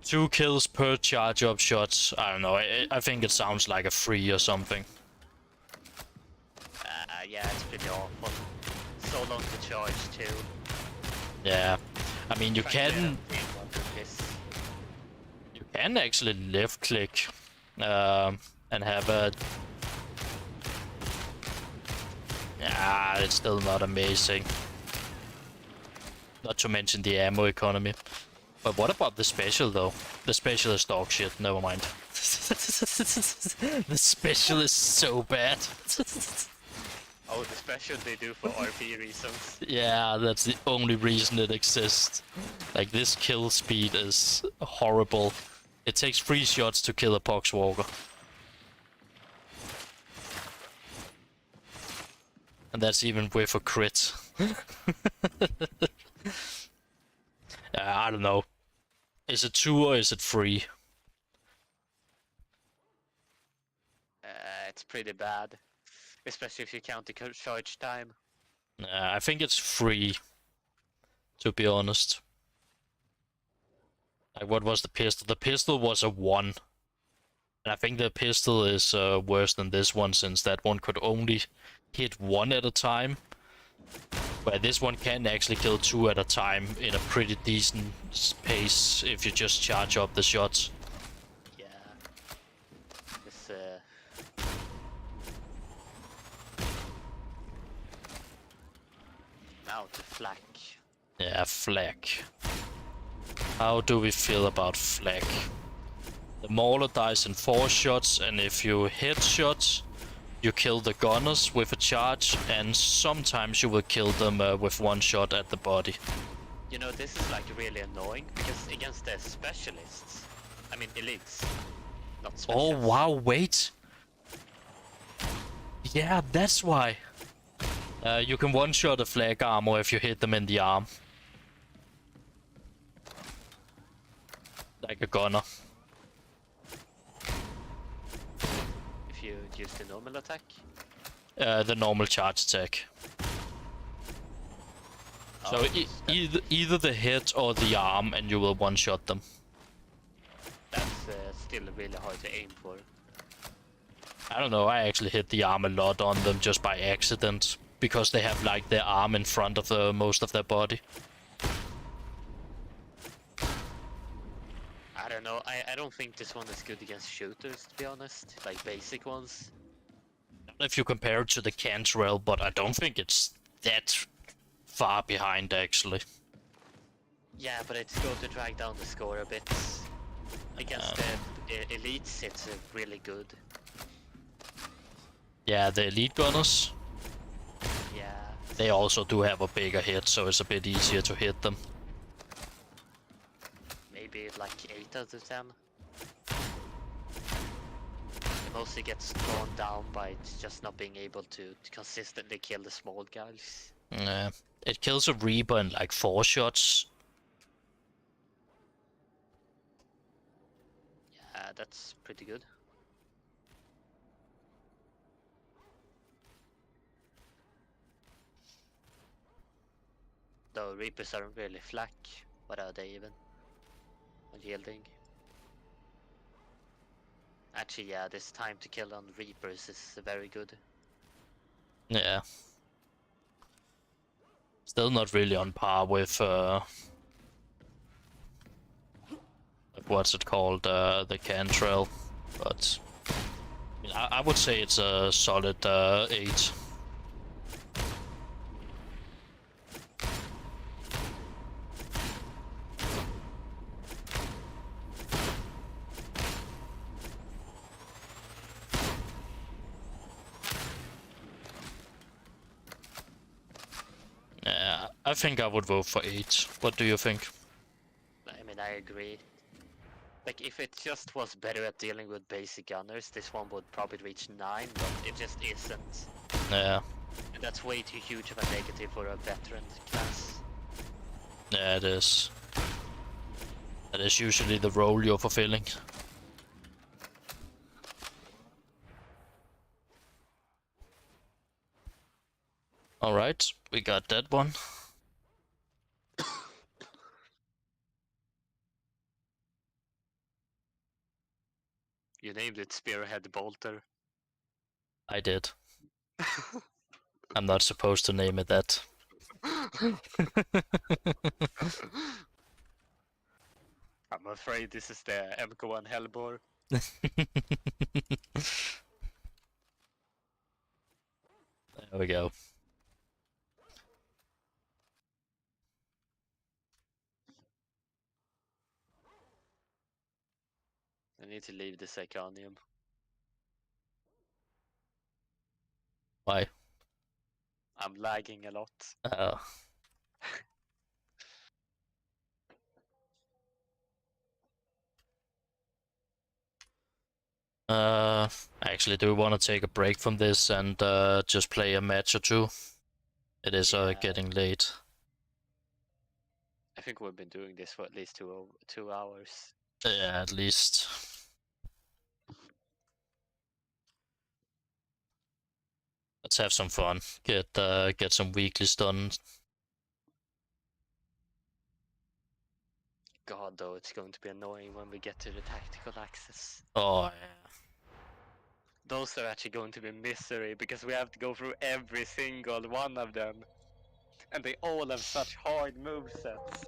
2 kills per charge up shots. I don't know. I think it sounds like a 3 or something. Yeah, it's pretty awful. So long to charge too. Yeah. I mean, you Frankly, you can actually left click and have a. Yeah, it's still not amazing. Not to mention the ammo economy. But what about the special though? The special is dog shit, never mind. The special is so bad. Oh, the special they do for RP reasons. Yeah, that's the only reason it exists. Like, this kill speed is horrible. It takes 3 shots to kill a Poxwalker. And that's even with a crit. I don't know. Is it 2 or is it 3? It's pretty bad. Especially if you count the charge time. I think it's 3. To be honest. Like, what was the pistol? The pistol was a 1. And I think the pistol is worse than this one, since that one could only hit 1 at a time. Where this one can actually kill 2 at a time in a pretty decent pace if you just charge up the shots. Now to flak. Yeah, flak. How do we feel about flak? The Mauler dies in 4 shots, and if you headshot, you kill the gunners with a charge, and sometimes you will kill them with 1 shot at the body. You know, this is like really annoying because against the specialists, I mean elites, not Oh specials. wow, wait. Yeah, that's why. You can 1-shot a flag armor if you hit them in the arm. Like a gunner. If you use the normal attack. The normal charge attack. So either the head or the arm, and you will 1-shot them. That's still really hard to aim for. I don't know, I actually hit the arm a lot on them just by accident. Because they have like their arm in front of most of their body. I don't know, I don't think this one is good against shooters, to be honest. Like basic ones. Not if you compare it to the Cantrell, but I don't think it's that far behind actually. Yeah, but it's going to drag down the score a bit. Against the elites, it's really good. Yeah, the elite gunners, Yeah. they also do have a bigger hit, so it's a bit easier to hit them. Maybe like 8 out of 10. It mostly gets drawn down by just not being able to consistently kill the small guys. Yeah, it kills a Reaper in like 4 shots. Yeah, that's pretty good. Though Reapers aren't really flak. What are they even? Unyielding. Actually, yeah, this time to kill on Reapers is very good. Yeah. Still not really on par with what's it called, the Cantrell, but I would say it's a solid 8. Yeah, I think I would vote for 8. What do you think? I mean, I agree. Like, if it just was better at dealing with basic gunners, this one would probably reach 9, but it just isn't. Yeah, And that's way too huge of a negative for a veteran class. yeah, it is. That is usually the role you're fulfilling. Alright, we got that one. You named it Spearhead Bolter. I did. I'm not supposed to name it that. I'm afraid this is the MK1 Hellbore. There we go. I need to leave the Psychonium. Why? I'm lagging a lot. Oh. I actually do want to take a break from this and just play a match or 2. It is Yeah. getting late. I think we've been doing this for at least 2 hours. Yeah, at least. Let's have some fun. Get some weeklies done. God, though, it's going to be annoying when we get to the tactical axis. Oh yeah. Those are actually going to be misery because we have to go through every single one of them. And they all have such hard movesets.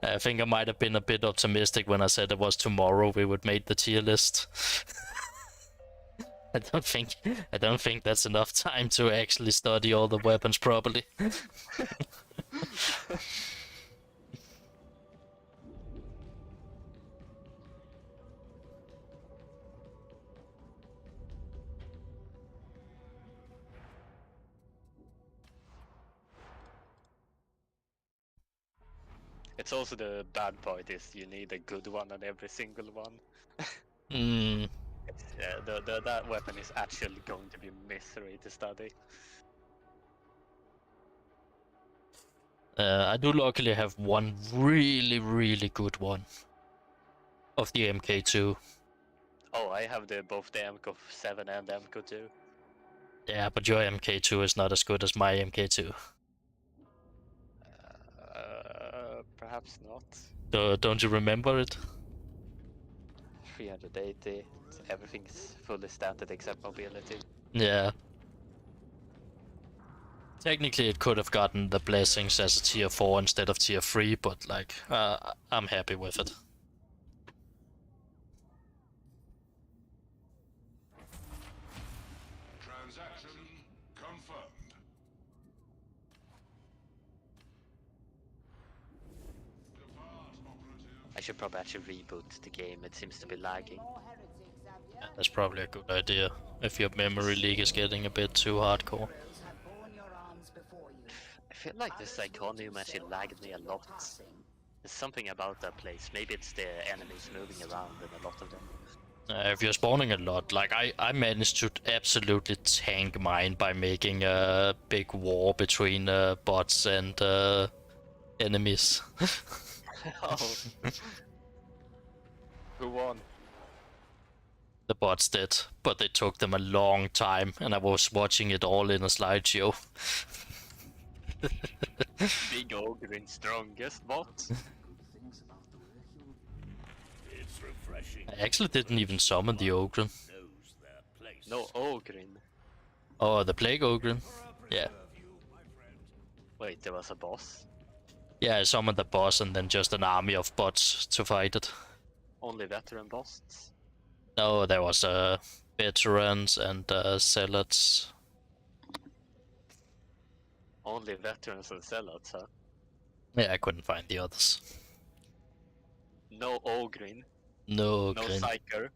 I think I might have been a bit optimistic when I said it was tomorrow we would make the tier list. I don't think that's enough time to actually study all the weapons properly. It's also the bad part is you need a good one on every single one. Hmm. That weapon is actually going to be misery to study. I do luckily have one really, really good one of the MK2. Oh, I have both the MK7 and the MK2. Yeah, but your MK2 is not as good as my MK2. Perhaps not. Don't you remember it? 380. Everything's fully standard except mobility. Yeah. Technically, it could have gotten the blessings as a tier 4 instead of tier 3, but like, I'm happy with it. Transaction confirmed. I should probably actually reboot the game. It seems to be lagging. Yeah, that's probably a good idea if your memory leak is getting a bit too hardcore. Heroes have borne your arms before you. I feel like this Iconium actually lagged me a lot. There's something about that place. Maybe it's the enemies moving around and a lot of them. If you're spawning a lot, like I managed to absolutely tank mine by making a big war between bots and enemies. Oh. Who won? The bots did, but it took them a long time, and I was watching it all in a slideshow. Big Ogre strongest bot. It's refreshing. I actually didn't even summon the Ogre. Knows their place. No Ogrin. Oh, the Plague Ogre? Yeah. Wait, there was a boss? Yeah, I summoned the boss and then just an army of bots to fight it. Only veteran boss? No, there was veterans and zealots. Only veterans and zealots, huh? Yeah, I couldn't find the others. No Ogrin. No, No Grin. Psyker.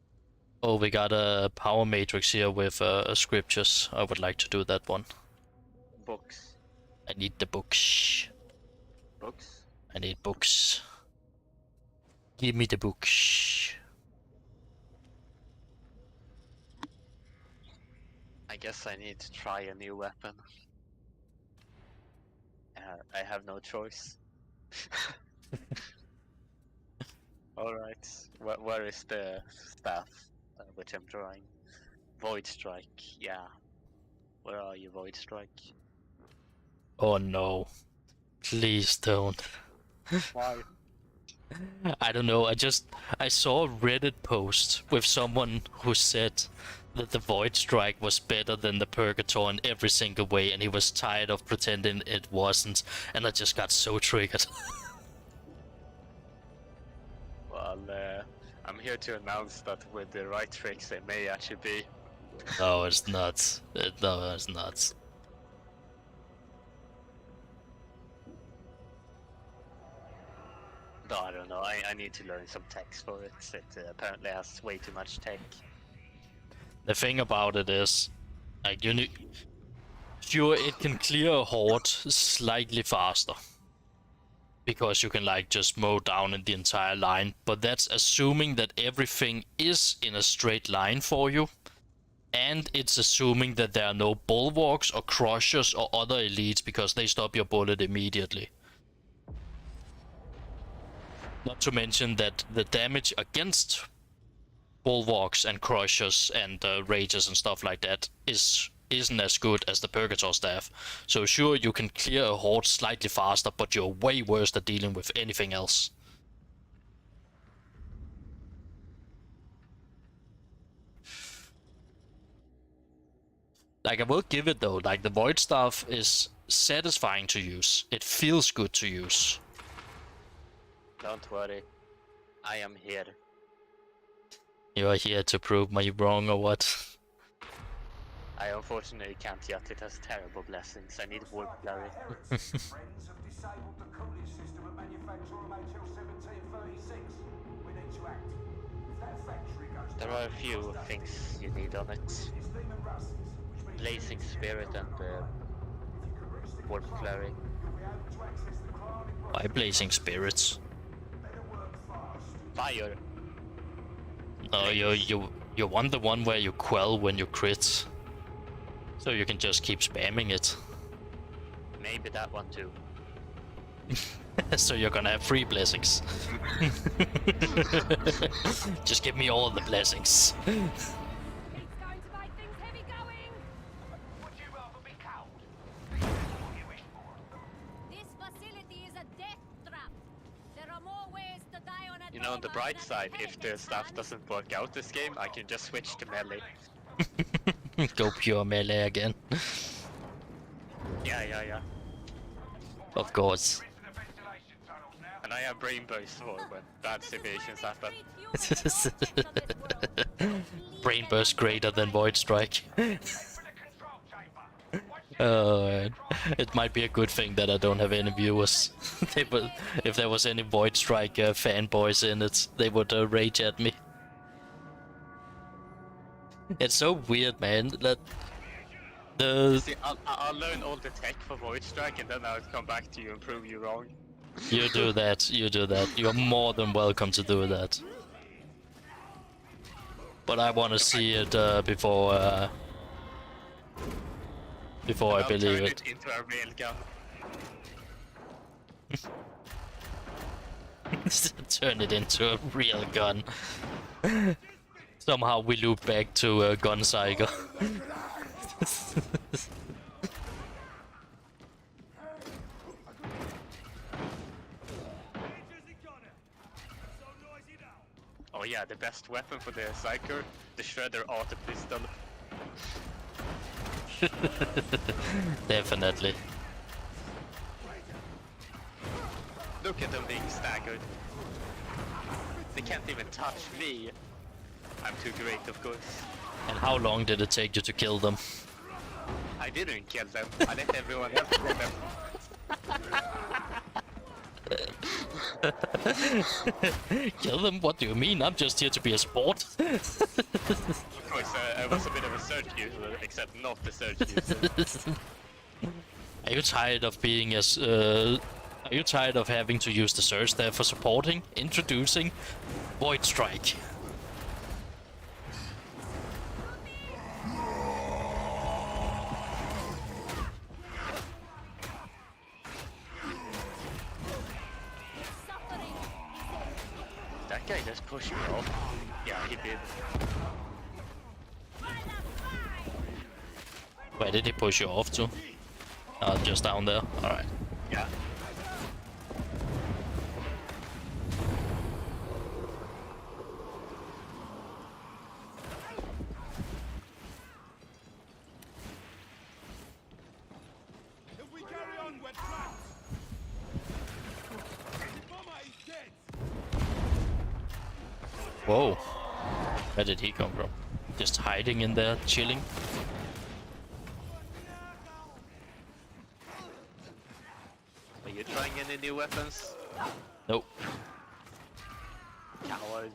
Oh, we got a power matrix here with scriptures. I would like to do that one. Books. I need the books. Books? I need books. Give me the books. I guess I need to try a new weapon. I have no choice. Alright, where is the staff which I'm trying? Void Strike, yeah. Where are you, Void Strike? Oh no. Please don't. Why? I don't know, I saw a Reddit post with someone who said that the Void Strike was better than the Purgator in every single way, and he was tired of pretending it wasn't, and I just got so triggered. Well, I'm here to announce that with the right tricks it may actually be. No, it's not. No, it's not. No, I don't know, I need to learn some techs for it. It apparently has way too much tech. The thing about it is, like, you need... Sure, it can clear a horde slightly faster. Because you can, like, just mow down in the entire line. But that's assuming that everything is in a straight line for you. And it's assuming that there are no bulwarks or crushers or other elites, because they stop your bullet immediately. Not to mention that the damage against bulwarks and crushers and rages and stuff like that isn't as good as the Purgator staff. So sure, you can clear a horde slightly faster, but you're way worse at dealing with anything else. Like, I will give it though, like, the Void Staff is satisfying to use. It feels good to use. Don't worry, I am here. You are here to prove me wrong or what? I unfortunately can't yet. It has terrible blessings. I need warp flurry. Friends have disabled the cooling system at manufacturer Hotel 1736. We need to act. If that factory goes There are a few things you need on it. it's Demon Rusts, which means Blazing Spirit and warp flurry. you'll be able to access the cryonic Why blazing spirits? better work fast. Fire. No, you want the one where you quell when you crit. So you can just keep spamming it. Maybe that one too. So you're gonna have 3 blessings. Just give me all the blessings. It's going to make things heavy going. Would you rather be cold? What you wish for? This facility is a death trap. There are more ways to die on a You know, on the Doma bright than side, if the intelligence, stuff man. doesn't work out this game, I can just switch to melee. Go pure melee again. Yeah. Of course. Into the ventilation tunnels now. And I have brain burst for when bad This is where situations they happen. treat humans like objects on this world. Brain burst greater than void strike. For the control chamber. Man. It might be a good thing that I don't have any viewers. If there was any void strike fanboys in it, they would rage at me. It's so weird, man. That the See, I'll learn all the tech for Void Strike and then I'll come back to you and prove you wrong. you do that. You're more than welcome to do that. But I want to see it before I I'll believe turn it. it into a real gun. Turn it into a real gun. Somehow we loop back to Gun Cycle. Oh yeah, the best weapon for the Psyker, the Shredder auto pistol. Definitely. Look at them being staggered. They can't even touch me. I'm too great, of course. And how long did it take you to kill them? I didn't kill them. I let everyone else kill them. Kill them? What do you mean? I'm just here to be a sport. Of course, I was a bit of a surge user, except not the surge user. Are you tired of being as are you tired of having to use the surge there for supporting? Introducing Void Strike. Suffering That guy just pushed me off. Yeah, he did. Where did he push you off to? Just down there. Alright. Yeah. If we carry on, we're trapped. Mama is dead. Whoa. Where did he come from? Just hiding in there, chilling? Are you trying any new weapons? Nope. Coward.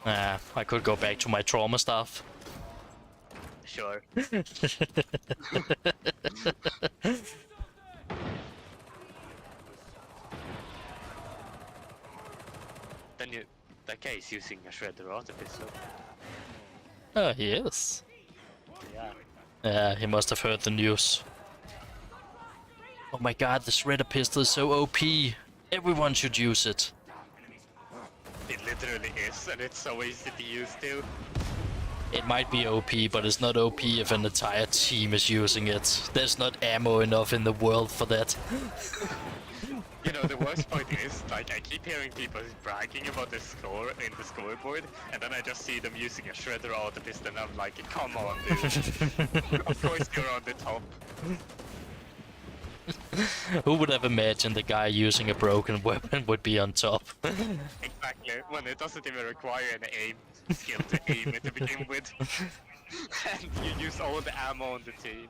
Nah, I could go back to my trauma stuff. Sure. Then you... That guy is using a Shredder auto pistol. Oh, he is. Yeah. Yeah, he must have heard the news. Oh my god, the Shredder pistol is so OP. Everyone should use it. It literally is, and it's so easy to use too. It might be OP, but it's not OP if an entire team is using it. There's not ammo enough in the world for that. You know, the worst part is, like, I keep hearing people bragging about the score in the scoreboard, and then I just see them using a Shredder auto pistol, and I'm like, come on, dude. Of course you're on the top. Who would have imagined the guy using a broken weapon would be on top? Exactly, when it doesn't even require an aim. skill to aim it to begin with. And you use all the ammo on the team.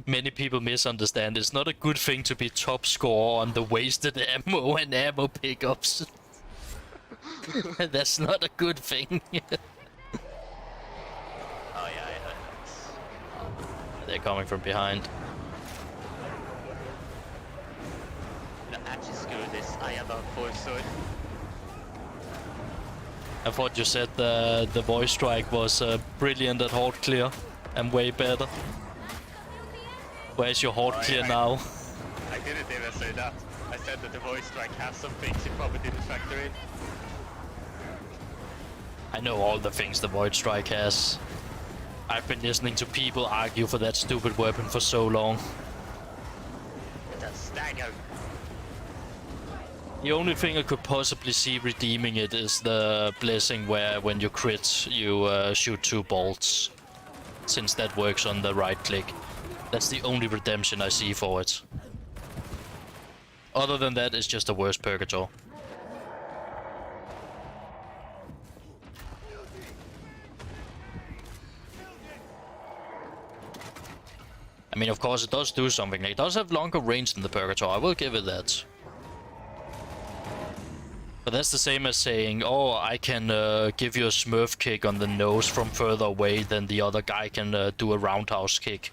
Many people misunderstand. It's not a good thing to be top scorer on the wasted ammo and ammo pickups. That's not a good thing. Oh yeah, I heard that. They're coming from behind. No, actually screw this. I have a force. I thought you said the voice strike was brilliant at horde clear and way better. Where's your horde clear now? I didn't even say that. I said that the voice strike has some things you probably didn't factor in. I know all the things the void strike has. I've been listening to people argue for that stupid weapon for so long. The stagger. The only thing I could possibly see redeeming it is the blessing where when you crit you shoot 2 bolts. Since that works on the right click. That's the only redemption I see for it. Other than that, it's just a worse purgator. I mean, of course, it does do something. It does have longer range than the purgator, I will give it that. But that's the same as saying, oh, I can give you a smurf kick on the nose from further away than the other guy can do a roundhouse kick.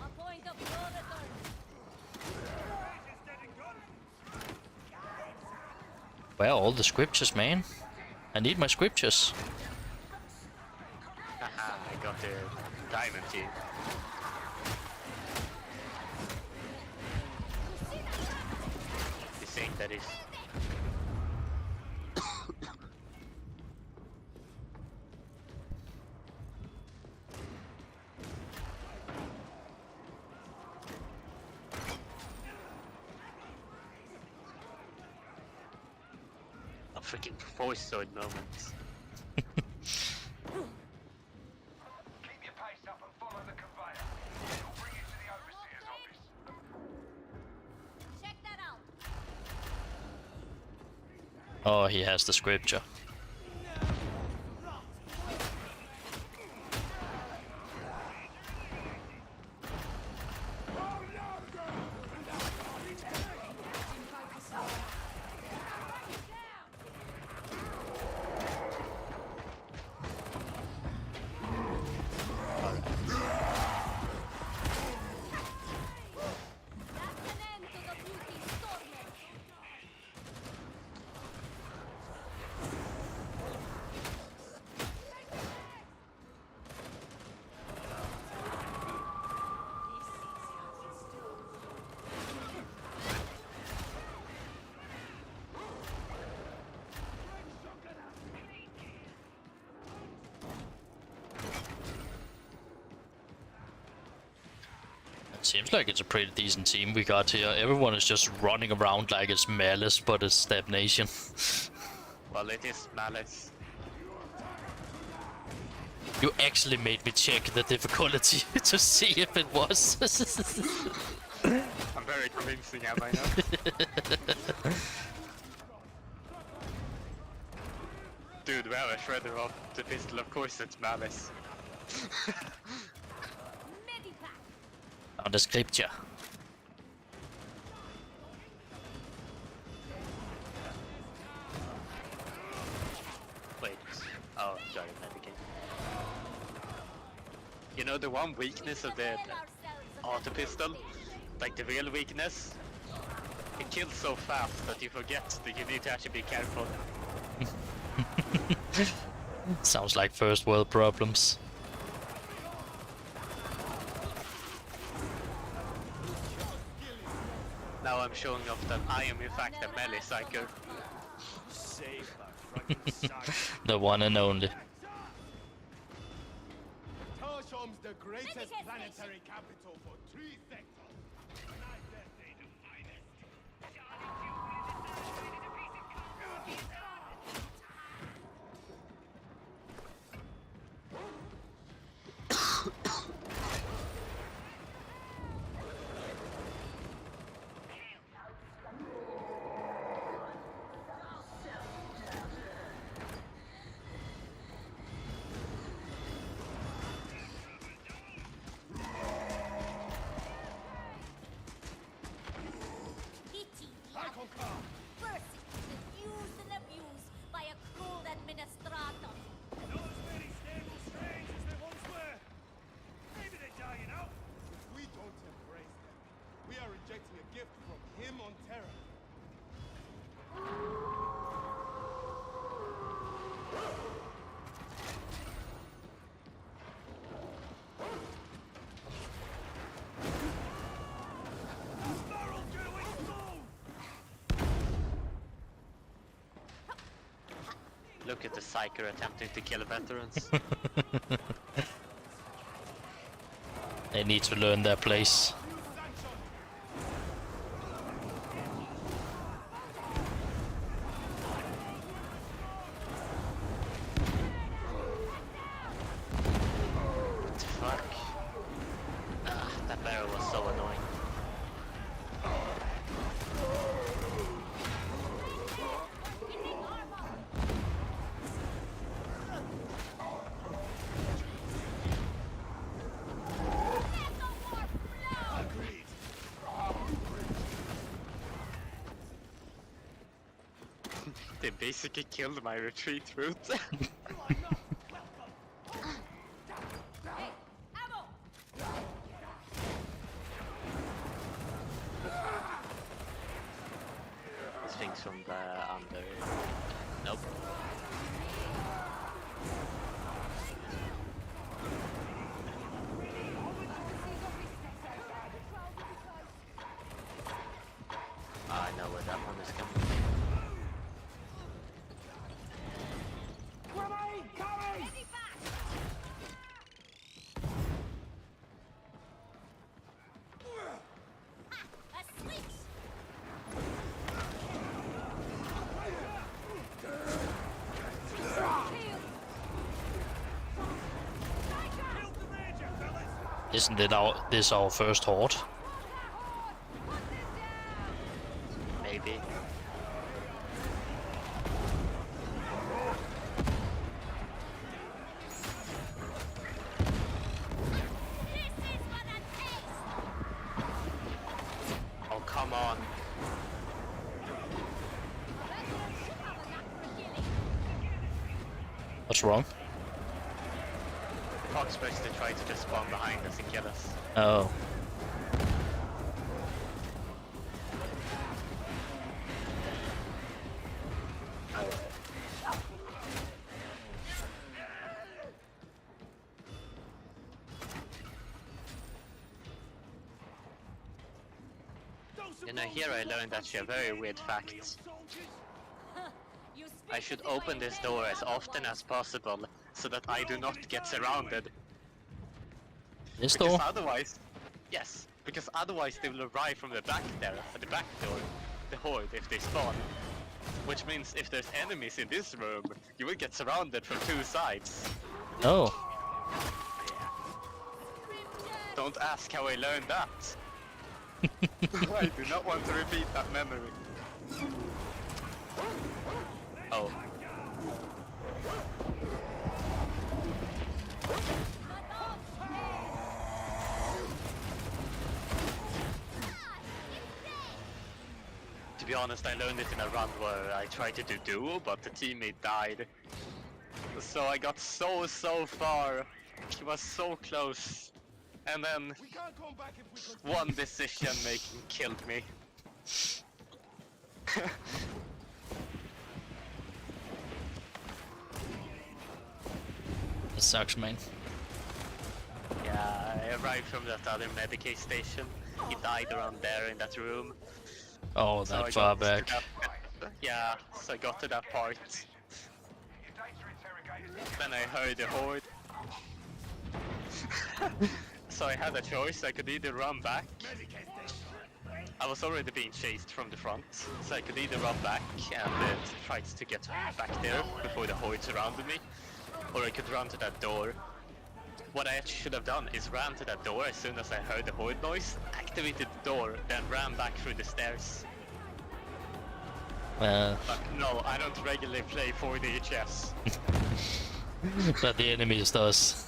A point of no return. Where are all the scriptures, man? I need my scriptures. Haha, I got the diamond team. You think that is? A freaking force sword moment. Keep your pace up and follow the conveyor. It'll bring you to the overseer's office. Check that out. Oh, he has the scripture. That's an end to the beauty stormer. It seems like it's a pretty decent team we got here. Everyone is just running around like it's Malice, but it's Damnation. Well, it is Malice. You actually made me check the difficulty to see if it was. I'm very convincing, am I not? Dude, we have a shredder of the pistol, of course it's Malice. Medipack. On the scripture. Wait. Oh, sorry, medicine. You know the one weakness of the auto pistol? Like the real weakness? It kills so fast that you forget that you need to actually be careful. Sounds like first world problems. Now I'm showing off that I am in fact a melee psycho. The one and only. Tarshom's the greatest planetary capital for 3 sectors. look at the Psyker attempting to kill veterans. They need to learn their place. What the fuck? Ah, that barrel was so annoying. They basically killed my retreat route. This thing's from the under. Nope. I know where that one is coming from. Isn't this our first horde? Maybe. Oh, come on. What's wrong? Fox supposed to try to just spawn behind us and kill us. Oh. You know, here I learned actually a very weird fact. I should open this door as often as possible so that I do not get surrounded. This Because door? otherwise, yes, because otherwise they will arrive from the back there, at the back door, the horde, if they spawn. Which means if there's enemies in this room, you will get surrounded from two sides. Oh. Don't ask how I learned that. I do not want to repeat that memory. Oh. To be honest, I learned it in a run where I tried to do duo, but the teammate died. So I got so far. He was so close. And then We can't come back if we one decision making killed me. It sucks, man. Yeah, I arrived from that other Medicaid station. He died around there in that room. Oh, So I that far got to back. yeah, so I got to that part. Then I heard the horde. So I had a choice. I could either run back. I was already being chased from the front, so I could either run back and try to get back there before the horde surrounded me, or I could run to that door. What I actually should have done is ran to that door as soon as I heard the horde noise, activated the door, then ran back through the stairs. But no, I don't regularly play 4D chess. But the enemies does.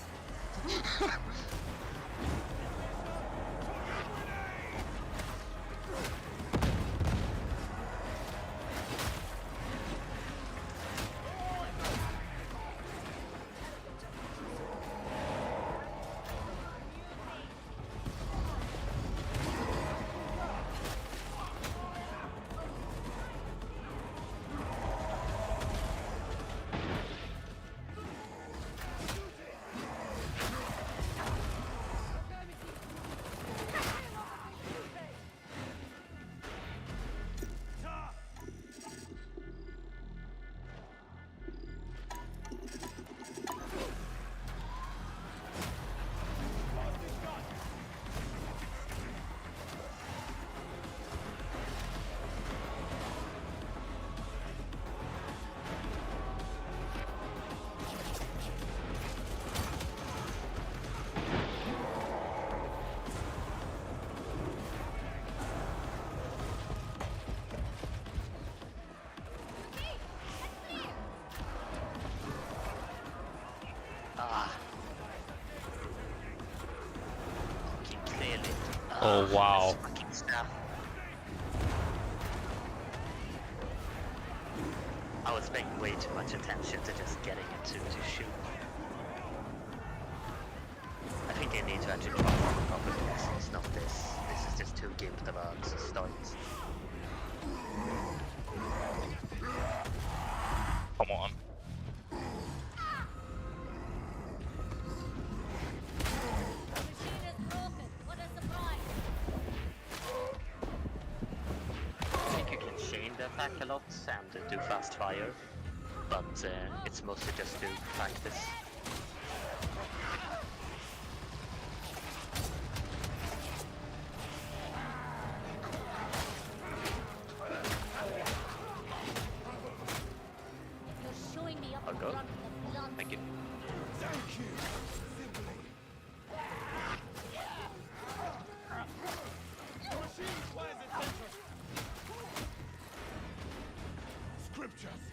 Oh wow. Fucking staff. I was paying way too much attention to just getting it to shoot. I think they need to actually try more properly. It's not this. This is just too gimped about start. Come on. The machine is broken. What a surprise. I think you can chain the attack a lot and do fast fire, but it's mostly just to practice. You're showing me up I'll in go. front of the blood. Thank you. Thank you. Simply. The machine requires attention. Scriptures.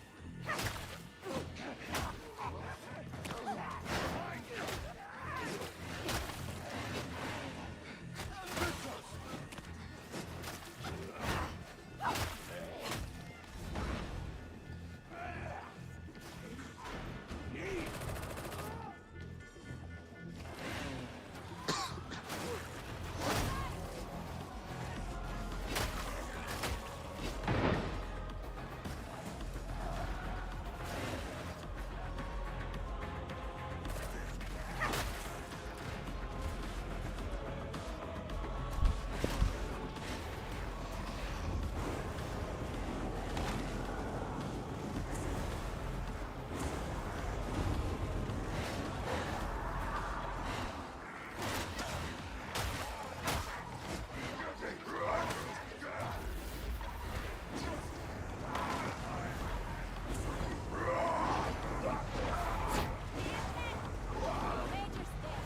Major step.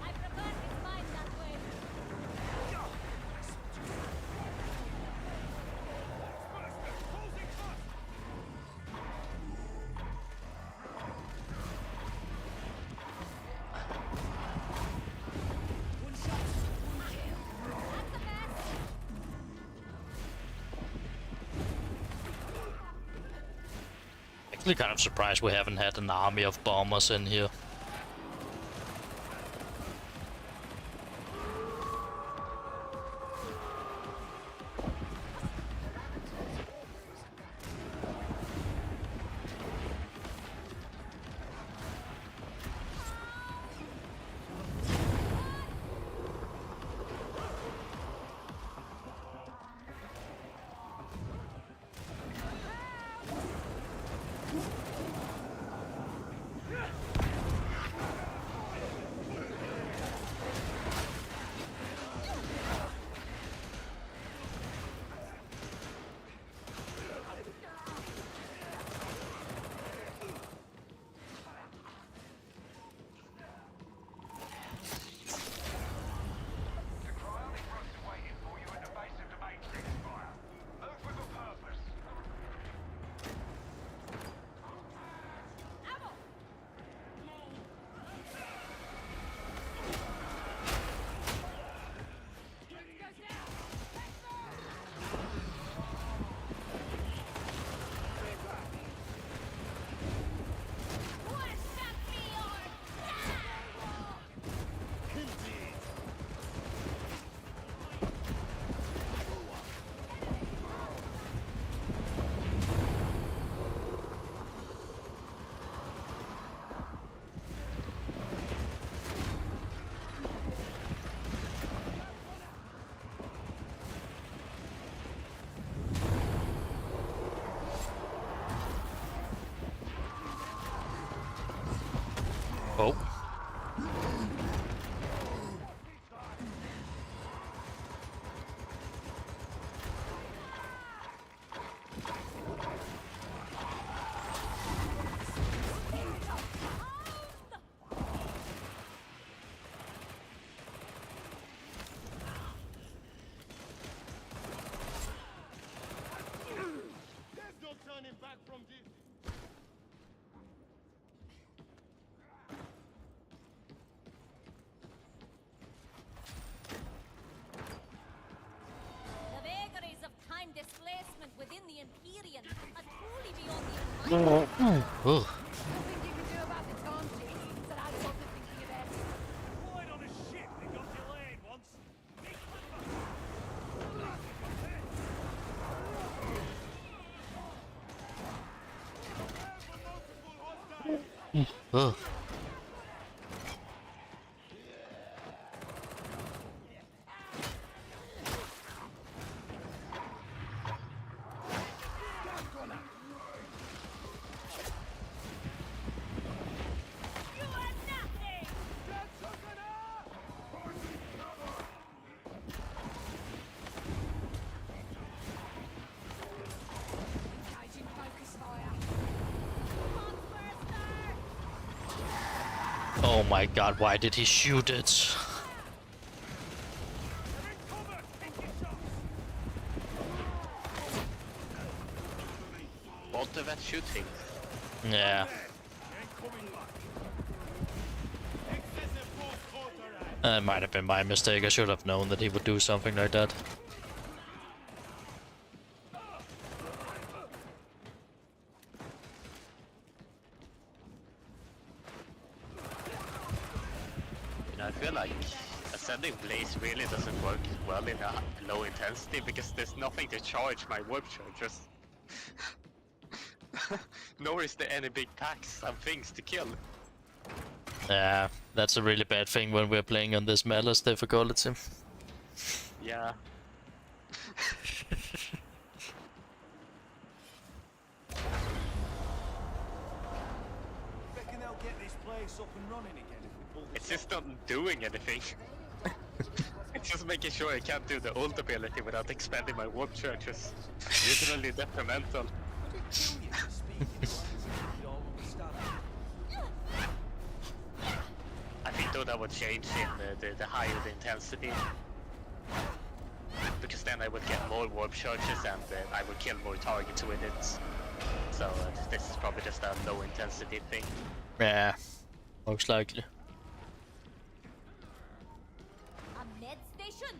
I prepared his mind that way. That's the best. Actually kind of surprised we haven't had an army of bombers in here. The cryonic rods are waiting for you at the base of the matrix, Spire. Move with a purpose. Ammo. Oh. There's no turning back from this. Ugh. Nothing you can do about the taunting, but I wasn't thinking of it. Deployed on a ship that got delayed once. Ugh. You are nothing! Engaging focus fire. Monster! Oh my god, why did he shoot it? Bolt of that shooting. Yeah. That might have been my mistake. I should have known that he would do something like that. You know, I feel like ascending blaze really doesn't work well in a low intensity because there's nothing to charge my warp charges. Nor is there any big packs and things to kill. Yeah, that's a really bad thing when we're playing on this malice difficulty. Yeah. Reckon they'll get this place up and running again if we pull this It's just not doing anything. It's just making sure I can't do the ult ability without expending my warp charges. Literally detrimental. I think though that would change in the higher the intensity. Because then I would get more warp charges and I would kill more targets with it. So this is probably just a low intensity thing. Yeah, most likely. A med station?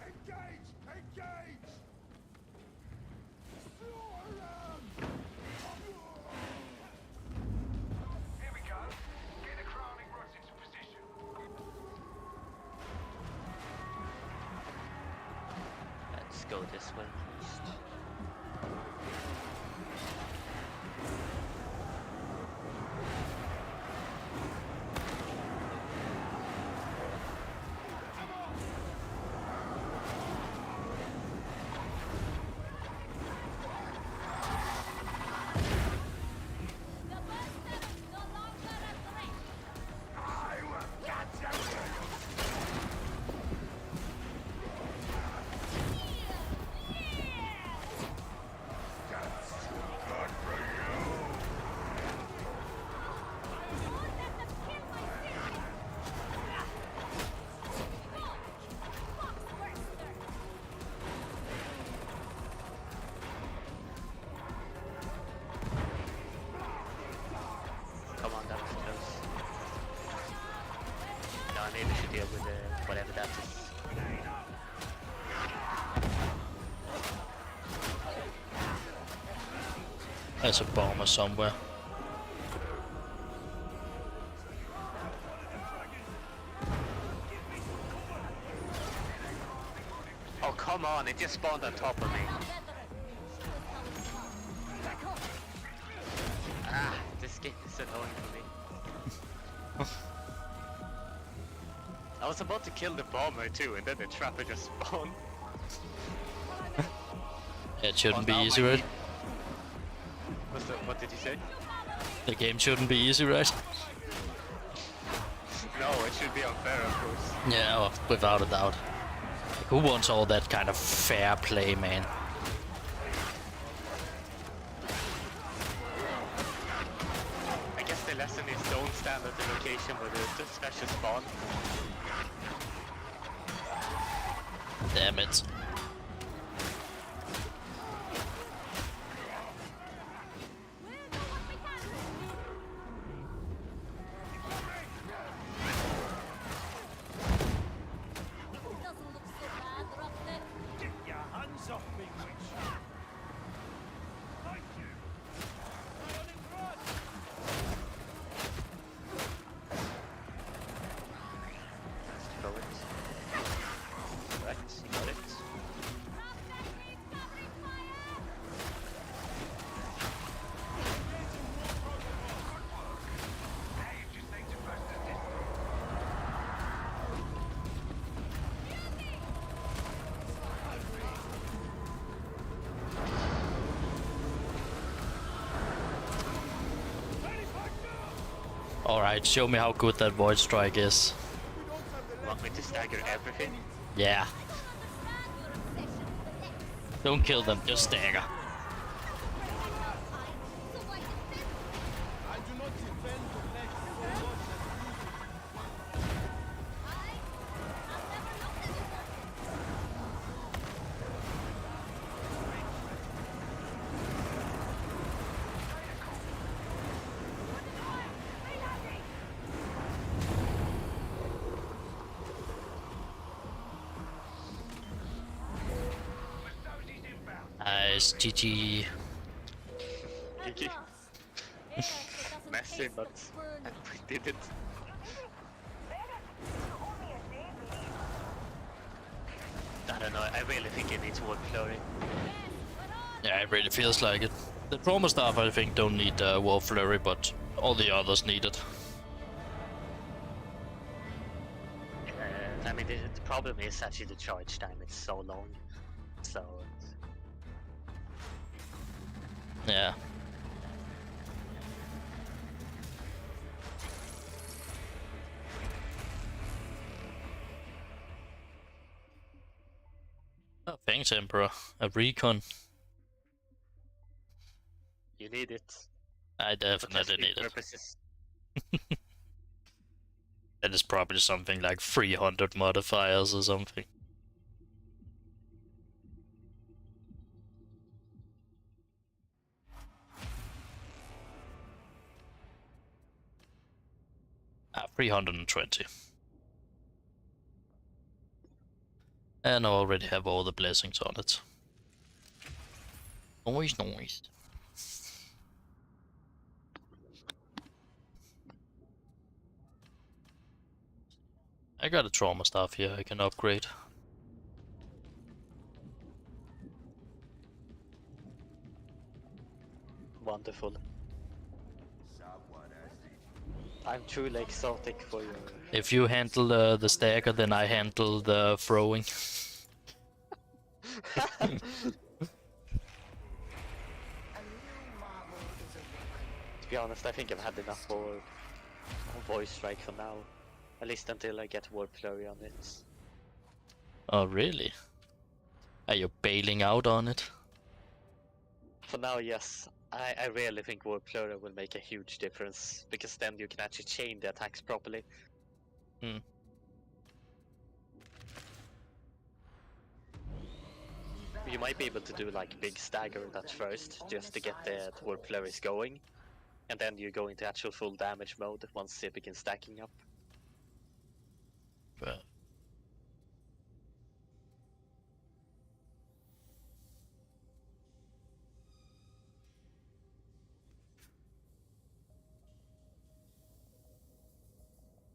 Engage! Engage! Here we go. Get the crowning rods into position. Let's go this way first. The monster is no longer a threat. I will catch you. Come on, that was close. No, I maybe should deal with whatever that is. There's a bomber somewhere. Oh, come on, it just spawned on top of me. Ah, this game is annoying for me. I was about to kill the bomber too, and then the trapper just spawned. It shouldn't Oh, be now easy, my right? knee- What did you say? The game shouldn't be easy, right? No, it should be unfair, of course. Yeah, well, without a doubt. Who wants all that kind of fair play, man? I guess the lesson is don't stand at the location where the special spawn. Damn it. We'll do what we can. Alright, show me how good that void strike is. Want me to stagger everything? Yeah. Don't kill them, just stagger. I do not defend the leg so much as you. Nice, GG. GG. Messy, but we did it. I don't know, I really think it needs Ward Flurry. Yeah, it really feels like it. The trauma staff, I think, don't need War Flurry, but all the others need it. I mean, the problem is actually the charge time, it's so long. So, Yeah. Oh, thanks, Emperor. A recon. you need it. I For definitely testing need it. purposes. That is probably something like 300 modifiers or something. Ah, 320. And I already have all the blessings on it. Noise, noise. I got a trauma staff here I can upgrade. Wonderful. I'm truly exotic for your... If you handle the stagger, then I handle the throwing. A new marvel is awoken. To be honest, I think I've had enough for Voice Strike for now. At least until I get Ward Flurry on it. Oh, really? Are you bailing out on it? For now, yes. I really think Ward Flurry will make a huge difference, because then you can actually chain the attacks properly. Hmm. You might be able to do like big stagger at first, just to get the Ward Flurries going. And then you go into actual full damage mode once it begins stacking up. But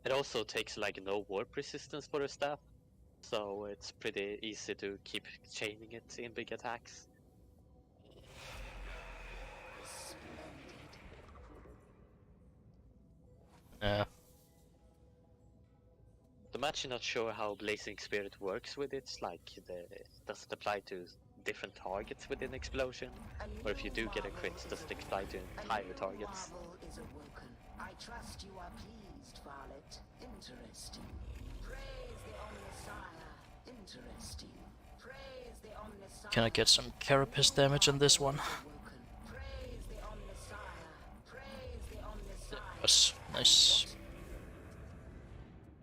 It also takes like no warp resistance for the staff, so it's pretty easy to keep chaining it in big attacks. yeah. I'm actually not sure how Blazing Spirit works with it, like does it apply to different targets within Explosion? Or if you do get a crit, does it apply to entire targets? Marvel is awoken. I trust you are pleased, Varlet. Interesting. Praise the Omnissiah. Interesting. Praise the Omnissiah. Can I get some carapace damage on this one? Awoken. Praise the Omnissiah. Praise the Omnissiah. Yes, nice.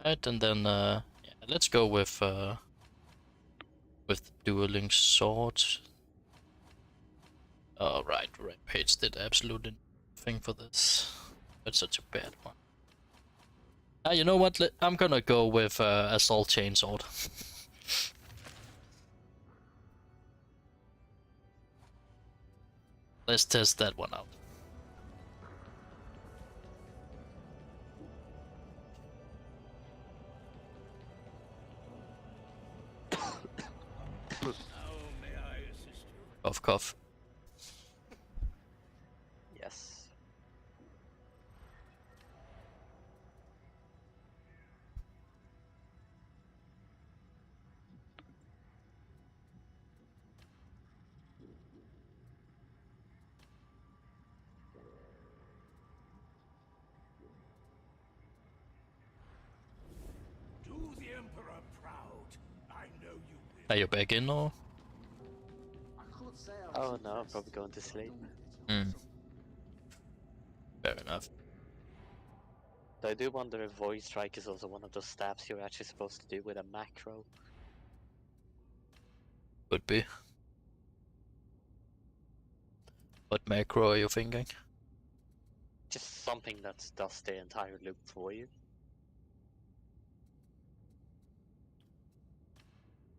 Right, and then yeah, let's go with dueling swords. Alright, Rampage did absolutely nothing for this. That's such a bad one. You know what? I'm gonna go with Assault Chainsword. Let's test that one out. Cough, cough. Yes. Are you back in or? Oh no, I'm probably going to sleep. Hmm. Fair enough. Though I do wonder if Void Strike is also one of those stabs you're actually supposed to do with a macro. Could be. What macro are you thinking? Just something that does the entire loop for you.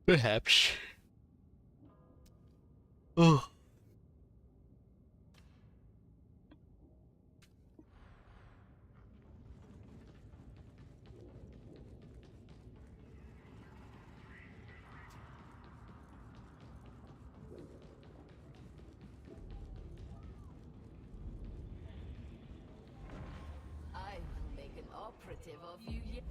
Perhaps. Oh. I will make an operative of you yet.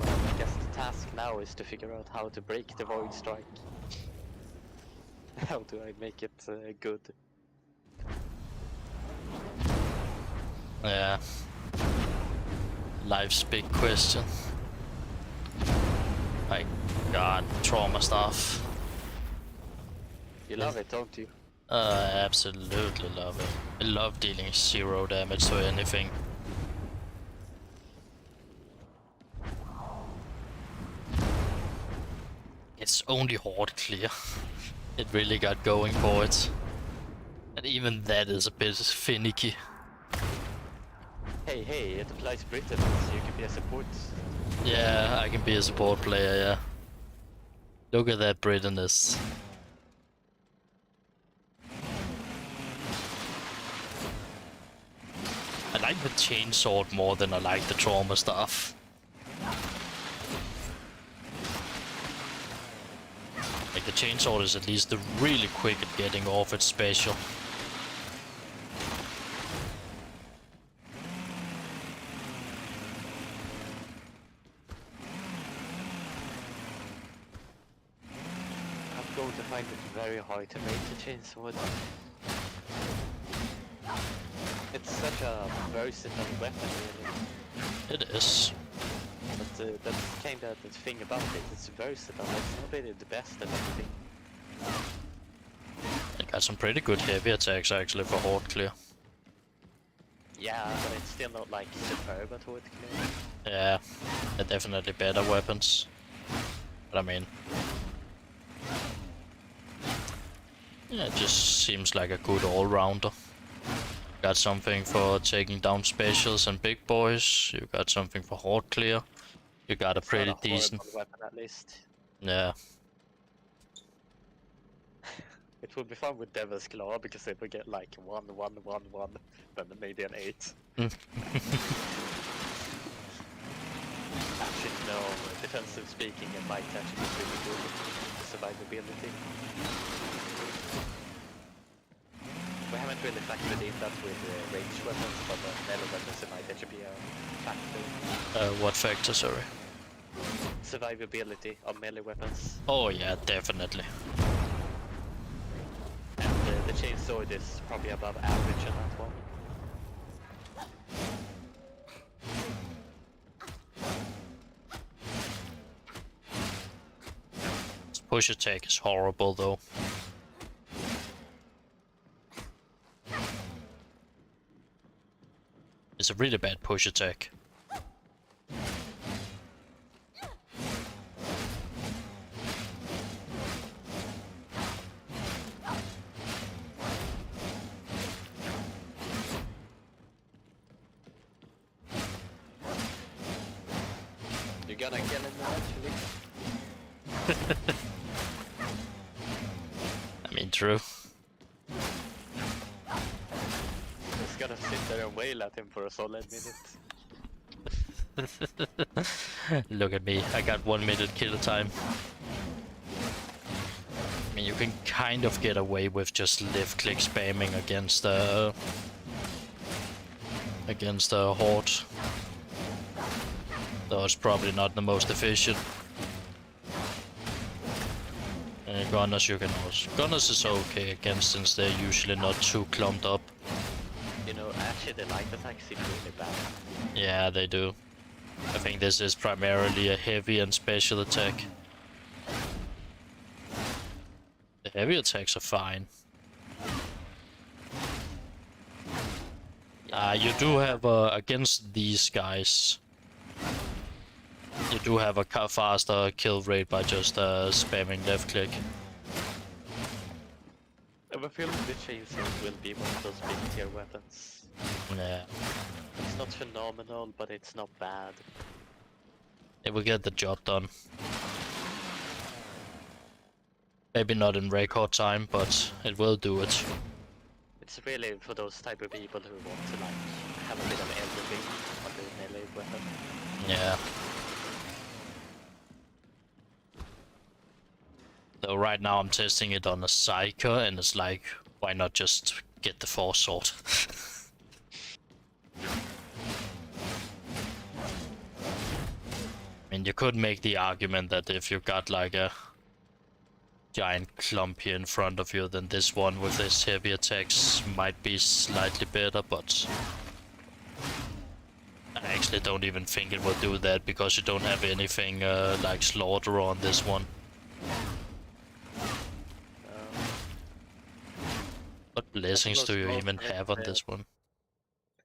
I guess the task now is to figure out how to break the Void Strike. How do I make it good? Yeah. Life's big question. My god, trauma stuff. You love it, don't you? I absolutely love it. I love dealing 0 damage to anything. It's only horde clear. It really got going for it. And even that is a bit finicky. Hey, it applies Britain, so you can be a support. Yeah, I can be a support player, yeah. Look at that Brittenness. I like the chainsaw more than I like the trauma stuff. Like the chainsaw is at least really quick at getting off its special. I'm going to find it very hard to make the chainsaw. It's such a versatile weapon, really. It is. But that's kind of the thing about it. It's versatile. It's not really the best at everything. It got some pretty good heavy attacks actually for horde clear. Yeah, but it's still not like superb at Horde Clear. Yeah, they're definitely better weapons. But I mean, yeah, it just seems like a good all-rounder. Got something for taking down specials and big boys. You got something for horde clear. You got a It's not pretty a horrible decent. weapon, at least. Yeah, It would be fun with Devil's Claw because it would get like 1, 1, 1, 1, then maybe an 8. Actually, no, defensive speaking, it might actually be pretty good with survivability. We haven't really factored in that with range weapons, but melee weapons it might actually be a factor. what factor, sorry? Survivability of melee weapons. Oh yeah, definitely. And the chainsword is probably above average on that one. Its push attack is horrible though. It's a really bad push attack. You're gonna kill him eventually. I mean, true. Just gonna sit there and wail at him for a solid minute. Look at me, I got 1 minute kill time. I mean, you can kind of get away with just left click spamming against a horde. Though it's probably not the most efficient. Gunners you can also. Gunners is okay against since they're usually not too clumped up. You know, actually the light attacks seem really bad. Yeah, they do. I think this is primarily a heavy and special attack. The heavy attacks are fine. You do have against these guys. You do have a faster kill rate by just spamming left click. I have a feeling the chainsaw will be one of those big tier weapons. Yeah, It's not phenomenal, but it's not bad. it will get the job done. Maybe not in record time, but it will do it. It's really for those type of people who want to like have a bit of everything on their melee weapon. Yeah. So right now I'm testing it on a Psyker, and it's like, why not just get the Force Sword? I mean, you could make the argument that if you got like a giant clump here in front of you, then this one with this heavy attacks might be slightly better, but I actually don't even think it will do that because you don't have anything like Slaughter on this one. What blessings do you even have on this one?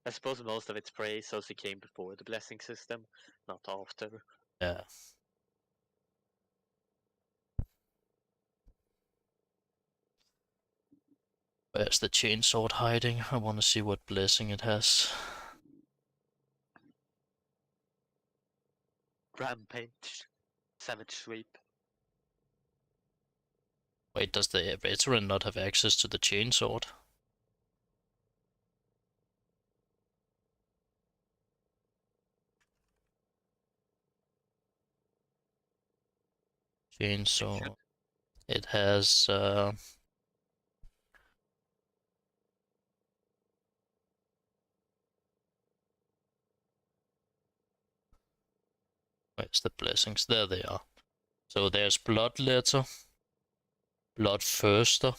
I suppose most of its praise also came before the blessing system, not after. Yeah. Where's the chainsword hiding? I want to see what blessing it has. Rampage, Savage Sweep. Wait, does the veteran not have access to the chainsword? Chainsaw. It has where's the blessings? There they are. So there's Bloodletter, Bloodthirster,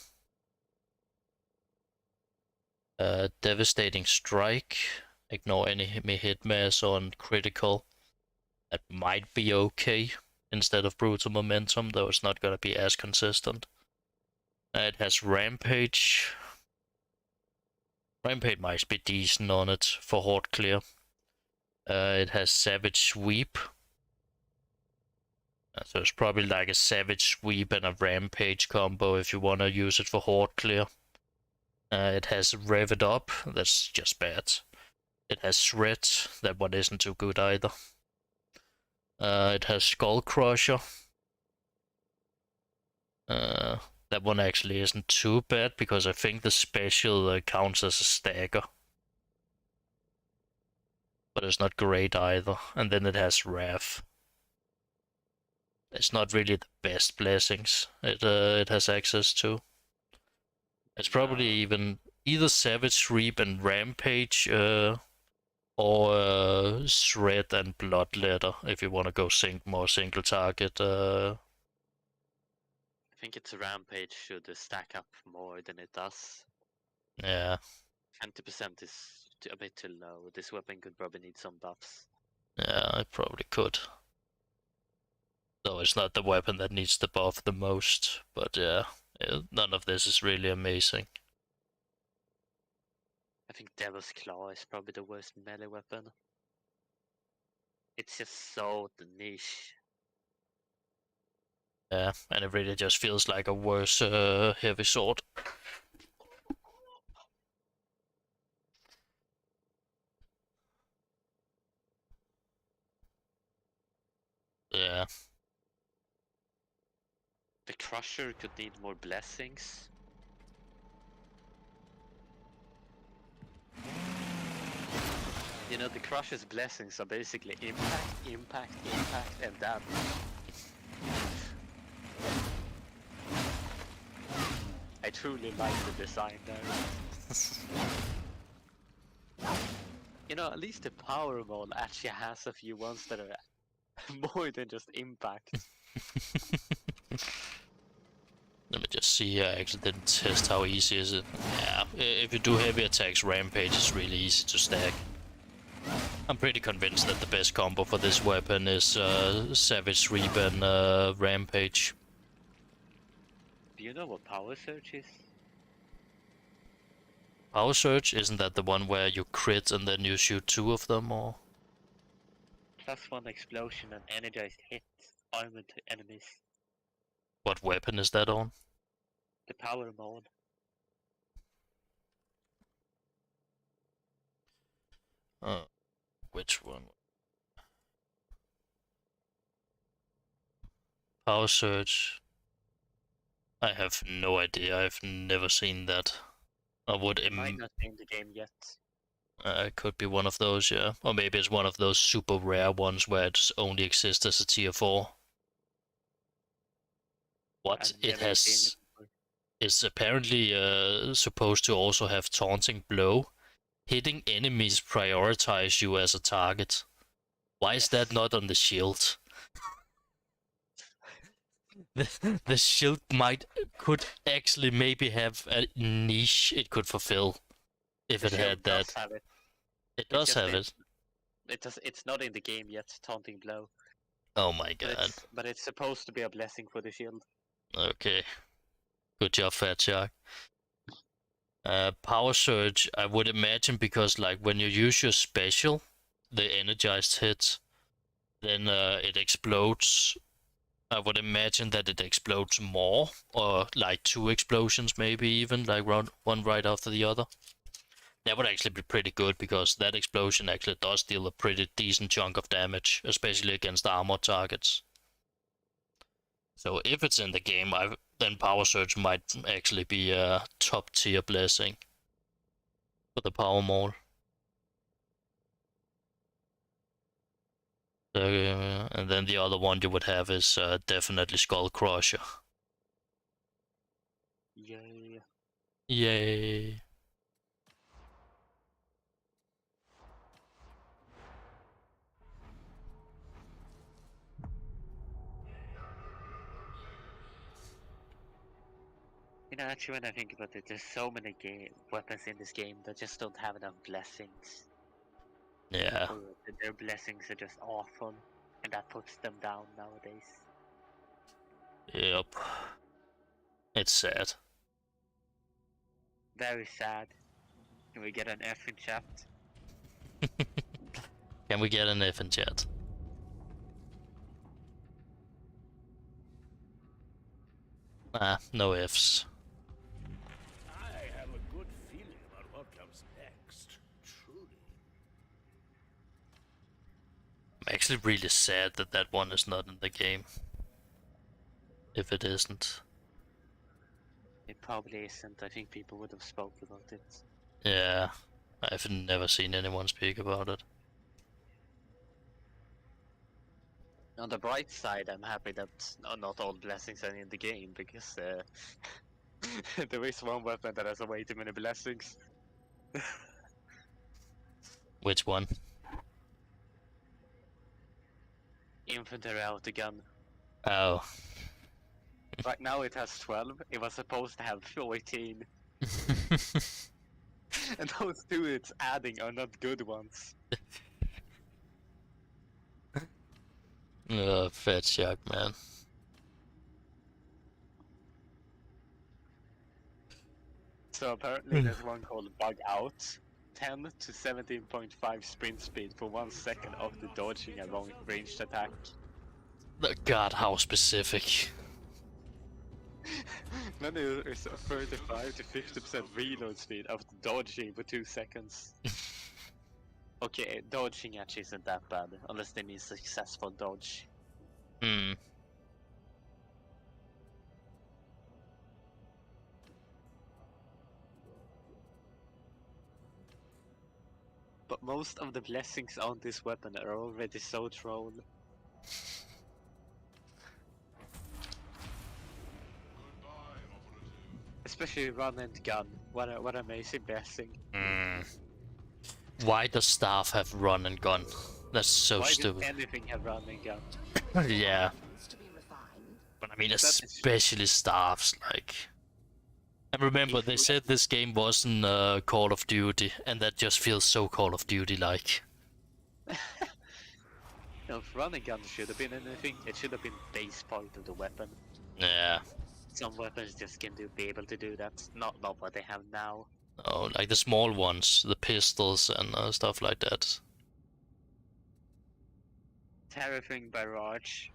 Devastating Strike, ignore any hit mass on critical. That might be okay instead of Brutal Momentum, though it's not gonna be as consistent. It has Rampage. Rampage might be decent on it for Horde Clear. It has Savage Sweep. So it's probably like a Savage Sweep and a Rampage combo if you want to use it for Horde Clear. It has Rev It Up, that's just bad. It has Shred, that one isn't too good either. It has Skull Crusher. That one actually isn't too bad because I think the special counts as a stagger. But it's not great either. And then it has Wrath. It's not really the best blessings it has access to. It's probably even either Savage Reap and Rampage, or Shred and Bloodletter if you want to go more single target. I think its Rampage should stack up more than it does. Yeah. 20% is a bit too low. This weapon could probably need some buffs. Yeah, it probably could. Though it's not the weapon that needs the buff the most, but yeah, none of this is really amazing. I think Devil's Claw is probably the worst melee weapon. It's just so niche. Yeah, and it really just feels like a worse heavy sword. Yeah. The Crusher could need more blessings. You know, the Crusher's blessings are basically impact, impact, impact, and damage. I truly like the design there. You know, at least the power mode actually has a few ones that are more than just impact. Let me just see. I actually didn't test how easy is it. Yeah, if you do heavy attacks, Rampage is really easy to stack. I'm pretty convinced that the best combo for this weapon is Savage Sweep and Rampage. Do you know what Power Surge is? Power Surge, isn't that the one where you crit and then you shoot 2 of them, or? +1 explosion and energized hit, armored to enemies. What weapon is that on? The power mode. Which one? Power Surge. I have no idea. I've never seen that. I would It might not be in the game yet. it could be one of those, yeah. Or maybe it's one of those super rare ones where it only exists as a tier 4. What? I've It never has... seen it before. It's apparently supposed to also have Taunting Blow. Hitting enemies prioritize you as a target. Why is that not on the shield? The shield could actually maybe have a niche it could fulfill if it had that. Does have it. It does have just it. It's not in the game yet, Taunting Blow. Oh my god. But it's supposed to be a blessing for the shield. Okay. Good job, Fat Shark. Power Surge, I would imagine, because like when you use your special, the energized hit, then it explodes. I would imagine that it explodes more, or like 2 explosions maybe even, like one right after the other. That would actually be pretty good, because that explosion actually does deal a pretty decent chunk of damage, especially against armored targets. So if it's in the game, then Power Surge might actually be a top tier blessing for the power mode. And then the other one you would have is definitely Skull Crusher. Yay. Yay. You know, actually, when I think about it, there's so many weapons in this game that just don't have enough blessings. Yeah. Or their blessings are just awful, and that puts them down nowadays. Yep. It's sad. Very sad. Can we get an F in chat? Can we get an F in chat? No Fs. I have a good feeling about what comes next. Truly. I'm actually really sad that that one is not in the game. If it isn't. It probably isn't. I think people would have spoke about it. Yeah. I've never seen anyone speak about it. On the bright side, I'm happy that not all blessings are in the game, because there is one weapon that has way too many blessings. Which one? Infantry autogun. Oh. Right now it has 12. It was supposed to have 14. And those 2 it's adding are not good ones. Fat Shark, man. So apparently there's one called Bug Out. 10 to 17.5 sprint speed for 1 second after dodging a long ranged attack. God, how specific. Then there is a 35 to 50% reload speed after dodging for 2 seconds. Okay, dodging actually isn't that bad, unless they mean successful dodge. Hmm. But most of the blessings on this weapon are already so troll. Especially run and gun. What an amazing blessing. Why does staff have run and gun? That's so Why stupid. does anything have run and gun? Yeah. To be refined. But I mean, is- especially staffs, like... And remember, they said this game wasn't Call of Duty, and that just feels so Call of Duty-like. No, if run and gun should have been anything, it should have been base part of the weapon. Yeah. Some weapons just can be able to do that, not what they have now. Oh, like the small ones, the pistols and stuff like that. Terrifying barrage.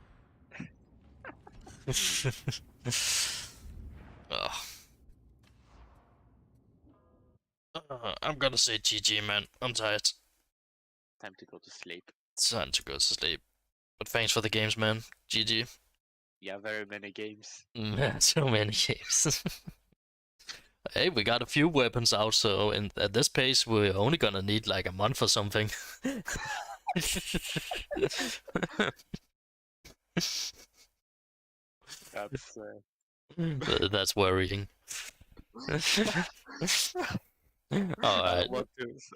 Ugh. I'm gonna say GG, man. I'm tired. Time to go to sleep. It's time to go to sleep. But thanks for the games, man. GG. Yeah, very many games. So many games. Hey, we got a few weapons out, so at this pace, we're only gonna need like a month or something. That's That's worrying. Alright.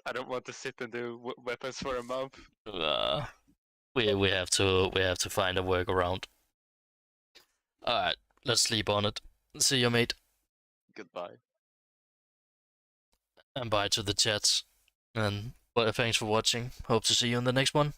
I don't want to sit and do weapons for a month. We have to find a workaround. Alright, let's sleep on it. See you, mate. Goodbye. And bye to the chats. And well, thanks for watching. Hope to see you in the next one.